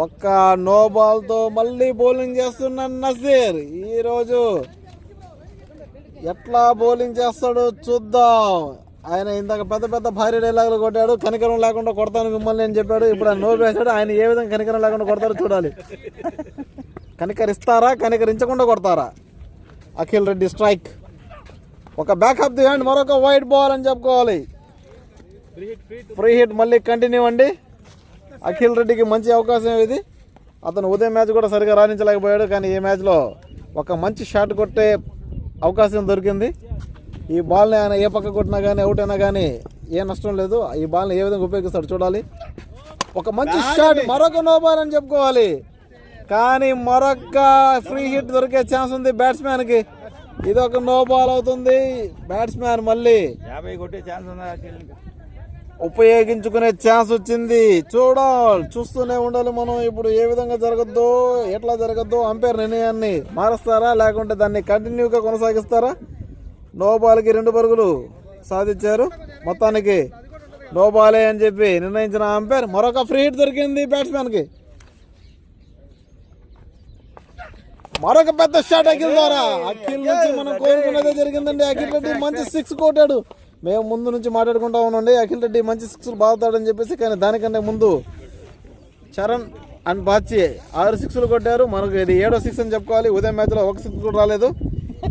Speaker 4: ఒక్క నో బాల్ తో మళ్ళీ బౌలింగ్ చేస్తున్న నసీర్ ఈ రోజు ఎట్లా బౌలింగ్ చేస్తాడో చూద్దాం. ఆయన ఇందాక పెద్ద పెద్ద భారీ డైలాగులు కొట్టాడు. కనికరం లేకుండా కొడతాను మిమ్మల్ని అని చెప్పాడు. ఇప్పుడు ఆయన నో వేశాడు. ఆయన ఏ విధంగా కనికరం లేకుండా కొడతారో చూడాలి. కనికరిస్తారా, కనికరించకుండా కొడతారా? అఖిల్ రెడ్డి స్ట్రైక్, ఒక బ్యాక్ ఆఫ్ ది హ్యాండ్, మరొక వైడ్ బాల్ అని చెప్పుకోవాలి. ఫ్రీ హిట్ మళ్ళీ కంటిన్యూ అండి. అఖిల్ రెడ్డికి మంచి అవకాశం ఇది. అతను ఉదయం మ్యాచ్ కూడా సరిగా రాణించలేకపోయాడు, కానీ ఈ మ్యాచ్లో ఒక మంచి షాట్ కొట్టే అవకాశం దొరికింది. ఈ బాల్ని ఆయన ఏ పక్క కొట్టినా కానీ, అవుట్ అయినా కానీ ఏ నష్టం లేదు. ఈ బాల్ని ఏ విధంగా ఉపయోగిస్తాడు చూడాలి. ఒక మంచి షాట్, మరొక నో బాల్ అని చెప్పుకోవాలి. కానీ మరొక ఫ్రీ హిట్ దొరికే ఛాన్స్ ఉంది బ్యాట్స్మెన్కి. ఇది ఒక నో బాల్ అవుతుంది. బ్యాట్స్మెన్ మళ్ళీ
Speaker 5: 50 కొట్టే ఛాన్స్ ఉందా?
Speaker 4: ఉపయోగించుకునే ఛాన్స్ వచ్చింది. చూస్తూనే ఉండాలి మనం. ఇప్పుడు ఏ విధంగా జరగద్దో, ఎట్లా జరగద్దో అంపైర్ నిర్ణయాన్ని మారుస్తారా, లేకుంటే దాన్ని కంటిన్యూగా కొనసాగిస్తారా? నో బాల్కి 2 పరుగులు సాధించారు. మొత్తానికి నో బాలే అని చెప్పి నిర్ణయించిన అంపైర్. మరొక ఫ్రీ హిట్ దొరికింది బ్యాట్స్మెన్కి. మరొక పెద్ద షాట్ అఖిల్ ద్వారా. అఖిల్ నుంచి మనం కోరుకున్నదే జరిగిందండి. అఖిల్ రెడ్డి మంచి 6 కొట్టాడు. మేము ముందు నుంచి మాట్లాడుకుంటా ఉన్నాండి అఖిల్ రెడ్డి మంచి 6 బాగుతాడని చెప్పేసి. కానీ దానికంటే ముందు చరణ్ అండ్ బాచి 6 6లు కొట్టారు. మనకు ఇది 7వ 6 అని చెప్పుకోవాలి. ఉదయం మ్యాచ్లో 1 6 కూడా రాలేదు.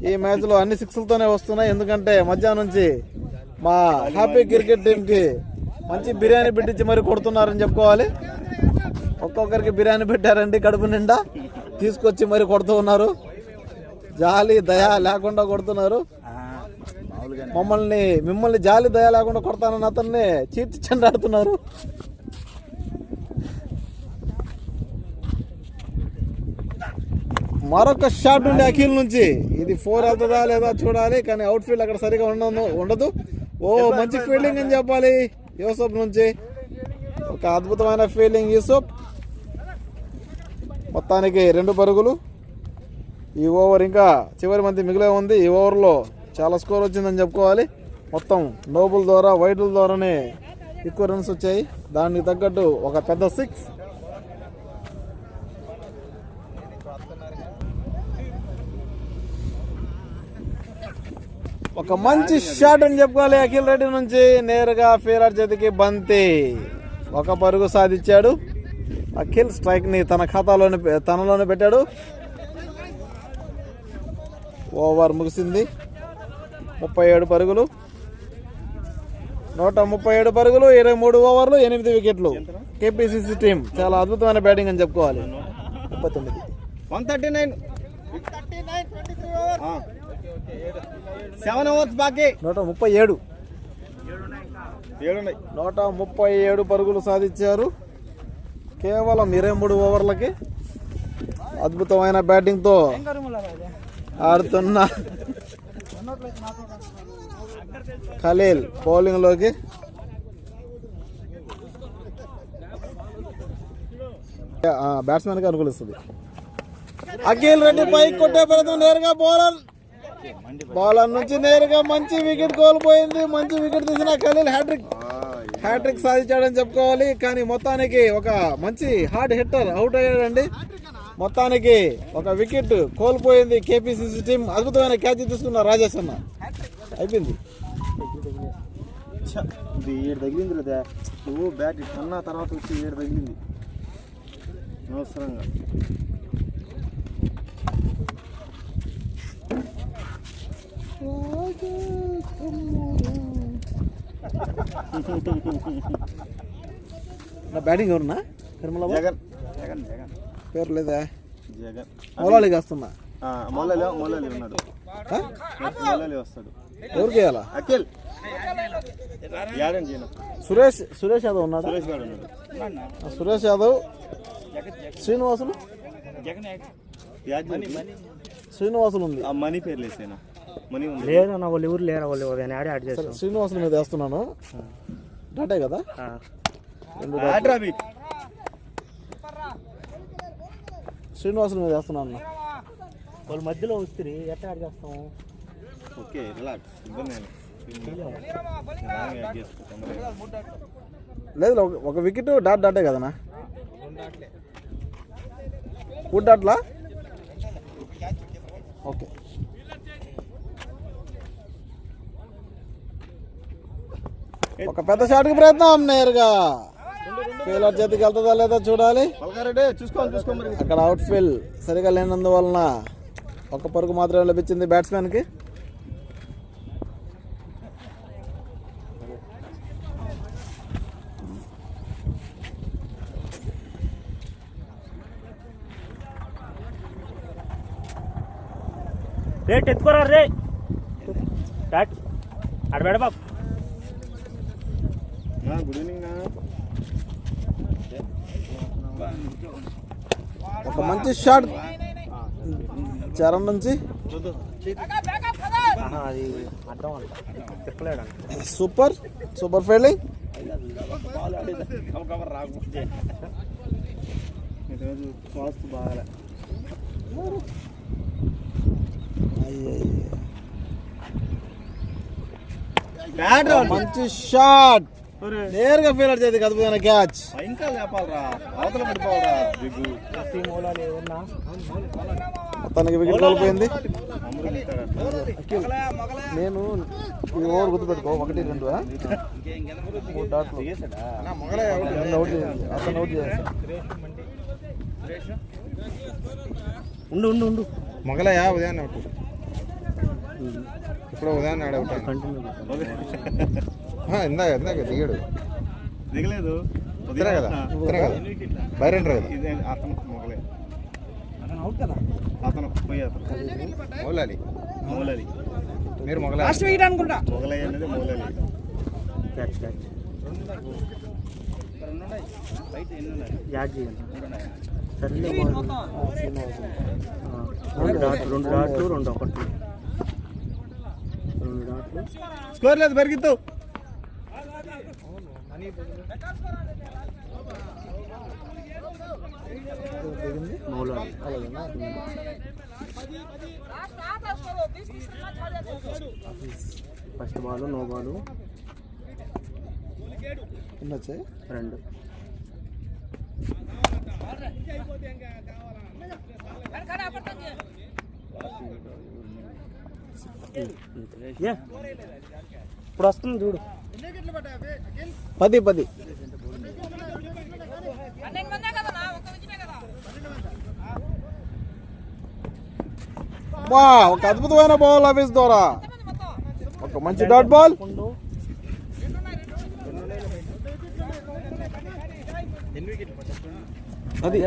Speaker 4: ఈ మ్యాచ్లో అన్ని 6లతోనే వస్తున్నాయి. ఎందుకంటే మధ్యాహ్నం నుంచి మా హ్యాపీ క్రికెట్ టీంకి మంచి బిర్యానీ పెట్టించి మరి కొడుతున్నారని చెప్పుకోవాలి. ఒక్కొక్కరికి బిర్యానీ పెట్టారండి కడుపు నిండా తీసుకొచ్చి మరి కొడుతూ ఉన్నారు. జాలి దయ లేకుండా కొడుతున్నారు. మిమ్మల్ని జాలి దయ లేకుండా కొడతానని అతన్ని చీర్చి ఆడుతున్నారు. మరొక షాట్ ఉండే అఖిల్ నుంచి. ఇది 4 అవుతుందా లేదా చూడాలి. కానీ అవుట్ ఫీల్డ్ అక్కడ సరిగా ఉండదు. మంచి ఫీల్డింగ్ అని చెప్పాలి యూసఫ్ నుంచి. ఒక అద్భుతమైన ఫీల్డింగ్ యూసఫ్. మొత్తానికి 2 పరుగులు. ఈ ఓవర్ ఇంకా చివరి మంది మిగిలే ఉంది. ఈ ఓవర్లో చాలా స్కోర్ వచ్చిందని చెప్పుకోవాలి. మొత్తం నోబుల్ ద్వారా, వైడ్ల ద్వారానే ఎక్కువ రన్స్ వచ్చాయి. దానికి తగ్గట్టు ఒక పెద్ద 6. ఒక మంచి షాట్ అని చెప్పుకోవాలి అఖిల్ రెడ్డి నుంచి. నేరుగా ఫీల్డర్ చేతికి బంతి. 1 పరుగు సాధించాడు అఖిల్. స్ట్రైక్ని తనలోనే పెట్టాడు. ఓవర్ ముగిసింది. 37 పరుగులు, 137 పరుగులు, 23 ఓవర్లు, 8 వికెట్లు. కేపీసీసీ టీం చాలా అద్భుతమైన బ్యాటింగ్ అని చెప్పుకోవాలి.
Speaker 2: 139 7 ఓవర్స్ బాకీ.
Speaker 4: 137 137 పరుగులు సాధించారు కేవలం 23 ఓవర్లకి. అద్భుతమైన బ్యాటింగ్తో ఆడుతున్న ఖలీల్ బౌలింగ్లోకి. బ్యాట్స్మెన్కి అనుకూలిస్తుంది. అఖిల్ రెడ్డి పైకి కొట్టే ప్రయత్నం. నేరుగా బౌలర్ బౌలర్ నుంచి నేరుగా మంచి వికెట్ కోల్పోయింది. మంచి వికెట్ తీసిన ఖలీల్ హ్యాట్రిక్ సాధించాడని చెప్పుకోవాలి. కానీ మొత్తానికి ఒక మంచి హార్డ్ హిట్టర్ అవుట్ అయ్యాడండి. మొత్తానికి ఒక వికెట్ కోల్పోయింది కేపీసీసీ టీం. అద్భుతమైన క్యాచ్ తీసుకున్న రాజేష్ అన్న. అయిపోయింది.
Speaker 2: ఏడు తగిలింది లేదా నువ్వు బ్యాట్ అన్న తర్వాత వచ్చి ఏడు తగిలింది అనవసరంగా.
Speaker 4: నా బ్యాటింగ్ ఎవరున్నా
Speaker 2: జగన్
Speaker 4: పేరు లేదా?
Speaker 2: జగన్
Speaker 4: మౌలాలికి వస్తున్నా.
Speaker 2: మొల్లలి ఉన్నాడు. మొల్లలి వస్తాడు.
Speaker 4: ఎవరికి వేయాలా?
Speaker 2: అఖిల్
Speaker 4: సురేష్ యాదవ్ ఉన్నాడు.
Speaker 2: సురేష్ గారు ఉన్నాడు.
Speaker 4: సురేష్ యాదవ్, శ్రీనివాసులు శ్రీనివాసులు ఉంది.
Speaker 2: ఆ మనీ పేరు లేసేనా? మనీ ఉంది
Speaker 3: లేదన్న, వాళ్ళు ఎవరు లేరా, వాళ్ళు యాడ్ చేస్తారు.
Speaker 4: శ్రీనివాసుల మీద వేస్తున్నాను. డాటే కదా. శ్రీనివాసుల మీద వేస్తున్నాను అన్న.
Speaker 3: వాళ్ళ మధ్యలో వస్తుంది ఎట్లా యాడ్ చేస్తాము?
Speaker 2: ఓకే రిలాక్స్, ఇబ్బంది
Speaker 4: లేదు ఒక వికెట్ డాటే కదనా? వుడ్ డాట్లా? ఓకే. ఒక పెద్ద షాట్కి ప్రయత్నం. నేరుగా ఫీల్డర్ చేతికి వెళ్తుందా లేదా చూడాలి. అక్కడ అవుట్ ఫీల్డ్ సరిగా లేనందువలన ఒక పరుగు మాత్రమే లభించింది బ్యాట్స్మెన్కి.
Speaker 3: రేట్ ఎత్తుకోరా రే బ్యాట్ ఆడ బేడ బాబు.
Speaker 2: Good evening.
Speaker 4: ఒక మంచి షాట్ చరణ్ నుంచి.
Speaker 3: అది అర్థం తిప్పలేడు.
Speaker 4: Super fielding.
Speaker 2: ఈరోజు కాస్ట్ బాగా
Speaker 4: మంచి షాట్ నేరుగా ఫీల్డర్ చేతికి అద్భుతమైన క్యాచ్.
Speaker 2: ఇంకా లేపాలరా, అవతల పడిపోవాలరా.
Speaker 4: మొత్తానికి వికెట్ కోల్పోయింది. నేను ఈ ఓవర్ గుర్తుపెట్టుకో, 1-2 3 డాట్లు. అతను అవుట్ చేస్తాను.
Speaker 3: ఉండు
Speaker 2: మొగలయా ఉదయాన్నే అవుట్. ఇప్పుడు ఉదయాన్నే ఆడవుట్. ఇందాక దిగాడు. దిగలేదు కదా బైరెండర్ కదా. అతను మొగలే, అతను పోయి మౌలాలి. మీరు మొగలయ్య అనుకుంటా. మొగలయ్య అనేది మౌలాలి.
Speaker 3: యాడ్ చేయండి. సర్లే 2 డాట్లు 2 1 2 డాట్లు.
Speaker 2: స్కోర్ లేదు పెరిగిద్దు.
Speaker 3: ఫస్ట్ బాల్ నో బాల్
Speaker 4: వచ్చాయి
Speaker 3: 2. ఇప్పుడు వస్తుంది చూడు.
Speaker 4: 10. ఒక అద్భుతమైన బాల్ ఆఫీస్ ద్వారా ఒక మంచి డాట్ బాల్. అది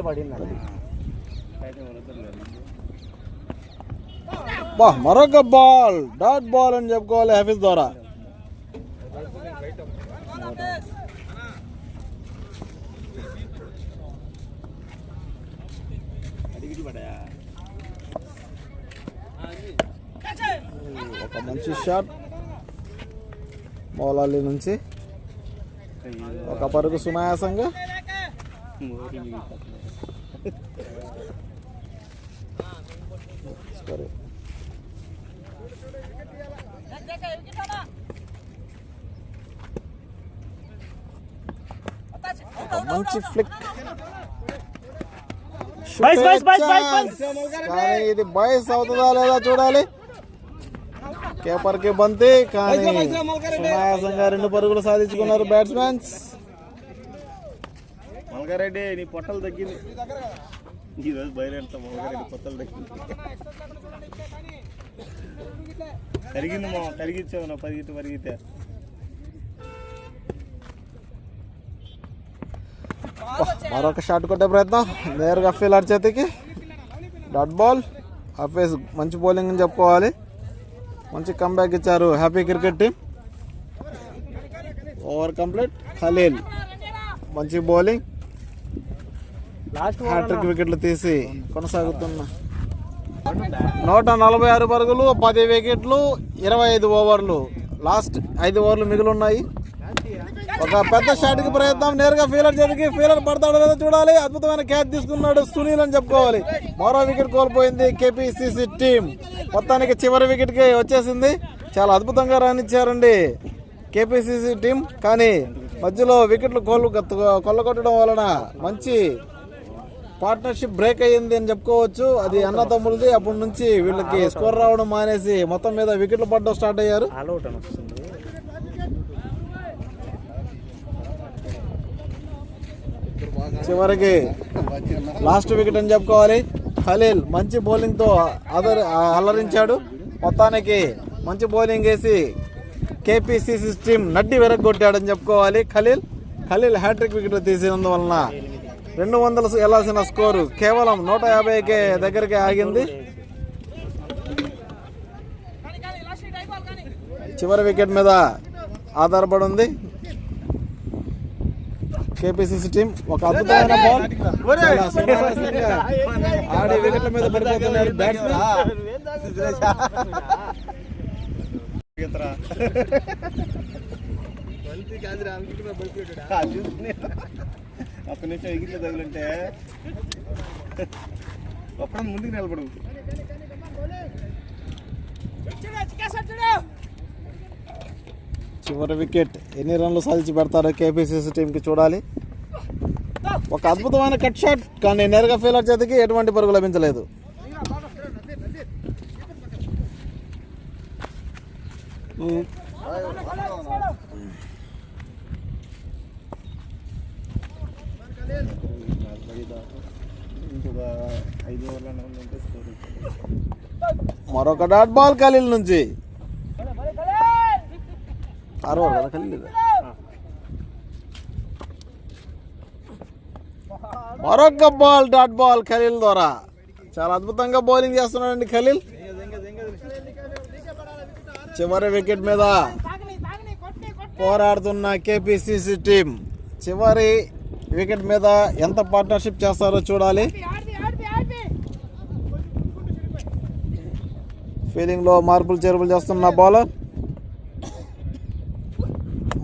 Speaker 4: మరొక బాల్ డాట్ బాల్ అని చెప్పుకోవాలి ఆఫీస్ ద్వారా. ఒక మంచి షాట్ మౌలాలి నుంచి. ఒక పరుగు సునాయాసంగా. మంచి flick.
Speaker 3: Byes, byes, byes, byes, byes.
Speaker 4: కానీ ఇది బైస్ అవుతుందా లేదా చూడాలి. కేపర్కి బంతి, కానీ సునాయాసంగా 2 పరుగులు సాధించుకున్నారు బ్యాట్స్మెన్స్.
Speaker 2: మల్గారెడ్డి నీ పొట్టలు తగ్గింది ఈరోజు బయలుదేరుతాం. మల్గారెడ్డి పొట్టలు తగ్గింది, కరిగింది మా కరిగించావు నా పరిగితే.
Speaker 4: మరొక షాట్ కొట్టే ప్రయత్నం నేరుగా ఫీల్డర్ చేతికి. Dot ball. ఆఫీస్ మంచి బౌలింగ్ అని చెప్పుకోవాలి. మంచి కంబ్యాక్ ఇచ్చారు happy cricket team. Over complete. Khaleel మంచి బౌలింగ్. హ్యాట్రిక్ వికెట్లు తీసి కొనసాగుతున్న 146 పరుగులు, 10 వికెట్లు, 25 ఓవర్లు. లాస్ట్ 5 ఓవర్లు మిగిలి ఉన్నాయి. ఒక పెద్ద షాట్కి ప్రయత్నం నేరుగా ఫీల్డర్ చేతికి. ఫీల్డర్ పడతాడో లేదో చూడాలి. అద్భుతమైన క్యాచ్ తీసుకున్నాడు సునీల్ అని చెప్పుకోవాలి. మరో వికెట్ కోల్పోయింది కేపీసీసీ టీం. మొత్తానికి చివరి వికెట్కి వచ్చేసింది. చాలా అద్భుతంగా రాణించారండి కేపీసీసీ టీం. కానీ మధ్యలో వికెట్లు కొల్లగొట్టడం వలన మంచి పార్ట్నర్షిప్ బ్రేక్ అయ్యింది అని చెప్పుకోవచ్చు. అది అన్న తమ్ముడిది. అప్పటి నుంచి వీళ్ళకి స్కోర్ రావడం మానేసి మొత్తం మీద వికెట్లు పడడం స్టార్ట్ అయ్యారు. చివరికి లాస్ట్ వికెట్ అని చెప్పుకోవాలి. ఖలీల్ మంచి బౌలింగ్తో అల్లరించాడు. మొత్తానికి మంచి బౌలింగ్ వేసి కేపీసీసీ టీం నడ్డి వెరగొట్టాడని చెప్పుకోవాలి. ఖలీల్ హ్యాట్రిక్ వికెట్ తీసినందువలన 200 వెళ్లాల్సిన స్కోరు కేవలం 150కి దగ్గరికి ఆగింది. చివరి వికెట్ మీద ఆధారపడి ఉంది కేపీసీసీ టీం. ఒక అద్భుతమైన బాల్ ఆడి వికెట్ల మీద పడిపోతున్నారు బ్యాట్స్మెన్.
Speaker 2: ఒక్క నిమిషం ఎగిరిలో తగులుంటే ఒక్కడ ముందుకు నిలబడు.
Speaker 4: చివరి వికెట్ ఎన్ని రన్లు సాధించి పెడతారో కేపీసీసీ టీంకి చూడాలి. ఒక అద్భుతమైన కట్ షాట్, కానీ నేరుగా ఫీల్డర్ చేతికి ఎటువంటి పరుగు లభించలేదు. మరొక డాట్ బాల్ ఖలీల్ నుంచి. మరొక బాల్ డాట్ బాల్ ఖలీల్ ద్వారా. చాలా అద్భుతంగా బౌలింగ్ చేస్తున్నాడండి ఖలీల్. చివరి వికెట్ మీద పోరాడుతున్న కేపీసీసీ టీం చివరి వికెట్ మీద ఎంత పార్ట్నర్షిప్ చేస్తారో చూడాలి. ఫీల్డింగ్ లో మార్పులు చేర్పులు చేస్తున్న బౌలర్.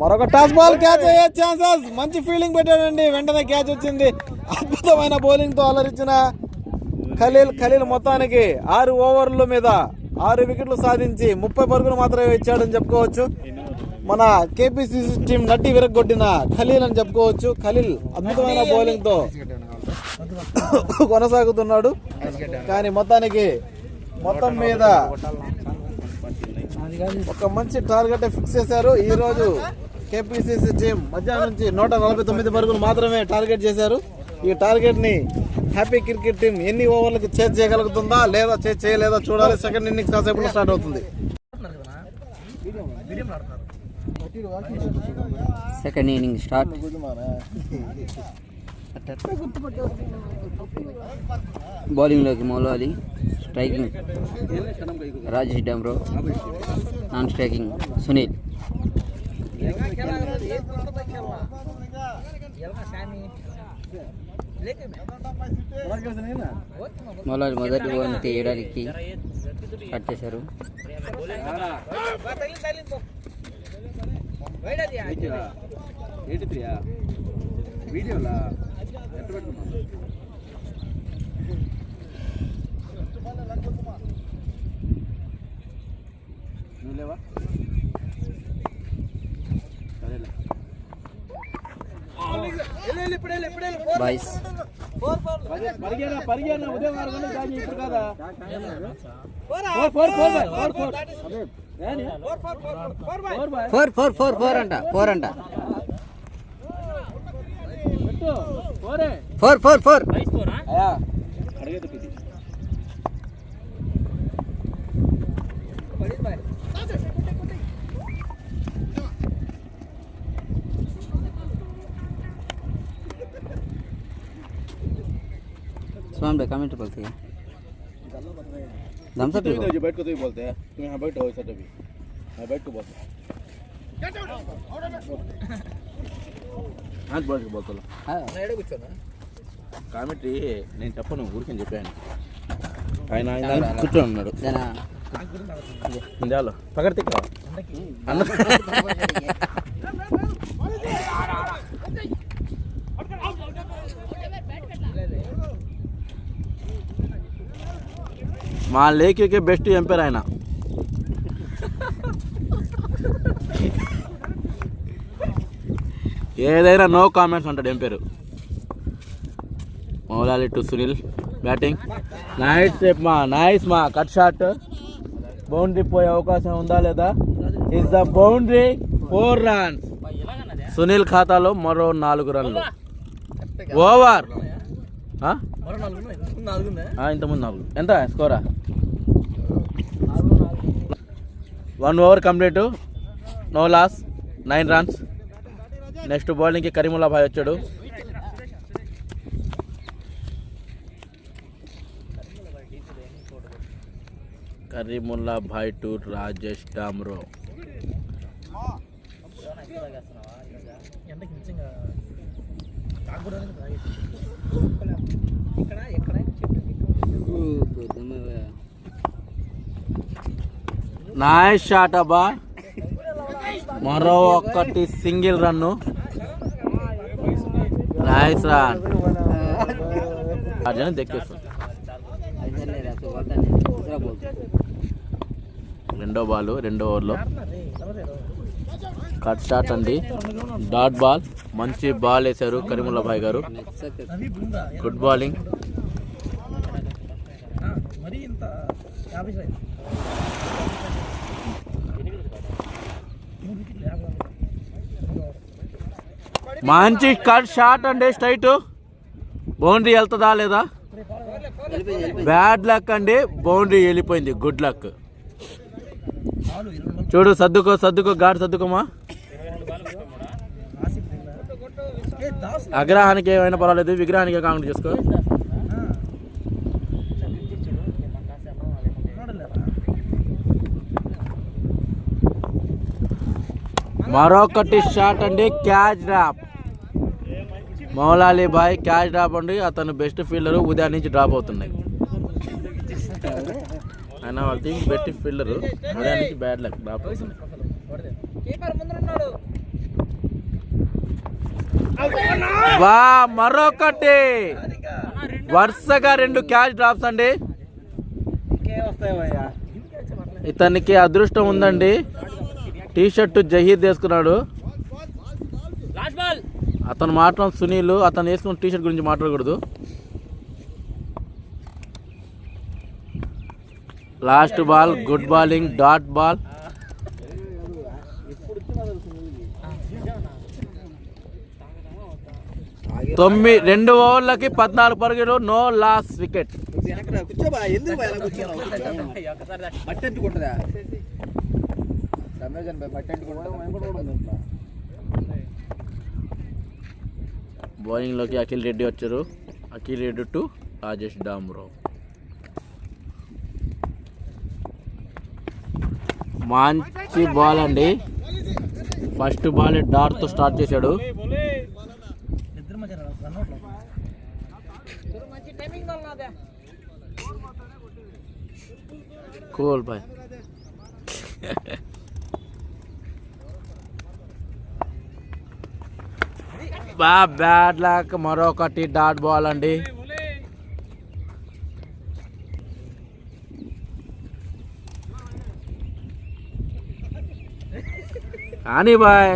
Speaker 4: మరొక టాస్ బాల్, క్యాచ్ అయ్యే ఛాన్సెస్. మంచి ఫీల్డింగ్ పెట్టాడండి, వెంటనే క్యాచ్ వచ్చింది. అద్భుతమైన బౌలింగ్ తో అలరించిన ఖలీల్ మొత్తానికి 6 ఓవర్ల మీద 6 వికెట్లు సాధించి 30 పరుగులు మాత్రమే ఇచ్చాడని చెప్పుకోవచ్చు. మన కేపీసీసీ టీం నడ్డి విరగొట్టిన ఖలీల్ అని చెప్పుకోవచ్చు. ఖలీల్ అద్భుతమైన బౌలింగ్ తో కొనసాగుతున్నాడు. కానీ మొత్తం మీద ఒక మంచి టార్గెట్ ఫిక్స్ చేశారు. ఈ రోజు కేపీసీసీ టీం మధ్యాహ్నం నుంచి 149 పరుగులు మాత్రమే టార్గెట్ చేశారు. ఈ టార్గెట్ ని హ్యాపీ క్రికెట్ టీం ఎన్ని ఓవర్లకు చేజ్ చేయగలుగుతుందా లేదా చేజ్ చేయలేదా చూడాలి. సెకండ్ ఇన్నింగ్స్ కాసేపు స్టార్ట్ అవుతుంది.
Speaker 5: Second inning start. బౌలింగ్లోకి మౌలాలి, స్ట్రైకింగ్ రాజేష్ డామ్రో, నాన్ స్ట్రైకింగ్ సునీల్. మౌలాలి మొదటి బౌలింగ్ తీయడానికి స్టార్ట్ చేశారు. బాయ్స్. ఫోర్ అంట. ఫోర్. सुमन भाई कमेंट बोलते हैं दम से
Speaker 6: बैठ को तो ही बोलते हैं तुम यहाँ बैठो ऐसा तभी हाँ बैठ को बोलते हाँ बैठ को बोलते కాబట్టి నేను చెప్పను ఊరికని చెప్పాను ఆయన కూర్చొని ఉన్నాడు చాలు పగడితే అన్న మా లేక్యూకే బెస్ట్ ఎంపైర్ ఆయన. ఏదైనా నో కామెంట్స్ అంటాడు umpire. Moulali to Sunil batting. Nice మా కట్ షాట్. బౌండరీ పోయే అవకాశం ఉందా లేదా? Is the boundary. 4 runs. Sunil ఖాతాలో మరో 4 రన్లు. ఓవర్ ఇంతకుముందు 4. ఎంత స్కోరా? 1 over complete. No loss. 9 runs. Next బౌలింగ్కి కరీముల్లా భాయ్ వచ్చాడు. కరీముల్లా భాయ్ టు రాజేష్ డామ్రో. నైస్ షాట్ అబ్బా. మరో ఒక్కటి సింగిల్ రన్ను. Nice run. అర్జున్ దెక్కేస్తుంది. రెండో బాల్ 2వ ఓవర్లో కట్ షాట్ అండి. Dot ball. మంచి బాల్ వేశారు కరీముల్లా భాయ్ గారు. Good bowling. మంచి కట్ షాట్ అండి. స్ట్రైట్. బౌండరీ వెళ్తుందా లేదా? బ్యాడ్ లక్ అండి. బౌండరీ వెళ్ళిపోయింది. Good luck. చూడు సర్దుకో గాడి సర్దుకోమా. అగ్రహానికి ఏమైనా పర్వాలేదు, విగ్రహానికి కామెంట్ చేసుకో. మరొకటి షాట్ అండి. Catch drop. మౌలాలి బాయ్ క్యాచ్ డ్రాప్ అండి. అతను బెస్ట్ ఫీల్డర్. ఉదయం నుంచి డ్రాప్ అవుతున్నాయి. ఆయన వాళ్ళ టీం బెస్ట్ ఫీల్డర్. ఉదయం నుంచి బ్యాడ్ లక్ డ్రాప్ అవుతున్నాయి. వా మరొకటి. వరుసగా 2 క్యాచ్ డ్రాప్స్ అండి. ఇతనికి అదృష్టం ఉందండి. టీ షర్ట్ జహీద్ వేసుకున్నాడు. అతను మాత్రం సునీల్. అతను వేసుకున్న టీ షర్ట్ గురించి మాట్లాడకూడదు. Last ball. Good bowling. Dot ball. 2 ఓవర్లకి 14 పరుగులు. No loss wicket. బౌలింగ్లోకి అఖిల్ రెడ్డి వచ్చారు. అఖిల్ రెడ్డి టు రాజేష్ డామ్రో. మంచి బాల్ అండి. ఫస్ట్ బాల్ డాట్తో స్టార్ట్ చేశాడు. Cool boy. Bad luck. మరొకటి డాట్ బాల్ అండి. అని బాయ్.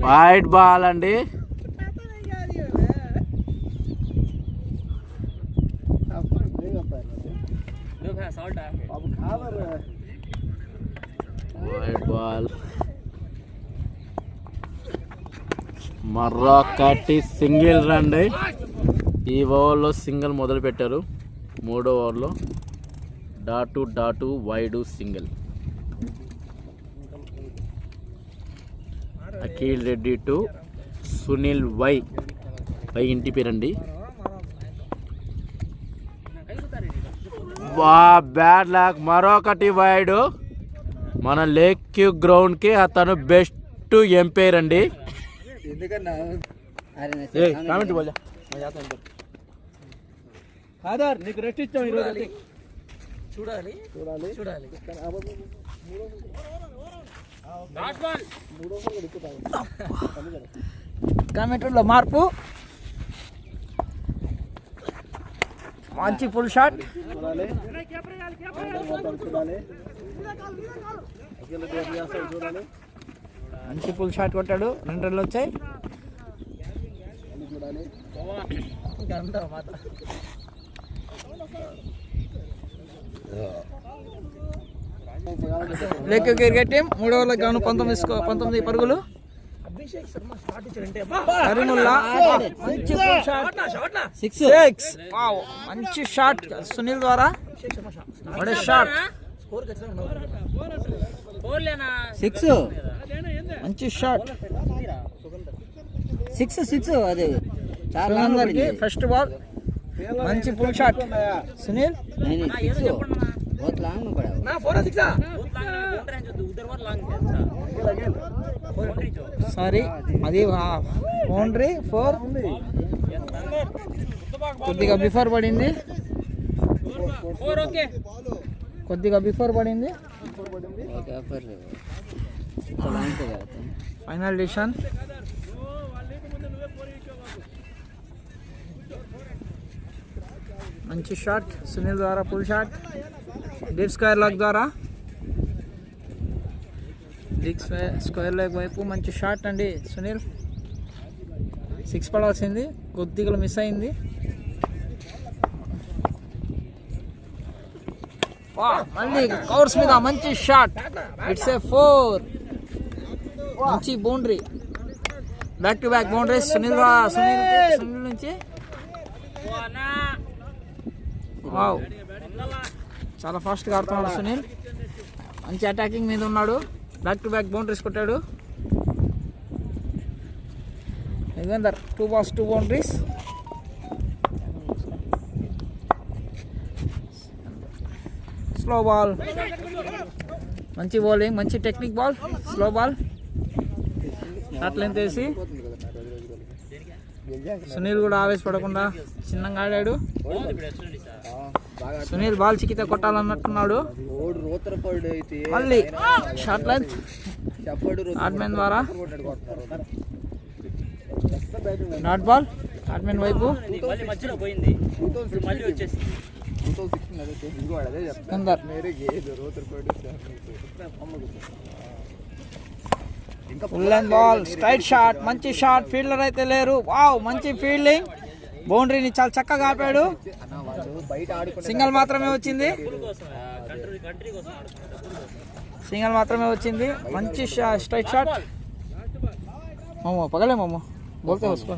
Speaker 6: వైడ్ బాల్ అండి. Wide ball. మరొకటి సింగిల్ రండి. ఈ ఓవర్లో సింగిల్ మొదలు పెట్టారు. 3వ ఓవర్లో dot wide single. Akhil Reddy to Sunil Y ఇంటి పేరండి. Bad luck. మరొకటి వైడ్. మన లేక్ క్యూ గ్రౌండ్కి అతను బెస్ట్ ఎంపైర్ అండి. కామెంట్ బోల్ ఆధార్ నీకు రెస్ట్ ఇచ్చాం ఈరోజు. చూడాలి.
Speaker 1: కామెంట్లో మార్పు. మంచి ఫుల్ షాట్. మంచి ఫుల్ షాట్ కొట్టాడు. 2 రన్లు వచ్చాయి. లేక్ క్రికెట్ టీం 3వ ఓవర్లకు గాను 19 పరుగులు. కరీముల్లా మంచి సిక్స్. మంచి షాట్ సునీల్ ద్వారా. షాట్
Speaker 5: 6
Speaker 1: మంచి షాట్.
Speaker 5: 6 అదే
Speaker 1: అందరికి ఫస్ట్ బాల్. మంచి ఫుల్ షాట్ సునీల్.
Speaker 5: बहुत लॉन्ग में पड़ा
Speaker 1: సారీ అది బౌండరీ 4. కొద్దిగా బిఫోర్ పడింది. Final decision. మంచి షాట్ సునీల్ ద్వారా. Full shot deep square leg ద్వారా. స్క్వేర్ లెగ్ వైపు మంచి షాట్ అండి సునీల్. 6 పడాల్సింది, కొద్దిగా మిస్ అయింది. మళ్ళీ కవర్స్ మీద మంచి షాట్. It's a 4. మంచి boundary. Back to back boundaries Sunil నుంచి. వావ్, చాలా ఫాస్ట్గా ఆడుతున్నాడు సునీల్. మంచి అటాకింగ్ మీద ఉన్నాడు. బ్యాక్ టు బ్యాక్ బౌండరీస్ కొట్టాడు. Yugandhar 2 balls 2 boundaries. Slow ball. మంచి బౌలింగ్, మంచి technique ball. Slow ball shot length వేసి సునీల్ కూడా ఆవేశపడకుండా చిన్నగా ఆడాడు. సునీల్ బాల్ చికితే కొట్టాలన్నట్టున్నాడు. మళ్ళీ షాట్ లెంత్ ఆర్మెన్ ద్వారా. నాట్ బాల్ ఆర్మెన్ వైపు. Full length ball, straight shot, మంచి షాట్. ఫీల్డర్ అయితే లేరు. వావ్, మంచి ఫీల్డింగ్. బౌండరీని చాలా చక్కగా ఆపాడు. సింగల్ మాత్రమే వచ్చింది. మంచి స్ట్రైట్ షాట్. मोमो पकड़े मोमो बोलते हो उसको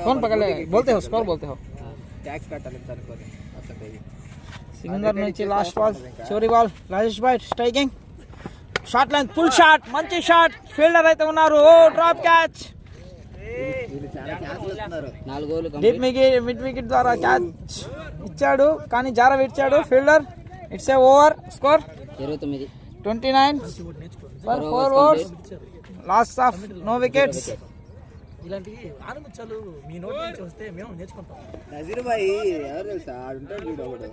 Speaker 1: फोन पकड़े बोलते हो स्कोर बोलते हो सिकंदर నుంచి లాస్ట్ బాల్ చివరి బాల్ రాజేష్ భాయ్ striking shot length full shot మంచి షాట్ ఫీల్డర్ అయితే ఉన్నారు ఓ drop catch deep mid wicket ద్వారా క్యాచ్ ఇచ్చాడు కానీ జార విడిచాడు fielder it's a over score 29 for 4 overs last of no wickets
Speaker 7: ఇలాంటి ఆనందించాలు మీ నోటి నుంచి వస్తే మేము నేర్చుకుంటాం
Speaker 4: నజీర్ భాయ్ ఎవరు తెలుసా ఆడుంటాడు చూడు ఒకడు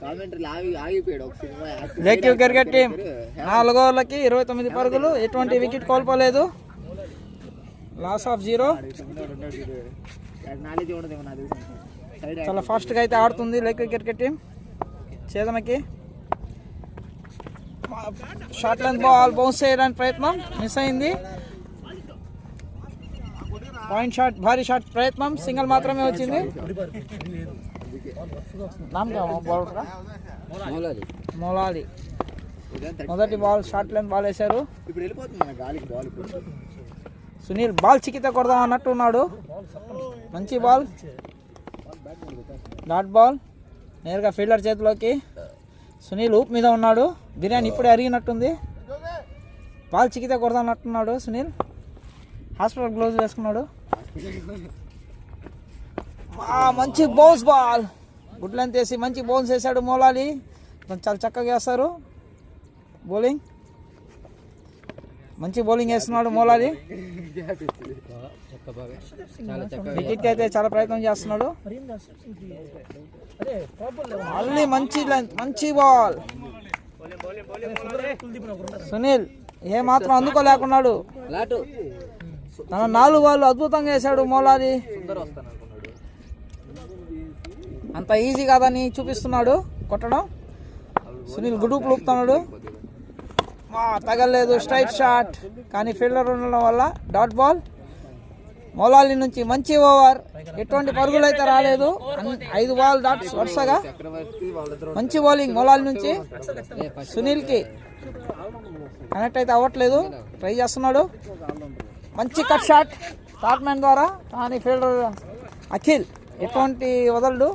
Speaker 4: కామెంటరీ ఆగిపోయాడు ఒక సినిమా
Speaker 1: లేక్ క్రికెట్ టీం 4 ఓవర్లకి 29 పరుగులు ఎటువంటి వికెట్ కోల్పోలేదు లాస్ ఆఫ్ 0
Speaker 4: నాలెడ్జ్ ఉండదేమో నాకు తెలుసు
Speaker 1: చాలా ఫాస్ట్గా అయితే ఆడుతుంది లేక్ క్రికెట్ టీం చేదనకి షార్ట్ లెంత్ బాల్ బౌన్స్ చేయడానికి ప్రయత్నం మిస్ అయింది పాయింట్ షాట్, భారీ షాట్ ప్రయత్నం, సింగిల్ మాత్రమే వచ్చింది. మౌలాలి మొదటి బాల్ షార్ట్ లైన్ బాల్ వేశారు. సునీల్ బాల్ చికిత కొడదాం అన్నట్టు ఉన్నాడు. మంచి బాల్, డాట్ బాల్ నేరుగా ఫీల్డర్ చేతిలోకి. సునీల్ ఊపు మీద ఉన్నాడు. బిర్యానీ ఇప్పుడే అరిగినట్టుంది. బాల్ చికిత కొడదాం అన్నట్టున్నాడు సునీల్. హాస్పిటల్ గ్లోవ్స్ వేసుకున్నాడు. మంచి బౌన్స్ బాల్, గుడ్ లెంత్ వేసి మంచి బౌన్స్ వేసాడు మౌలాలి. చాలా చక్కగా వేస్తారు బౌలింగ్. మంచి బౌలింగ్ వేస్తున్నాడు మౌలాలి. వికెట్కి అయితే చాలా ప్రయత్నం చేస్తున్నాడు. మళ్ళీ మంచి లెంత్, మంచి బాల్. సునీల్ ఏ మాత్రం అందుకోలేకున్నాడు. తన 4 బాల్ అద్భుతంగా వేశాడు మౌలాలి. అంత ఈజీ కాదని చూపిస్తున్నాడు కొట్టడం. సునీల్ గుడుపు లూపుతున్నాడు. తగలేదు, స్ట్రైట్ షాట్, కానీ ఫీల్డర్ ఉండడం వల్ల డాట్ బాల్. మౌలాలి నుంచి మంచి ఓవర్, ఎటువంటి పరుగులు అయితే రాలేదు. 5 బాల్ డాట్స్ వరుసగా. మంచి బౌలింగ్ మౌలాలి నుంచి. సునీల్కి కనెక్ట్ అయితే అవ్వట్లేదు, ట్రై చేస్తున్నాడు. మంచి కట్ షాట్ టాప్ మ్యాన్ ద్వారా, కానీ ఫీల్డర్ అఖిల్ ఎటువంటి వదలడు.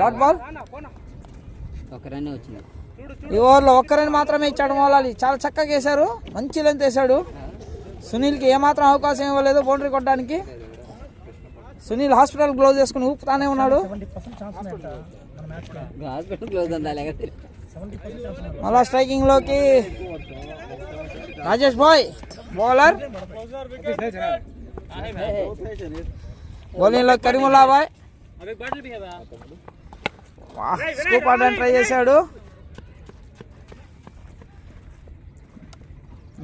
Speaker 1: Dot ball. ఈ ఓవర్లో 1 రన్ మాత్రమే ఇచ్చాడు మౌలాలి. చాలా చక్కగా వేశారు, మంచి లెంత్ వేశాడు. సునీల్కి ఏమాత్రం అవకాశం ఇవ్వలేదు బౌండరీ కొట్టడానికి. సునీల్ హాస్పిటల్ గ్లోవ్ చేసుకుని ఊపుతానే ఉన్నాడు. మళ్ళా స్ట్రైకింగ్ లోకి రాజేష్ బాయ్ బౌలర్. బౌలింగ్ లో కరీముల్లా బాయ్ స్కూప్ ఆడడానికి ట్రై చేశాడు.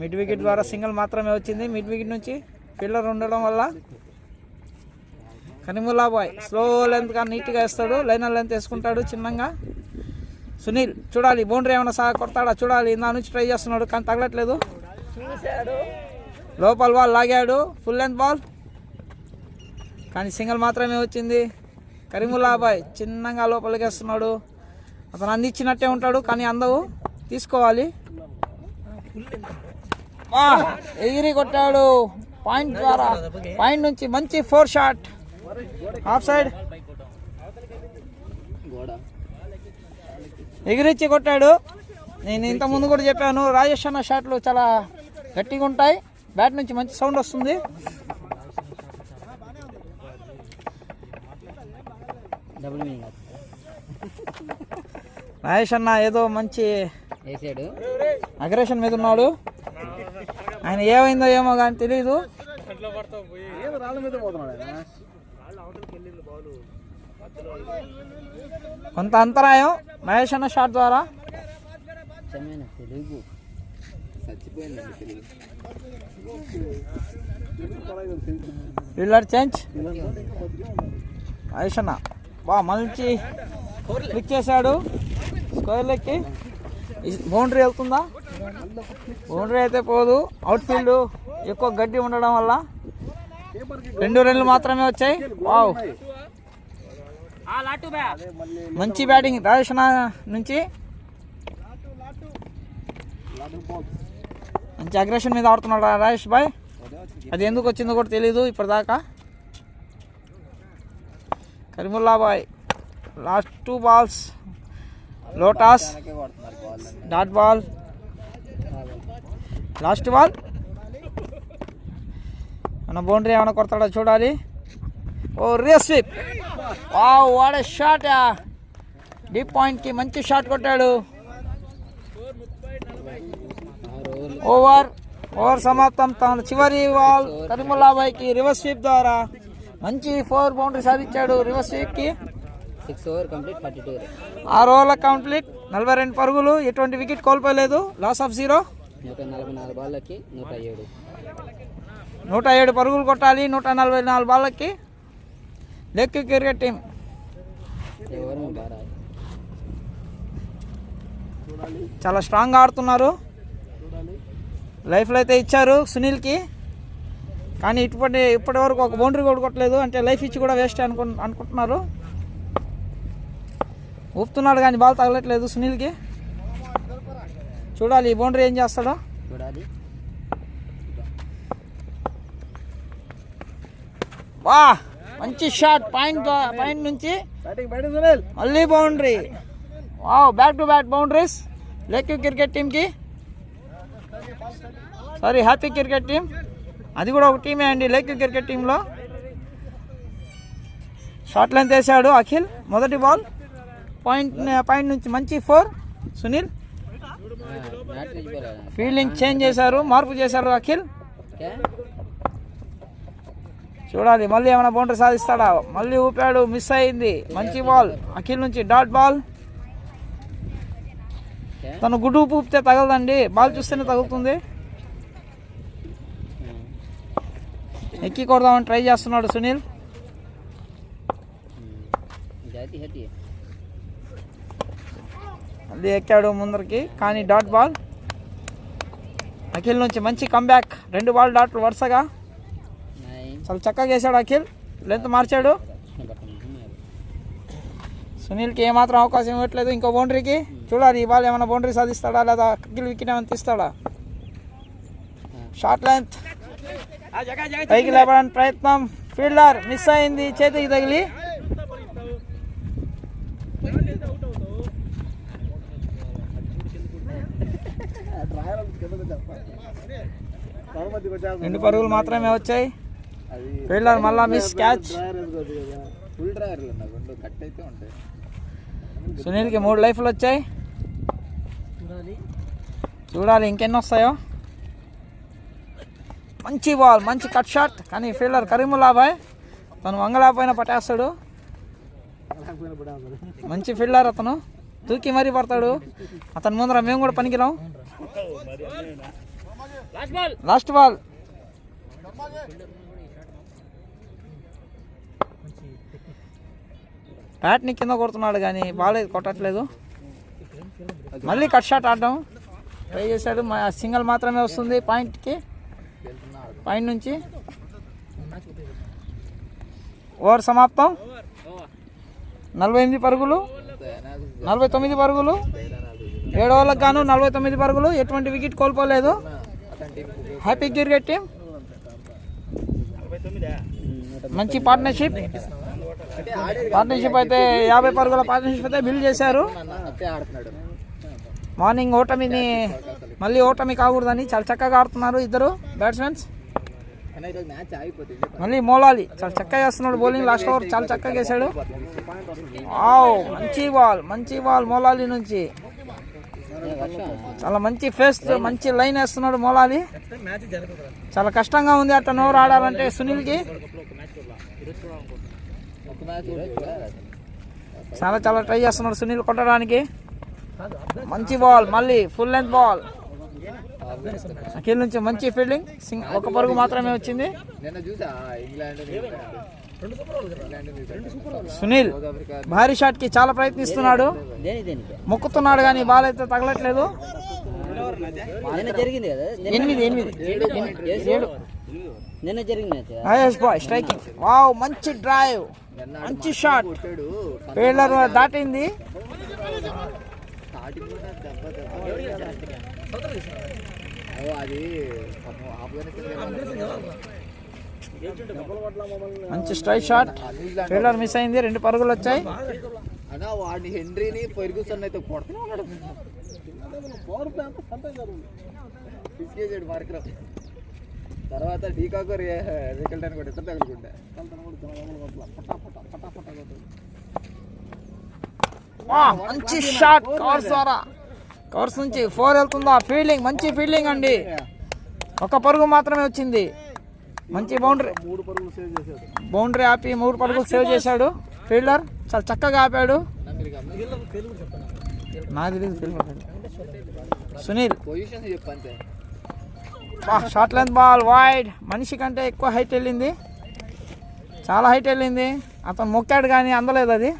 Speaker 1: మిడ్ వికెట్ ద్వారా సింగిల్ మాత్రమే వచ్చింది. మిడ్ వికెట్ నుంచి ఫీల్డర్ ఉండడం వల్ల కరీముల్లా బాయ్ స్లో లెంత్గా నీట్గా వేస్తాడు. లైనర్ లెంత్ వేసుకుంటాడు చిన్నగా. సునీల్ చూడాలి బౌండరీ ఏమైనా కొడతాడా చూడాలి. ఇందా నుంచి ట్రై చేస్తున్నాడు, కానీ తగలట్లేదు. లోపల బాల్ లాగాడు, ఫుల్ లెంత్ బాల్, కానీ సింగిల్ మాత్రమే వచ్చింది. కరీముల్లా బాయ్ చిన్నగా లోపలికి వేస్తున్నాడు. అతను అందించినట్టే ఉంటాడు, కానీ అందవు, తీసుకోవాలి. ఎగిరి కొట్టాడు పాయింట్ ద్వారా. పాయింట్ నుంచి మంచి 4 షాట్, హాఫ్ సైడ్ ఎగిరిచ్చి కొట్టాడు. నేను ఇంత ముందు కూడా చెప్పాను, రాజేష్ అన్న షాట్లు చాలా గట్టిగా ఉంటాయి, బ్యాట్ నుంచి మంచి సౌండ్ వస్తుంది. రాజేష్ అన్న ఏదో మంచి అగ్రెషన్ మీద ఉన్నాడు. ఆయన ఏమైందో ఏమో కానీ తెలీదు. కొంత అంతరాయం మహేష్ అన్న షాట్ ద్వారా. Fielder change. మహేష్ అన్న మంచి క్లిక్ చేశాడు స్క్వేర్లెక్కి. బౌండరీ వెళ్తుందా? బౌండరీ అయితే పోదు. అవుట్ ఫీల్డ్ ఎక్కువ గడ్డి ఉండడం వల్ల 2 రన్లు మాత్రమే వచ్చాయి. వావ్, మంచి బ్యాటింగ్ రాజేష్ నుంచి. మంచి అగ్రెషన్ మీద ఆడుతున్నాడు రాజేష్ బాయ్. అది ఎందుకు వచ్చిందో కూడా తెలీదు ఇప్పటిదాకా. కరీముల్లా బాయ్ లాస్ట్ 2 బాల్స్, లోటాస్, డాట్ బాల్, లాస్ట్ బాల్. మన బౌండరీ ఏమైనా కొడతాడో చూడాలి. Oh reverse sweep, wow what a shot. Deep పాయింట్కి మంచి షాట్ కొట్టాడు. ఓవర్ సమాప్తం. తన చివరి బాల్ కరీముల్లా బాయ్కి రివర్స్ స్వీప్ ద్వారా మంచి 4 బౌండరీ సాధించాడు. Reverse స్వీప్కి
Speaker 5: 6 over complete 42.
Speaker 1: 6 ఓవర్ల కంప్లీట్, 42 పరుగులు, ఎటువంటి వికెట్ కోల్పోలేదు, లాస్ ఆఫ్ 0.
Speaker 5: 144 బాళ్ళకి 107.
Speaker 1: 107 పరుగులు కొట్టాలి 144 బాళ్ళకి. లెగ్ క్రికెట్ టీం చాలా స్ట్రాంగ్గా ఆడుతున్నారు. లైఫ్లో అయితే ఇచ్చారు సునీల్కి. కానీ ఇప్పటి వరకు ఒక బౌండరీ కూడా కొట్టలేదు, అంటే లైఫ్ ఇచ్చి కూడా వేస్ట్ అనుకుంటున్నారు. ఊపుతున్నాడు కానీ బాల్ తగలట్లేదు సునీల్కి. చూడాలి ఈ బౌండరీ ఏం చేస్తాడో.
Speaker 5: చూడాలి.
Speaker 1: వా మంచి షాట్ పాయింట్ నుంచి మళ్ళీ boundary. Wow, back to back boundaries Lake cricket టీమ్కి. Sorry, happy cricket team. అది కూడా ఒక టీమే అండి లేక్ క్రికెట్ టీంలో. షాట్ లెంత్ వేసాడు అఖిల్. మొదటి బాల్ పాయింట్ నుంచి మంచి 4. సునీల్ ఫీల్డింగ్ చేంజ్ చేశారు, మార్పు చేశారు అఖిల్. చూడాలి మళ్ళీ ఏమైనా బౌండరీ సాధిస్తాడా. మళ్ళీ ఊపాడు, మిస్ అయింది. మంచి బాల్ అఖిల్ నుంచి, డాట్ బాల్. తను గుడ్డు ఊపితే తగలదండి, బాల్ చూస్తేనే తగులుతుంది. ఎక్కి కొడదామని ట్రై చేస్తున్నాడు సునీల్. మళ్ళీ ఎక్కాడు ముందరికి, కానీ డాట్ బాల్. అఖిల్ నుంచి మంచి కంబ్యాక్. 2 బాల్ డాట్లు వరుసగా. చాలా చక్కగా వేసాడు అఖిల్, లెంత్ మార్చాడు. సునీల్కి ఏమాత్రం అవకాశం ఇవ్వట్లేదు ఇంకో బౌండరీకి. చూడాలి ఈ బాల్ ఏమైనా బౌండరీ సాధిస్తాడా లేదా అఖిల్ వికెట్ ఏమైనా తీస్తాడా. షార్ట్ లెంత్ పైకి లేపడానికి ప్రయత్నం, ఫీల్డర్ మిస్ అయింది, చేతికి తగిలి. రెండు పరుగులు మాత్రమే వచ్చాయి. ఫీల్డర్ మళ్ళా మిస్, క్యాచ్. సునీల్కి 3 లైఫ్లు వచ్చాయి. చూడాలి ఇంకెన్ని వస్తాయో. మంచి బాల్, మంచి కట్ షాట్, కానీ ఫీల్డర్ కరీముల్లా బాయ్ తను వంగలేకపోయినా పట్టేస్తాడు. మంచి ఫీల్డర్ అతను, దూకి మరీ పడతాడు. అతని ముందర మేము కూడా పనికిరాం. Last ball. బ్యాట్ని కింద కొడుతున్నాడు కానీ బాల్ కొట్టట్లేదు. మళ్ళీ కట్ షాట్ ఆడడం ట్రై చేశాడు, సింగిల్ మాత్రమే వస్తుంది పాయింట్ నుంచి. ఓవర్ సమాప్తం. 49 పరుగులు, 49 పరుగులు. 7 ఓవర్లకు గాను 49 పరుగులు. ఎటువంటి వికెట్ కోల్పోలేదు హ్యాపీ క్రికెట్ టీం. మంచి పార్ట్నర్షిప్ అయితే 50 పరుగుల పార్ట్నర్షిప్ అయితే బిల్డ్ చేశారు. మార్నింగ్ మళ్ళీ ఓటమి కాకూడదని చాలా చక్కగా ఆడుతున్నారు ఇద్దరు బ్యాట్స్మెన్స్. మళ్ళీ మోలాలి చాలా చక్కగా చేస్తున్నాడు బౌలింగ్. లాస్ట్ ఓవర్ చాలా చక్కగా వేసాడు. మంచి బాల్ మోలాలి నుంచి. చాలా మంచి ఫేస్, మంచి లైన్ వేస్తున్నాడు మోలాలి. చాలా కష్టంగా ఉంది అట్లా ఓవర్ ఆడాలంటే సునీల్కి. చాలా ట్రై చేస్తున్నాడు సునీల్ కొట్టడానికి. మంచి బాల్, మళ్ళీ ఫుల్ లెంత్ బాల్. అఖిల్ నుంచి మంచి ఫీల్డింగ్. 1 పరుగు మాత్రమే వచ్చింది. సునీల్ భారీ షాట్ కి చాలా ప్రయత్నిస్తున్నాడు, మొక్కుతున్నాడు కానీ బాల్ అయితే తగలట్లేదు. 8 స్ట్రైకింగ్. వావ్, మంచి డ్రైవ్, మంచి షాట్. ఫీల్డర్ దాటింది. మంచి స్ట్రైక్ షాట్. ఫీల్డర్ మిస్ అయింది. 2 పరుగులు వచ్చాయి.
Speaker 4: తర్వాత డీకాకు రికల్టాన్ని కూడా ఇద్దరు తగులుకుంటే
Speaker 1: మంచి షాట్ కవర్స్ నుంచి 4 వెళ్తుందా. ఫీల్డింగ్, మంచి ఫీల్డింగ్ అండి. 1 పరుగు మాత్రమే వచ్చింది. మంచి బౌండరీ ఆపి 3 పరుగులు సేవ్ చేశాడు ఫీల్డర్. చాలా చక్కగా ఆపాడు. నాకు తెలియదు. Sunil short length ball wide. మనిషి కంటే ఎక్కువ హైట్ వెళ్ళింది, చాలా హైట్ వెళ్ళింది. అతను మొక్కాడు కానీ అందలేదు. అది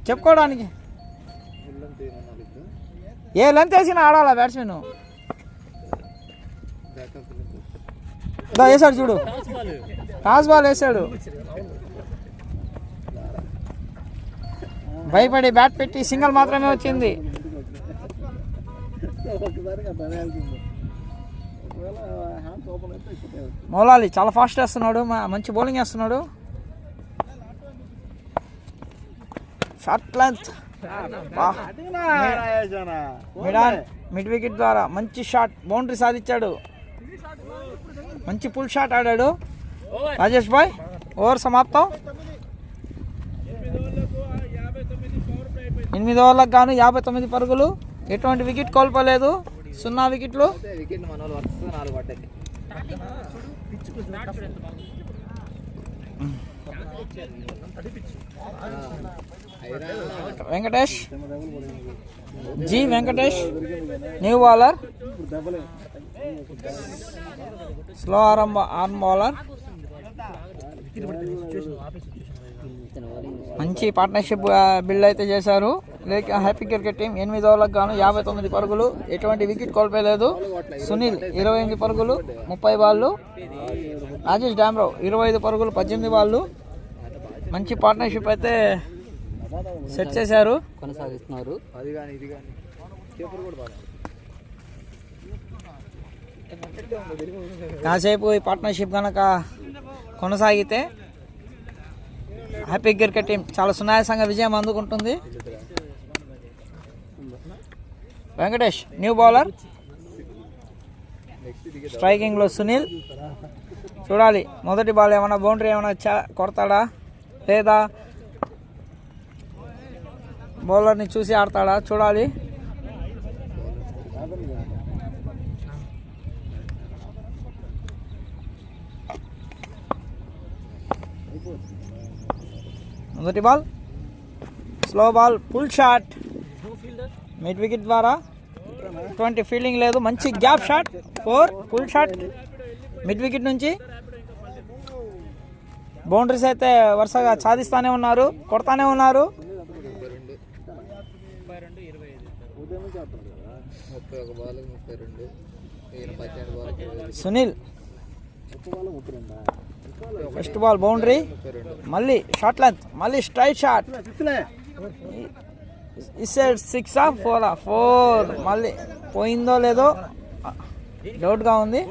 Speaker 1: చెప్పుకోవడానికి ఏ లెంత్ వేసినా ఆడాలా బ్యాట్స్మెన్. వేసాడు చూడు, టాస్ బాల్ వేసాడు. భయపడి బ్యాట్ పెట్టి సింగిల్ మాత్రమే వచ్చింది. మౌలాలి చాలా ఫాస్ట్ వేస్తున్నాడు, మంచి బౌలింగ్ వేస్తున్నాడు. షార్ట్ లెంత్ మిడ్ వికెట్ ద్వారా మంచి షాట్, బౌండరీ సాధించాడు. మంచి పుల్ షాట్ ఆడాడు రాజేష్ బాయ్. ఓవర్ సమాప్తం. 8 ఓవర్లకు గాను 59 పరుగులు. ఎటువంటి వికెట్ కోల్పోలేదు, 0 వికెట్లు. Venkatesh, G Venkatesh new bowler, slow arm bowler. మంచి పార్ట్నర్షిప్ బిల్డ్ అయితే చేశారు హ్యాపీ క్రికెట్ టీం. 8 ఓవర్లకు గాను 59 పరుగులు, ఎటువంటి వికెట్ కోల్పోలేదు. సునీల్ 28 పరుగులు 30 బాళ్ళు. రాజేష్ డామ్రావ్ 25 పరుగులు 18 బాళ్ళు. మంచి పార్ట్నర్షిప్ అయితే సెట్ చేశారు,
Speaker 5: కొనసాగిస్తున్నారు.
Speaker 1: కాసేపు ఈ పార్ట్నర్షిప్ కనుక కొనసాగితే హ్యాపీ క్రికెట్ టీం చాలా సునాయాసంగా విజయం అందుకుంటుంది. వెంకటేష్ న్యూ బౌలర్, స్ట్రైకింగ్లో సునీల్. చూడాలి మొదటి బాల్ ఏమైనా బౌండరీ ఏమైనా కొడతాడా లేదా బౌలర్ని చూసి ఆడతాడా చూడాలి. మొదటి ball slow ball, pull shot mid wicket ద్వారా. ఎటువంటి ఫీల్డింగ్ లేదు, మంచి gap shot, 4 pull shot mid wicket నుంచి. బౌండరీస్ అయితే వరుసగా సాధిస్తానే ఉన్నారు, కొడతానే ఉన్నారు. సునీల్ ఫస్ట్ బాల్ బౌండరీ, మళ్ళీ షార్ట్ లెంత్, మళ్ళీ స్ట్రైట్ షాట్. 6 4 మళ్ళీ పోయిందో లేదో డౌట్గా ఉంది.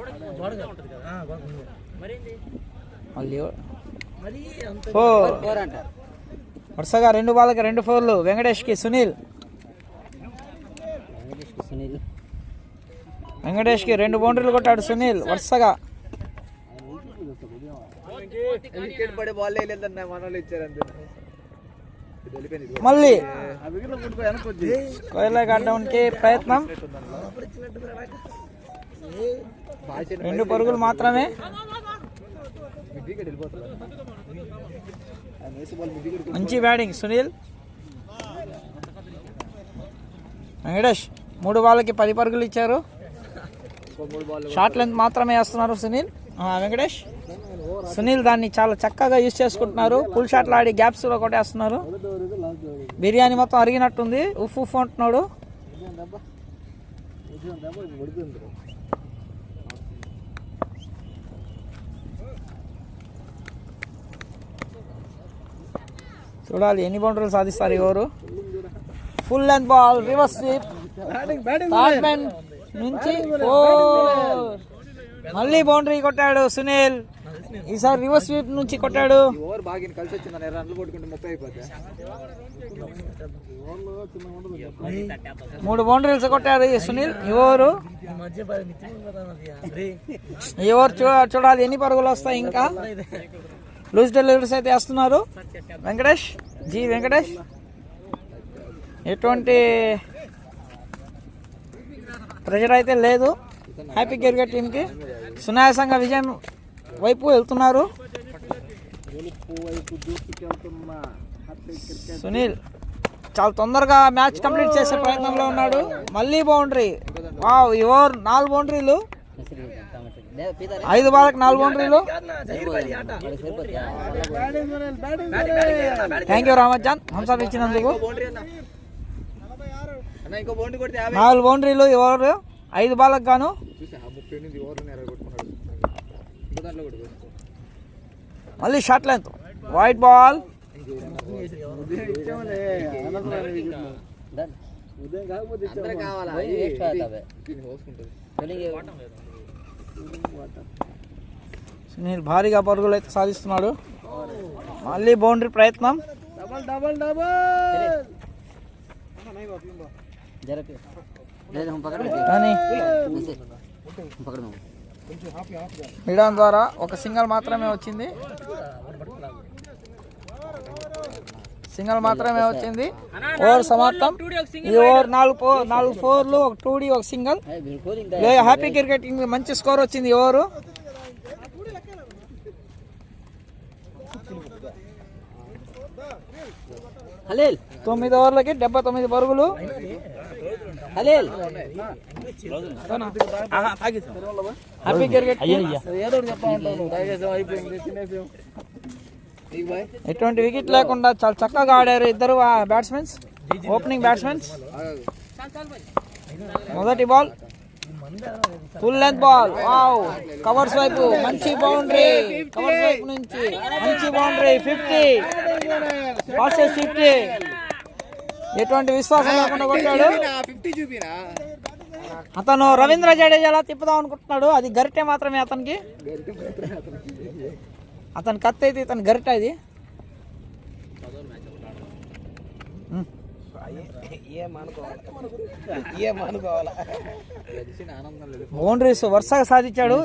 Speaker 1: మళ్ళీ 4 వరుసగా 2 బాల్కి 2 4లు వెంకటేష్కి. సునీల్ వెంకటేష్కి 2 బౌండరీలు కొట్టాడు సునీల్ వరుసగా. మళ్ళీ స్క్వేర్ కట్టడానికి ప్రయత్నం, 2 పరుగులు మాత్రమే. మంచి బ్యాటింగ్ సునీల్. వెంకటేష్ 3 బాల్కి 10 పరుగులు ఇచ్చారు. షార్ట్ లెంత్ మాత్రమే వేస్తున్నారు సునీల్ వెంకటేష్. సునీల్ దాన్ని చాలా చక్కగా యూజ్ చేసుకుంటున్నారు. పుల్ షాట్లు ఆడి గ్యాప్స్లో కొట్టేస్తున్నారు. బిర్యానీ మొత్తం అరిగినట్టుంది, ఉఫ్ ఉఫ్ అంటున్నాడు. చూడాలి ఎన్ని బౌండరీలు సాధిస్తారు ఎవరు. Full length ball, reverse sweep నుంచి 4. మళ్ళీ బౌండరీ కొట్టాడు సునీల్. ఈసారి రివర్స్ స్వీప్ నుంచి కొట్టాడు. 3 బౌండరీలు కొట్టాడు సునీల్. ఎవరు చూడాలి ఎన్ని పరుగులు వస్తాయి. ఇంకా లూజ్ డెలివరీస్ అయితే వేస్తున్నారు వెంకటేష్, జి వెంకటేష్. ఎటువంటి ప్రెషర్ అయితే లేదు హ్యాపీ క్రికెట్ టీంకి. సునాయాసంగా విజయం వైపు వెళ్తున్నారు. సునీల్ చాలా తొందరగా మ్యాచ్ కంప్లీట్ చేసే ప్రయత్నంలో ఉన్నాడు. మళ్ళీ బౌండరీ. వావ్, ఎవరు 4 బౌండరీలు, 5 బాల్కి 4 బౌండరీలు. థ్యాంక్ యూ రామజాన్ హంసా ఇచ్చినందుకు. 4 బౌండరీలు ఎవరు 5 బాళ్ళకు గాను. మళ్ళీ short length white ball. Sunil భారీగా పరుగులు అయితే సాధిస్తున్నాడు. మళ్ళీ బౌండరీ ప్రయత్నం. కానీ మిడాన్ ద్వారా ఒక సింగల్ మాత్రమే వచ్చింది. ఓవర్ సమాప్తం. ఈ ఓవర్ 4 ఫోర్లు, ఒక 2D, ఒక సింగల్. హ్యాపీ క్రికెటింగ్ మంచి స్కోర్ వచ్చింది ఈ ఓవరు.
Speaker 5: హలేల్
Speaker 1: 9 ఓవర్లకి 79 పరుగులు. హ్యాపీ క్రికెట్ ఎటువంటి వికెట్ లేకుండా చాలా చక్కగా ఆడారు ఇద్దరు బ్యాట్స్మెన్స్, ఓపెనింగ్ బ్యాట్స్మెన్స్. మొదటి ball full length ball. Wow, covers వైపు మంచి బౌండరీ, కవర్స్ వైపు నుంచి మంచి బౌండరీ. 50 ఫాస్టెస్ట్ 50. ఎటువంటి విశ్వాసం లేకుండా కొట్టాడు. అతను రవీంద్ర జడేజాలా తిప్పుదాం అనుకుంటున్నాడు. అది గరిటె మాత్రమే అతనికి. అతని కత్తి అయితే ఇతని గరిట. ఇది బౌండరీస్ వరుసగా సాధించాడు.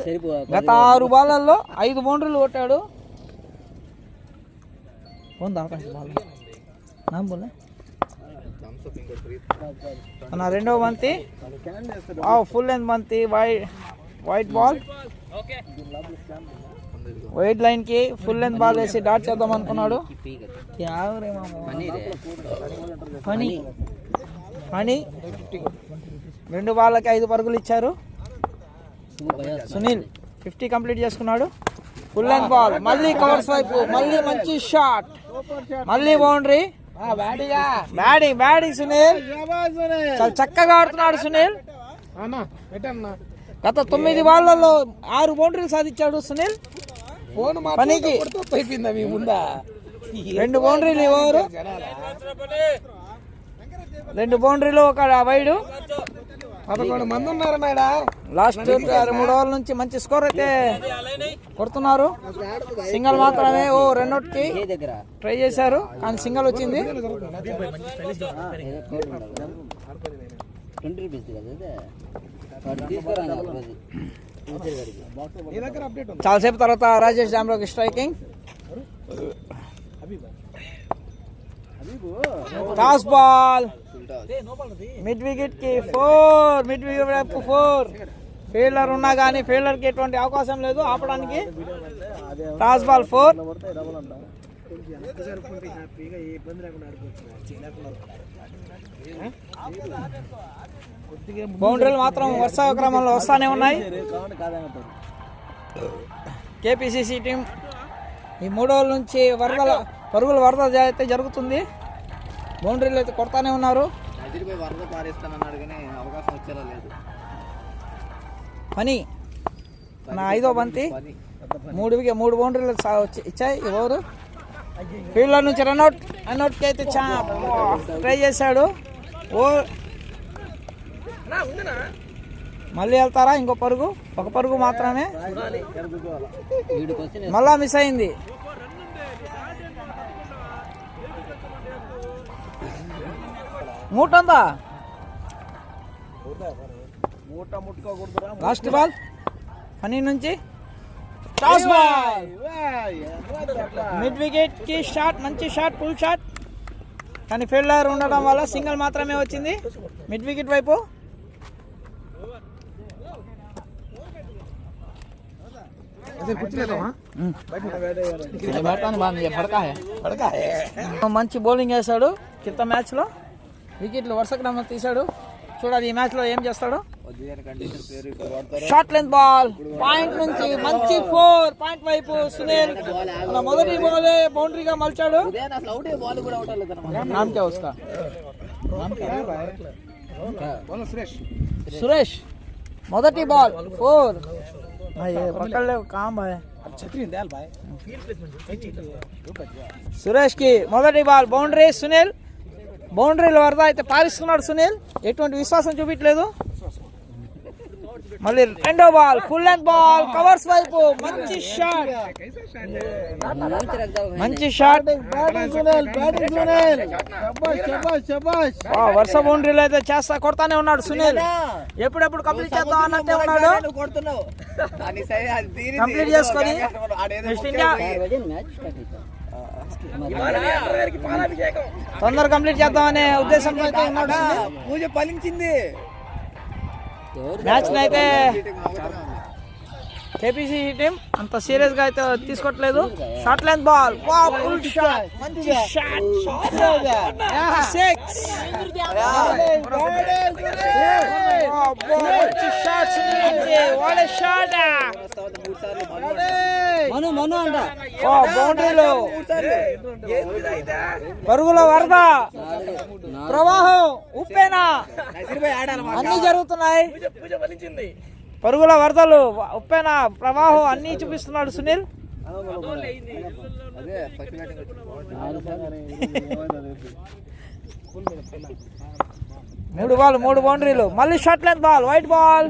Speaker 1: గత 6 బాళ్ళల్లో 5 బౌండరీలు కొట్టాడు. మన రెండవ బంతి ఫుల్ లెంత్ బంతి. వైట్ బాల్, వైట్ లైన్ కి ఫుల్ లెంత్ బాల్ వేసి డాట్ చేద్దాం అనుకున్నాడు. ఫనీ 2 బాళ్ళకి 5 పరుగులు ఇచ్చారు. సునీల్ 50 కంప్లీట్ చేసుకున్నాడు. ఫుల్ లెంత్ బాల్, మళ్ళీ కవర్స్ వైపు, మళ్ళీ మంచి షాట్, మళ్ళీ బౌండరీ. బ్యాటింగ్ సునీల్ చాలా చక్కగా ఆడుతున్నాడు. సునీల్ గత 9 బాళ్లలో 6 బౌండరీలు సాధించాడు సునీల్. పనికి 2 బౌండరీలు ఇవ్వరు, 2 బౌండరీలు, ఒక వైడ్. 11 మంది ఉన్నారు మేడం. లాస్ట్ 3 ఓవర్ల నుంచి మంచి స్కోర్ అయితే కొడుతున్నారు. సింగల్ మాత్రమే 2కి ట్రై చేశారు, కానీ సింగల్ వచ్చింది. చాలాసేపు తర్వాత రాజేష్ జామ్రోకి striking. Toss ball mid wicket కి 4. మిడ్ వికెట్ వైపు 4. ఫీల్డర్ ఉన్నా కానీ ఫీల్డర్ కి ఎటువంటి అవకాశం లేదు ఆపడానికి. Toss ball 4. బౌండరీలు మాత్రం వరుస క్రమంలో వస్తానే ఉన్నాయి. కేపీసీసీ టీం ఈ 3 ఓవర్ల నుంచి పరుగుల వరద అయితే జరుగుతుంది. బౌండరీలు అయితే కొడతానే ఉన్నారు. పని నా 5వ బంతి 3 బౌండరీలు ఇచ్చాయి. ఎవరు ఫీల్డర్ నుంచి రన్అట్కి అయితే ట్రై చేశాడు. మళ్ళీ వెళ్తారా? ఇంకో పరుగు, ఒక పరుగు మాత్రమే, మళ్ళా మిస్ అయింది. మూటందా లాస్ట్ బాల్ పని నుంచి టాస్ బాల్ మిడ్ వికెట్ కి షాట్, మంచి షాట్, ఫుల్ షాట్. కానీ ఫీల్డర్ ఉండడం వల్ల సింగిల్ మాత్రమే వచ్చింది మిడ్ వికెట్ వైపు. మంచి బౌలింగ్ వేశాడు క్రితం మ్యాచ్ లో, వికెట్లు వరుస క్రమంలో తీశాడు. చూడాలి ఈ మ్యాచ్ లో ఏం చేస్తాడు. షార్ట్ లెంత్ బాల్ పాయింట్ నుంచి మంచి 4 పాయింట్ వైపు సునీల్ మొదటి బాల్ బౌండరీగా మలిచాడు. సురేష్ మొదటి బాల్ 4. పక్కడలేవు కామ్ బాయ్. సురేష్ కి మొదటి బాల్ బౌండరీ. సునీల్ బౌండరీలో వరద అయితే పారిస్తున్నాడు సునీల్, ఎటువంటి విశ్వాసం చూపించలేదు. మళ్ళీ రెండో ball full length ball covers వైపు మంచి షాట్, మంచి షాట్. వరుస బౌండరీలో అయితే చేస్తా కొడతానే ఉన్నాడు సునీల్. ఎప్పుడెప్పుడు కంప్లీట్ చేద్దాం అన్నట్టే ఉన్నాడు. కంప్లీట్ చేసుకొని నెక్స్ట్ ఇండియా తొందరగా కంప్లీట్ చేద్దాం అనే ఉద్దేశంతో అయితే ఉన్నాడు.
Speaker 7: పూజ ఫలించింది.
Speaker 1: మ్యాచ్ అయితే కేపీసీ టీం అంత సీరియస్ గా అయితే తీసుకోవట్లేదు. Short length ball, full shot, మంచి షాట్, బౌండరీలో పరుగుల వరద, ప్రవాహం, ఉప్పేనా అన్ని జరుగుతున్నాయి. పరుగుల వరదలు, ఉప్పెన, ప్రవాహం అన్ని చూపిస్తున్నాడు సునీల్. 3 బాల్ 3 బౌండరీలు. మళ్ళీ short length ball, white ball.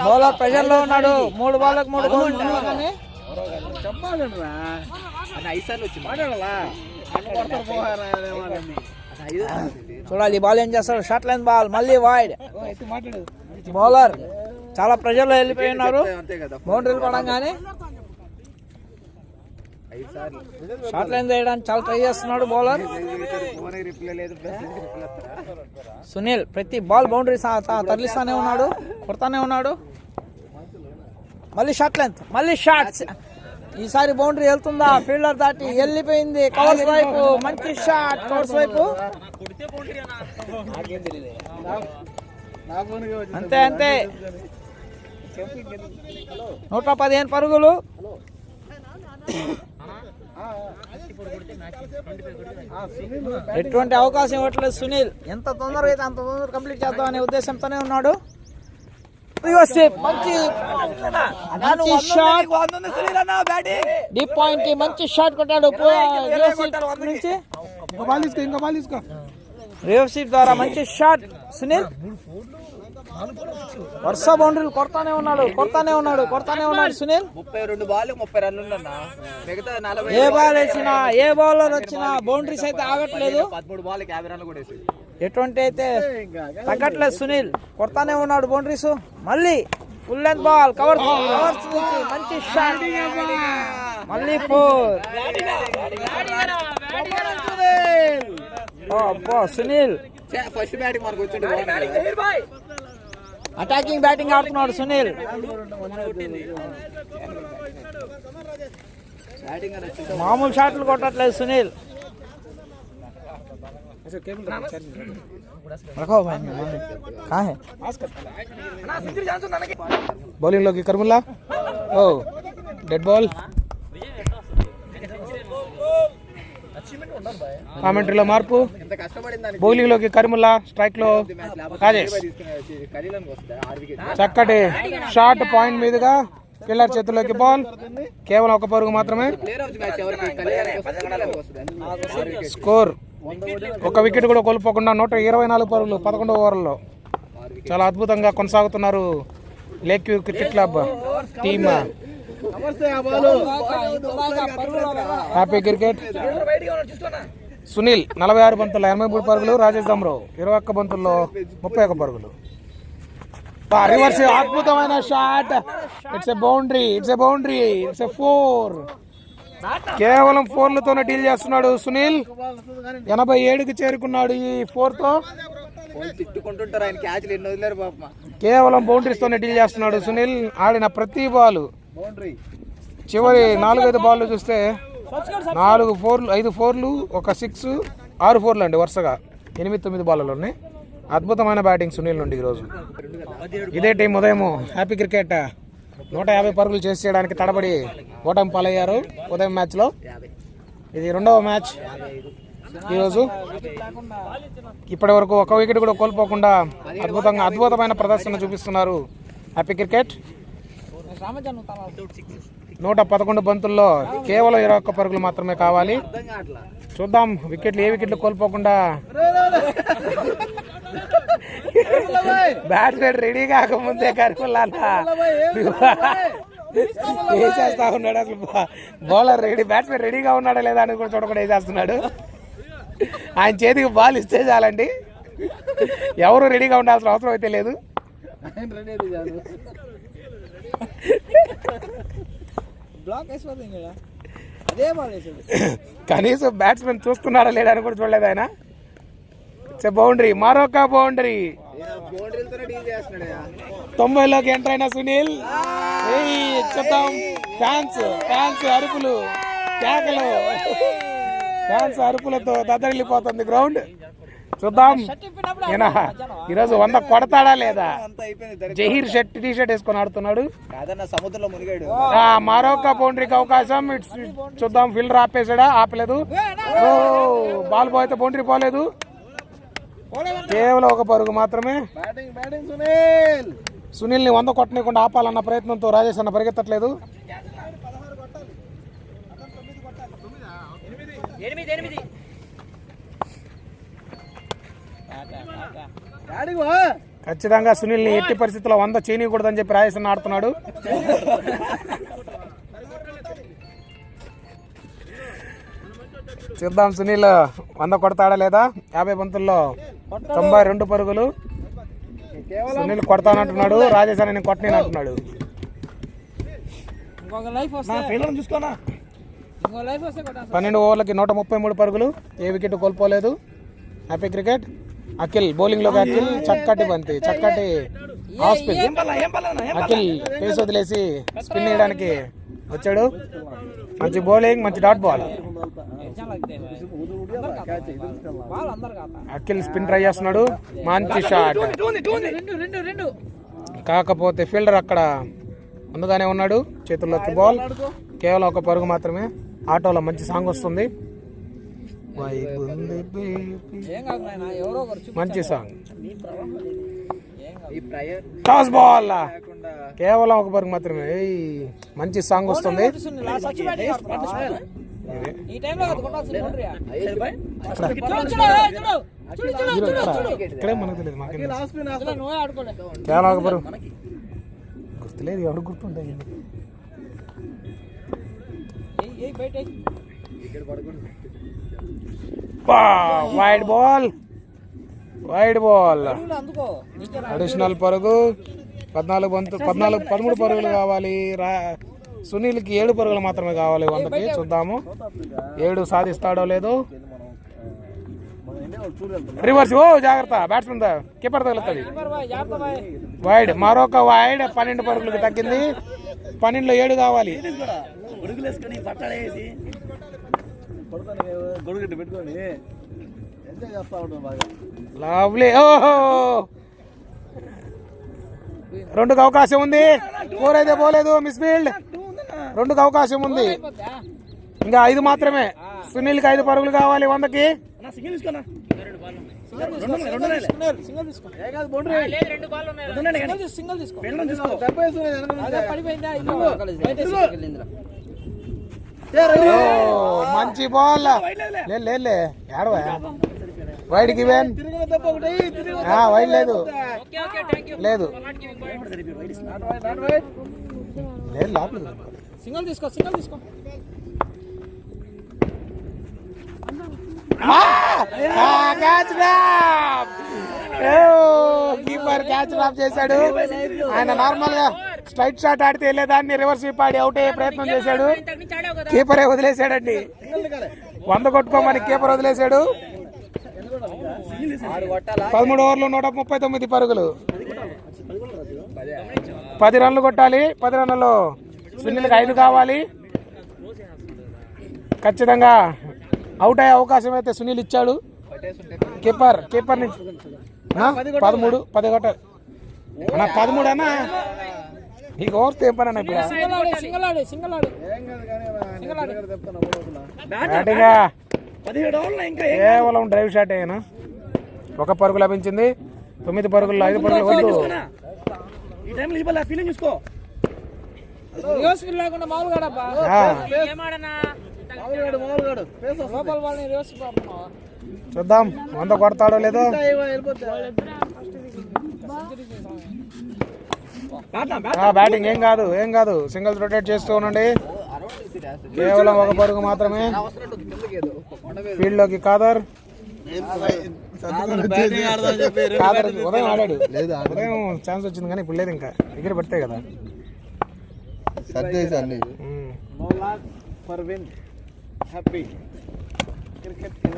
Speaker 1: Bowler pressure లో ఉన్నాడు. 3 బాల్లకు 3 బౌండరీలు కానీ చూడాలి బాల్ ఏం చేస్తారు. షార్ట్ లైన్ బాల్, మళ్ళీ వైడ్. బౌలర్ చాలా ప్రెషర్ లో వెళ్ళిపోయి ఉన్నారు. బౌండరీలు పడంగానే షార్ట్ లైన్ చేయడానికి చాలా ట్రై చేస్తున్నాడు బౌలర్ సునీల్. ప్రతి బాల్ బౌండరీ తరలిస్తానే ఉన్నాడు, కొడతానే ఉన్నాడు. మళ్ళీ షార్ట్ లెంత్, మళ్ళీ షాట్స్. ఈసారి బౌండరీ వెళ్తుందా? ఫీల్డర్ దాటి వెళ్ళిపోయింది. కవర్స్ వైపు మంచి షాట్, కవర్స్ వైపు. అంతే అంతే 115 పరుగులు. ఎటువంటి అవకాశం ఇవ్వట్లేదు సునీల్. ఎంత తొందరగా అయితే అంత తొందరగా కంప్లీట్ చేద్దాం అనే ఉద్దేశంతోనే ఉన్నాడు. మంచి షాట్, డీప్ పాయింట్ కి మంచి షాట్ కొట్టాడు నుంచి. రేవ్ సీట్ ద్వారా మంచి షాట్ సునీల్. వరుస బౌండరీలు కొడతానే ఉన్నాడు సునీల్.
Speaker 7: 32 బాల్ 30 రన్లు.
Speaker 1: ఏ బాల్ వేసినా, ఏ బౌలర్ వచ్చినా బౌండరీస్ అయితే ఆగట్లేదు.
Speaker 7: 13 బాల్కి 50 రన్లు కొట్టేసి
Speaker 1: ఎటువంటి అయితే తగ్గట్లేదు సునీల్. కొడతానే ఉన్నాడు బౌండరీస్. మళ్ళీ ఫుల్ లెంత్ బాల్, కవర్స్ నుంచి మంచి షాట్, మళ్ళీ 4. సునీల్
Speaker 7: ఫస్ట్ బ్యాటింగ్ మనకు వచ్చాడు.
Speaker 1: అటాకింగ్ బ్యాటింగ్ ఆడుతున్నాడు సునీల్. మామూలు షాట్లు కొట్టట్లేదు సునీల్.
Speaker 2: బౌలింగ్ లోకి కర్ముల్లా, ఓ డెడ్ బాల్. కామెంటరీలో మార్పు. బౌలింగ్ లోకి కరిముల్లా, స్ట్రైక్ లో రాజేష్. చక్కటి షార్ట్ పాయింట్ మీదుగా కిల్లర్ చేతుల్లోకి బాల్. కేవలం 1 పరుగు మాత్రమే. స్కోర్ 1 వికెట్ కూడా కోల్పోకుండా 124 పరుగులు 11 ఓవర్లలో. చాలా అద్భుతంగా కొనసాగుతున్నారు lake view cricket club team. Happy cricket. Sunil 46 బంతుల్లో 83 పరుగులు. రాజేష్ దమ్రో 21 బంతుల్లో 31 పరుగులు. రివర్స్, అద్భుతమైన shot. It's a boundary, it's a 4. కేవలం 4లతోనే డీల్ చేస్తున్నాడు సునీల్. 87కి చేరుకున్నాడు ఈ 4తో.
Speaker 7: తిట్టుకుంటుంటారు ఆయన, క్యాచ్లు ఎన్ని వదిలేరు పాప.
Speaker 2: కేవలం బౌండరీస్ తోనే డీల్ చేస్తున్నాడు సునీల్. ఆడిన ప్రతి బాల్, చివరి 4-5 బాల్ చూస్తే 4 4లు, 5 4లు, 1 6, 6 4లు అండి వరుసగా 8-9 బాల్లోనే. అద్భుతమైన బ్యాటింగ్ సునీల్ నుండి ఈరోజు. ఇదే టీం ఉదయం హ్యాపీ క్రికెట్ 150 పరుగులు చేసి చేయడానికి తడబడి ఓటమి పాలయ్యారు ఉదయం మ్యాచ్లో. ఇది రెండవ మ్యాచ్ ఈరోజు. ఇప్పటి వరకు ఒక వికెట్ కూడా కోల్పోకుండా అద్భుతమైన ప్రదర్శన చూపిస్తున్నారు హ్యాపీ క్రికెట్. 111 బంతుల్లో కేవలం 21 పరుగులు మాత్రమే కావాలి. చూద్దాం వికెట్లు ఏ వికెట్లు కోల్పోకుండా. బ్యాట్స్మెన్ రెడీ కాకముందే కరుకుల్లా వేసేస్తా ఉన్నాడు. అసలు బౌలర్ రెడీ, బ్యాట్స్మెన్ రెడీగా ఉన్నాడా లేదా అని కూడా చూడకుండా వేసేస్తున్నాడు. ఆయన చేతికి బాల్ ఇస్తే చాలండి, ఎవరు రెడీగా ఉండాల్సిన అవసరం అయితే లేదు. కనీసం బ్యాట్స్మెన్ చూస్తున్నాడా లేడా అని కూడా చూడలేదు ఆయన. బౌండరీ, మరొక బౌండరీ. 90లోకి ఎంటర్ అయిన సునీల్. చూద్దాం ఫ్యాన్స్ అరుపులు, కేకలు, ఫ్యాన్స్ అరుపులతో దద్దరిల్లిపోతుంది గ్రౌండ్. చూద్దాం ఈయన ఈరోజు 100 కొడతాడా లేదా. జహీర్ టీ షర్ట్ వేసుకొని ఆడుతున్నాడు. మరొక బౌండరీకి అవకాశం. చూద్దాం ఫీల్డర్ ఆపేసాడా, ఆపలేదు. బాల్ పోతే బౌండరీ పోలేదు, కేవలం 1 పరుగు మాత్రమే. సునీల్ ని 100 కొట్టనీయకుండా ఆపాలన్న ప్రయత్నంతో రాజేష్ అన్న పరిగెత్తట్లేదు. ఖచ్చితంగా సునీల్ ని ఎట్టి పరిస్థితుల్లో 100 చేయకూడదని చెప్పి రాజేష్ అన్న ఆడుతున్నాడు. చూద్దాం సునీల్ 100 కొడతాడా లేదా. 50 బంతుల్లో 92 పరుగులు. సునీల్ కొడతానంటున్నాడు, రాజేష్ అని నేను కొట్టని అంటున్నాడు. 12 ఓవర్లకి 133 పరుగులు, ఏ వికెట్ కోల్పోలేదు. Happy cricket. అఖిల్ బౌలింగ్ లోకి. అఖిల్ చక్కటి బంతి, చక్కటి ఆఫ్ స్పిన్. అఖిల్ పేస్ వదిలేసి స్పిన్ వేయడానికి వచ్చాడు. మంచి బౌలింగ్, మంచి dot ball. Akhil spin try చేస్తున్నాడు, మంచి షాట్. కాకపోతే ఫీల్డర్ అక్కడ ముందుగానే ఉన్నాడు, చేతుల్లోకి బాల్. కేవలం 1 పరుగు మాత్రమే. ఆటోలో మంచి సాంగ్ వస్తుంది, మంచి సాంగ్. టాస్ బాల్, కేవలం 1 పరుగు మాత్రమే. మంచి సాంగ్ వస్తుంది. ఇక్కడే మనకు తెలియదు, మాకే కేవలం 1 పరుగు. గుర్తులేదు, ఎవరు గుర్తుంటాయి. వైడ్ బాల్, అడిషనల్ పరుగు. 13 పరుగులు కావాలి. సునీల్కి 7 పరుగులు మాత్రమే కావాలి 100కి. చూద్దాము 7 సాధిస్తాడో లేదో. రివర్స్, జాగ్రత్త, బ్యాట్స్మెన్ కీపర్ తగులుతుంది. వైడ్, మరొక వైడ్. 12 పరుగులకు తగ్గింది. 12లో 7 కావాలి. లవ్లీ. ఓహో, 2కు అవకాశం ఉంది. 4 అయితే పోలేదు, మిస్ ఫీల్డ్. 2కు అవకాశం ఉంది, ఇంకా 5 మాత్రమే. సునీల్కి 5 పరుగులు కావాలి 100కి. మంచి బాల్. లే ఏడవా, వైడ్ గివెన్. వైడ్ లేదు, లేదు లోపల. సింగిల్ తీసుకో. Catch drop. Keeper catch drop చేశాడు. ఆయన నార్మల్ గా స్ట్రైట్ షాట్ ఆడితే వెళ్ళేదాన్ని రివర్స్ స్వీప్ ఆడి అవుట్ అయ్యే ప్రయత్నం చేశాడు. కీపరే వదిలేశాడండి. 100 కొట్టుకోమని కీపర్ వదిలేశాడు. 13 ఓవర్లు 139 పరుగులు. 10 రన్లు కొట్టాలి. 10 రన్లలో సునీల్కి 5 కావాలి. ఖచ్చితంగా అవుట్ అయ్యే అవకాశం అయితే సునీల్ ఇచ్చాడు. కీపర్ నుంచి 13 10 కొట్టాలి. 13 అన్నా నీకు ఓర్తే ఏం పని అన్న ఇప్పుడు బ్యాటింగ్
Speaker 7: 17 ఓవర్లో ఇంకా
Speaker 2: కేవలం డ్రైవ్ షాట్ అయినా 1 పరుగు లభించింది. 9 పరుగుల్లో 5 పరుగులు వద్దు.
Speaker 7: ఈ టైంలో ఇవ్వాలి ఫీలింగ్ చూసుకో.
Speaker 1: రివర్స్ ఫీల్ లేకుండా మామూలుగా లోపల వాళ్ళని రివర్స్
Speaker 2: చూద్దాం 100 కొడతాడో లేదో. బ్యాటింగ్ ఏం కాదు సింగిల్స్ రొటేట్ చేస్తూ ఉండండి. కేవలం 1 పరుగు మాత్రమే. ఫీల్డ్ లోకి కాదర్ ఉదయం ఆడాడు. ఉదయం ఛాన్స్ వచ్చింది కానీ ఇప్పుడు లేదు. ఇంకా దగ్గర పడితే కదా.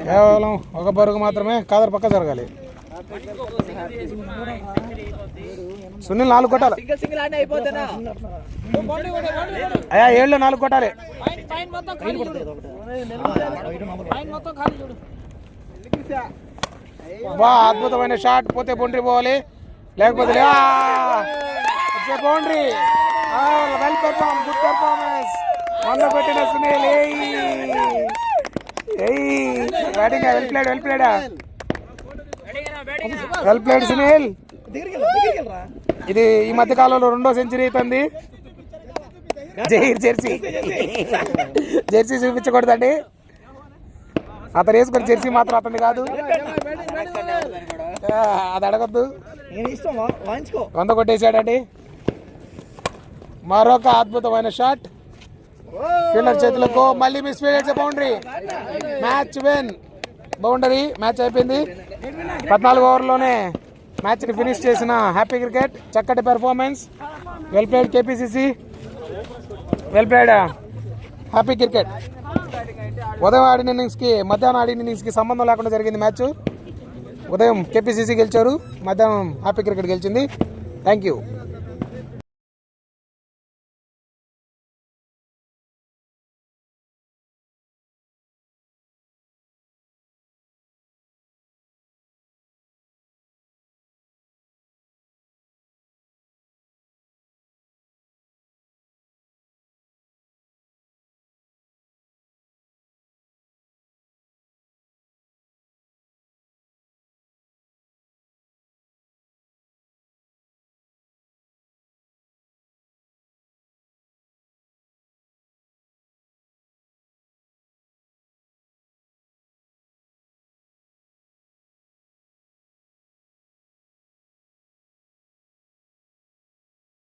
Speaker 2: కేవలం 1 పరుగు మాత్రమే. కాదర్ పక్క జరగాలి. సునీల్ 4 కొట్టాలి. అయ్యా 7లో 4 కొట్టాలి. బా అద్భుతమైన షాట్. పోతే బౌండరీ పోవాలి, లేకపోతే boundary. Well perform, good performance. 100 పెట్టిన Sunil. Batting well played Sunil. ఇది ఈ మధ్య కాలంలో 2వ సెంచరీ అవుతుంది. జెర్సీ చూపించకూడదండి. అతను వేసుకుని జెర్సీ మాత్రం అతన్ని కాదు, అది అడగద్దు. 100 కొట్టేశాడండి. మరొక అద్భుతమైన షాట్ ఫీల్డర్ చేతులకు. మళ్ళీ miss field, boundary. Match win. Boundary. Match అయిపోయింది. 14 ఓవర్లోనే మ్యాచ్ని ఫినిష్ చేసిన హ్యాపీ క్రికెట్. చక్కటి performance. Well played KPCC. Well played happy cricket. ఉదయం ఆడిన ఇన్నింగ్స్కి మధ్యాహ్నం ఆడిన ఇన్నింగ్స్కి సంబంధం లేకుండా జరిగింది మ్యాచ్. ఉదయం కేపీసీసీ గెలిచారు, మధ్యాహ్నం హ్యాపీ క్రికెట్ గెలిచింది. Thank you.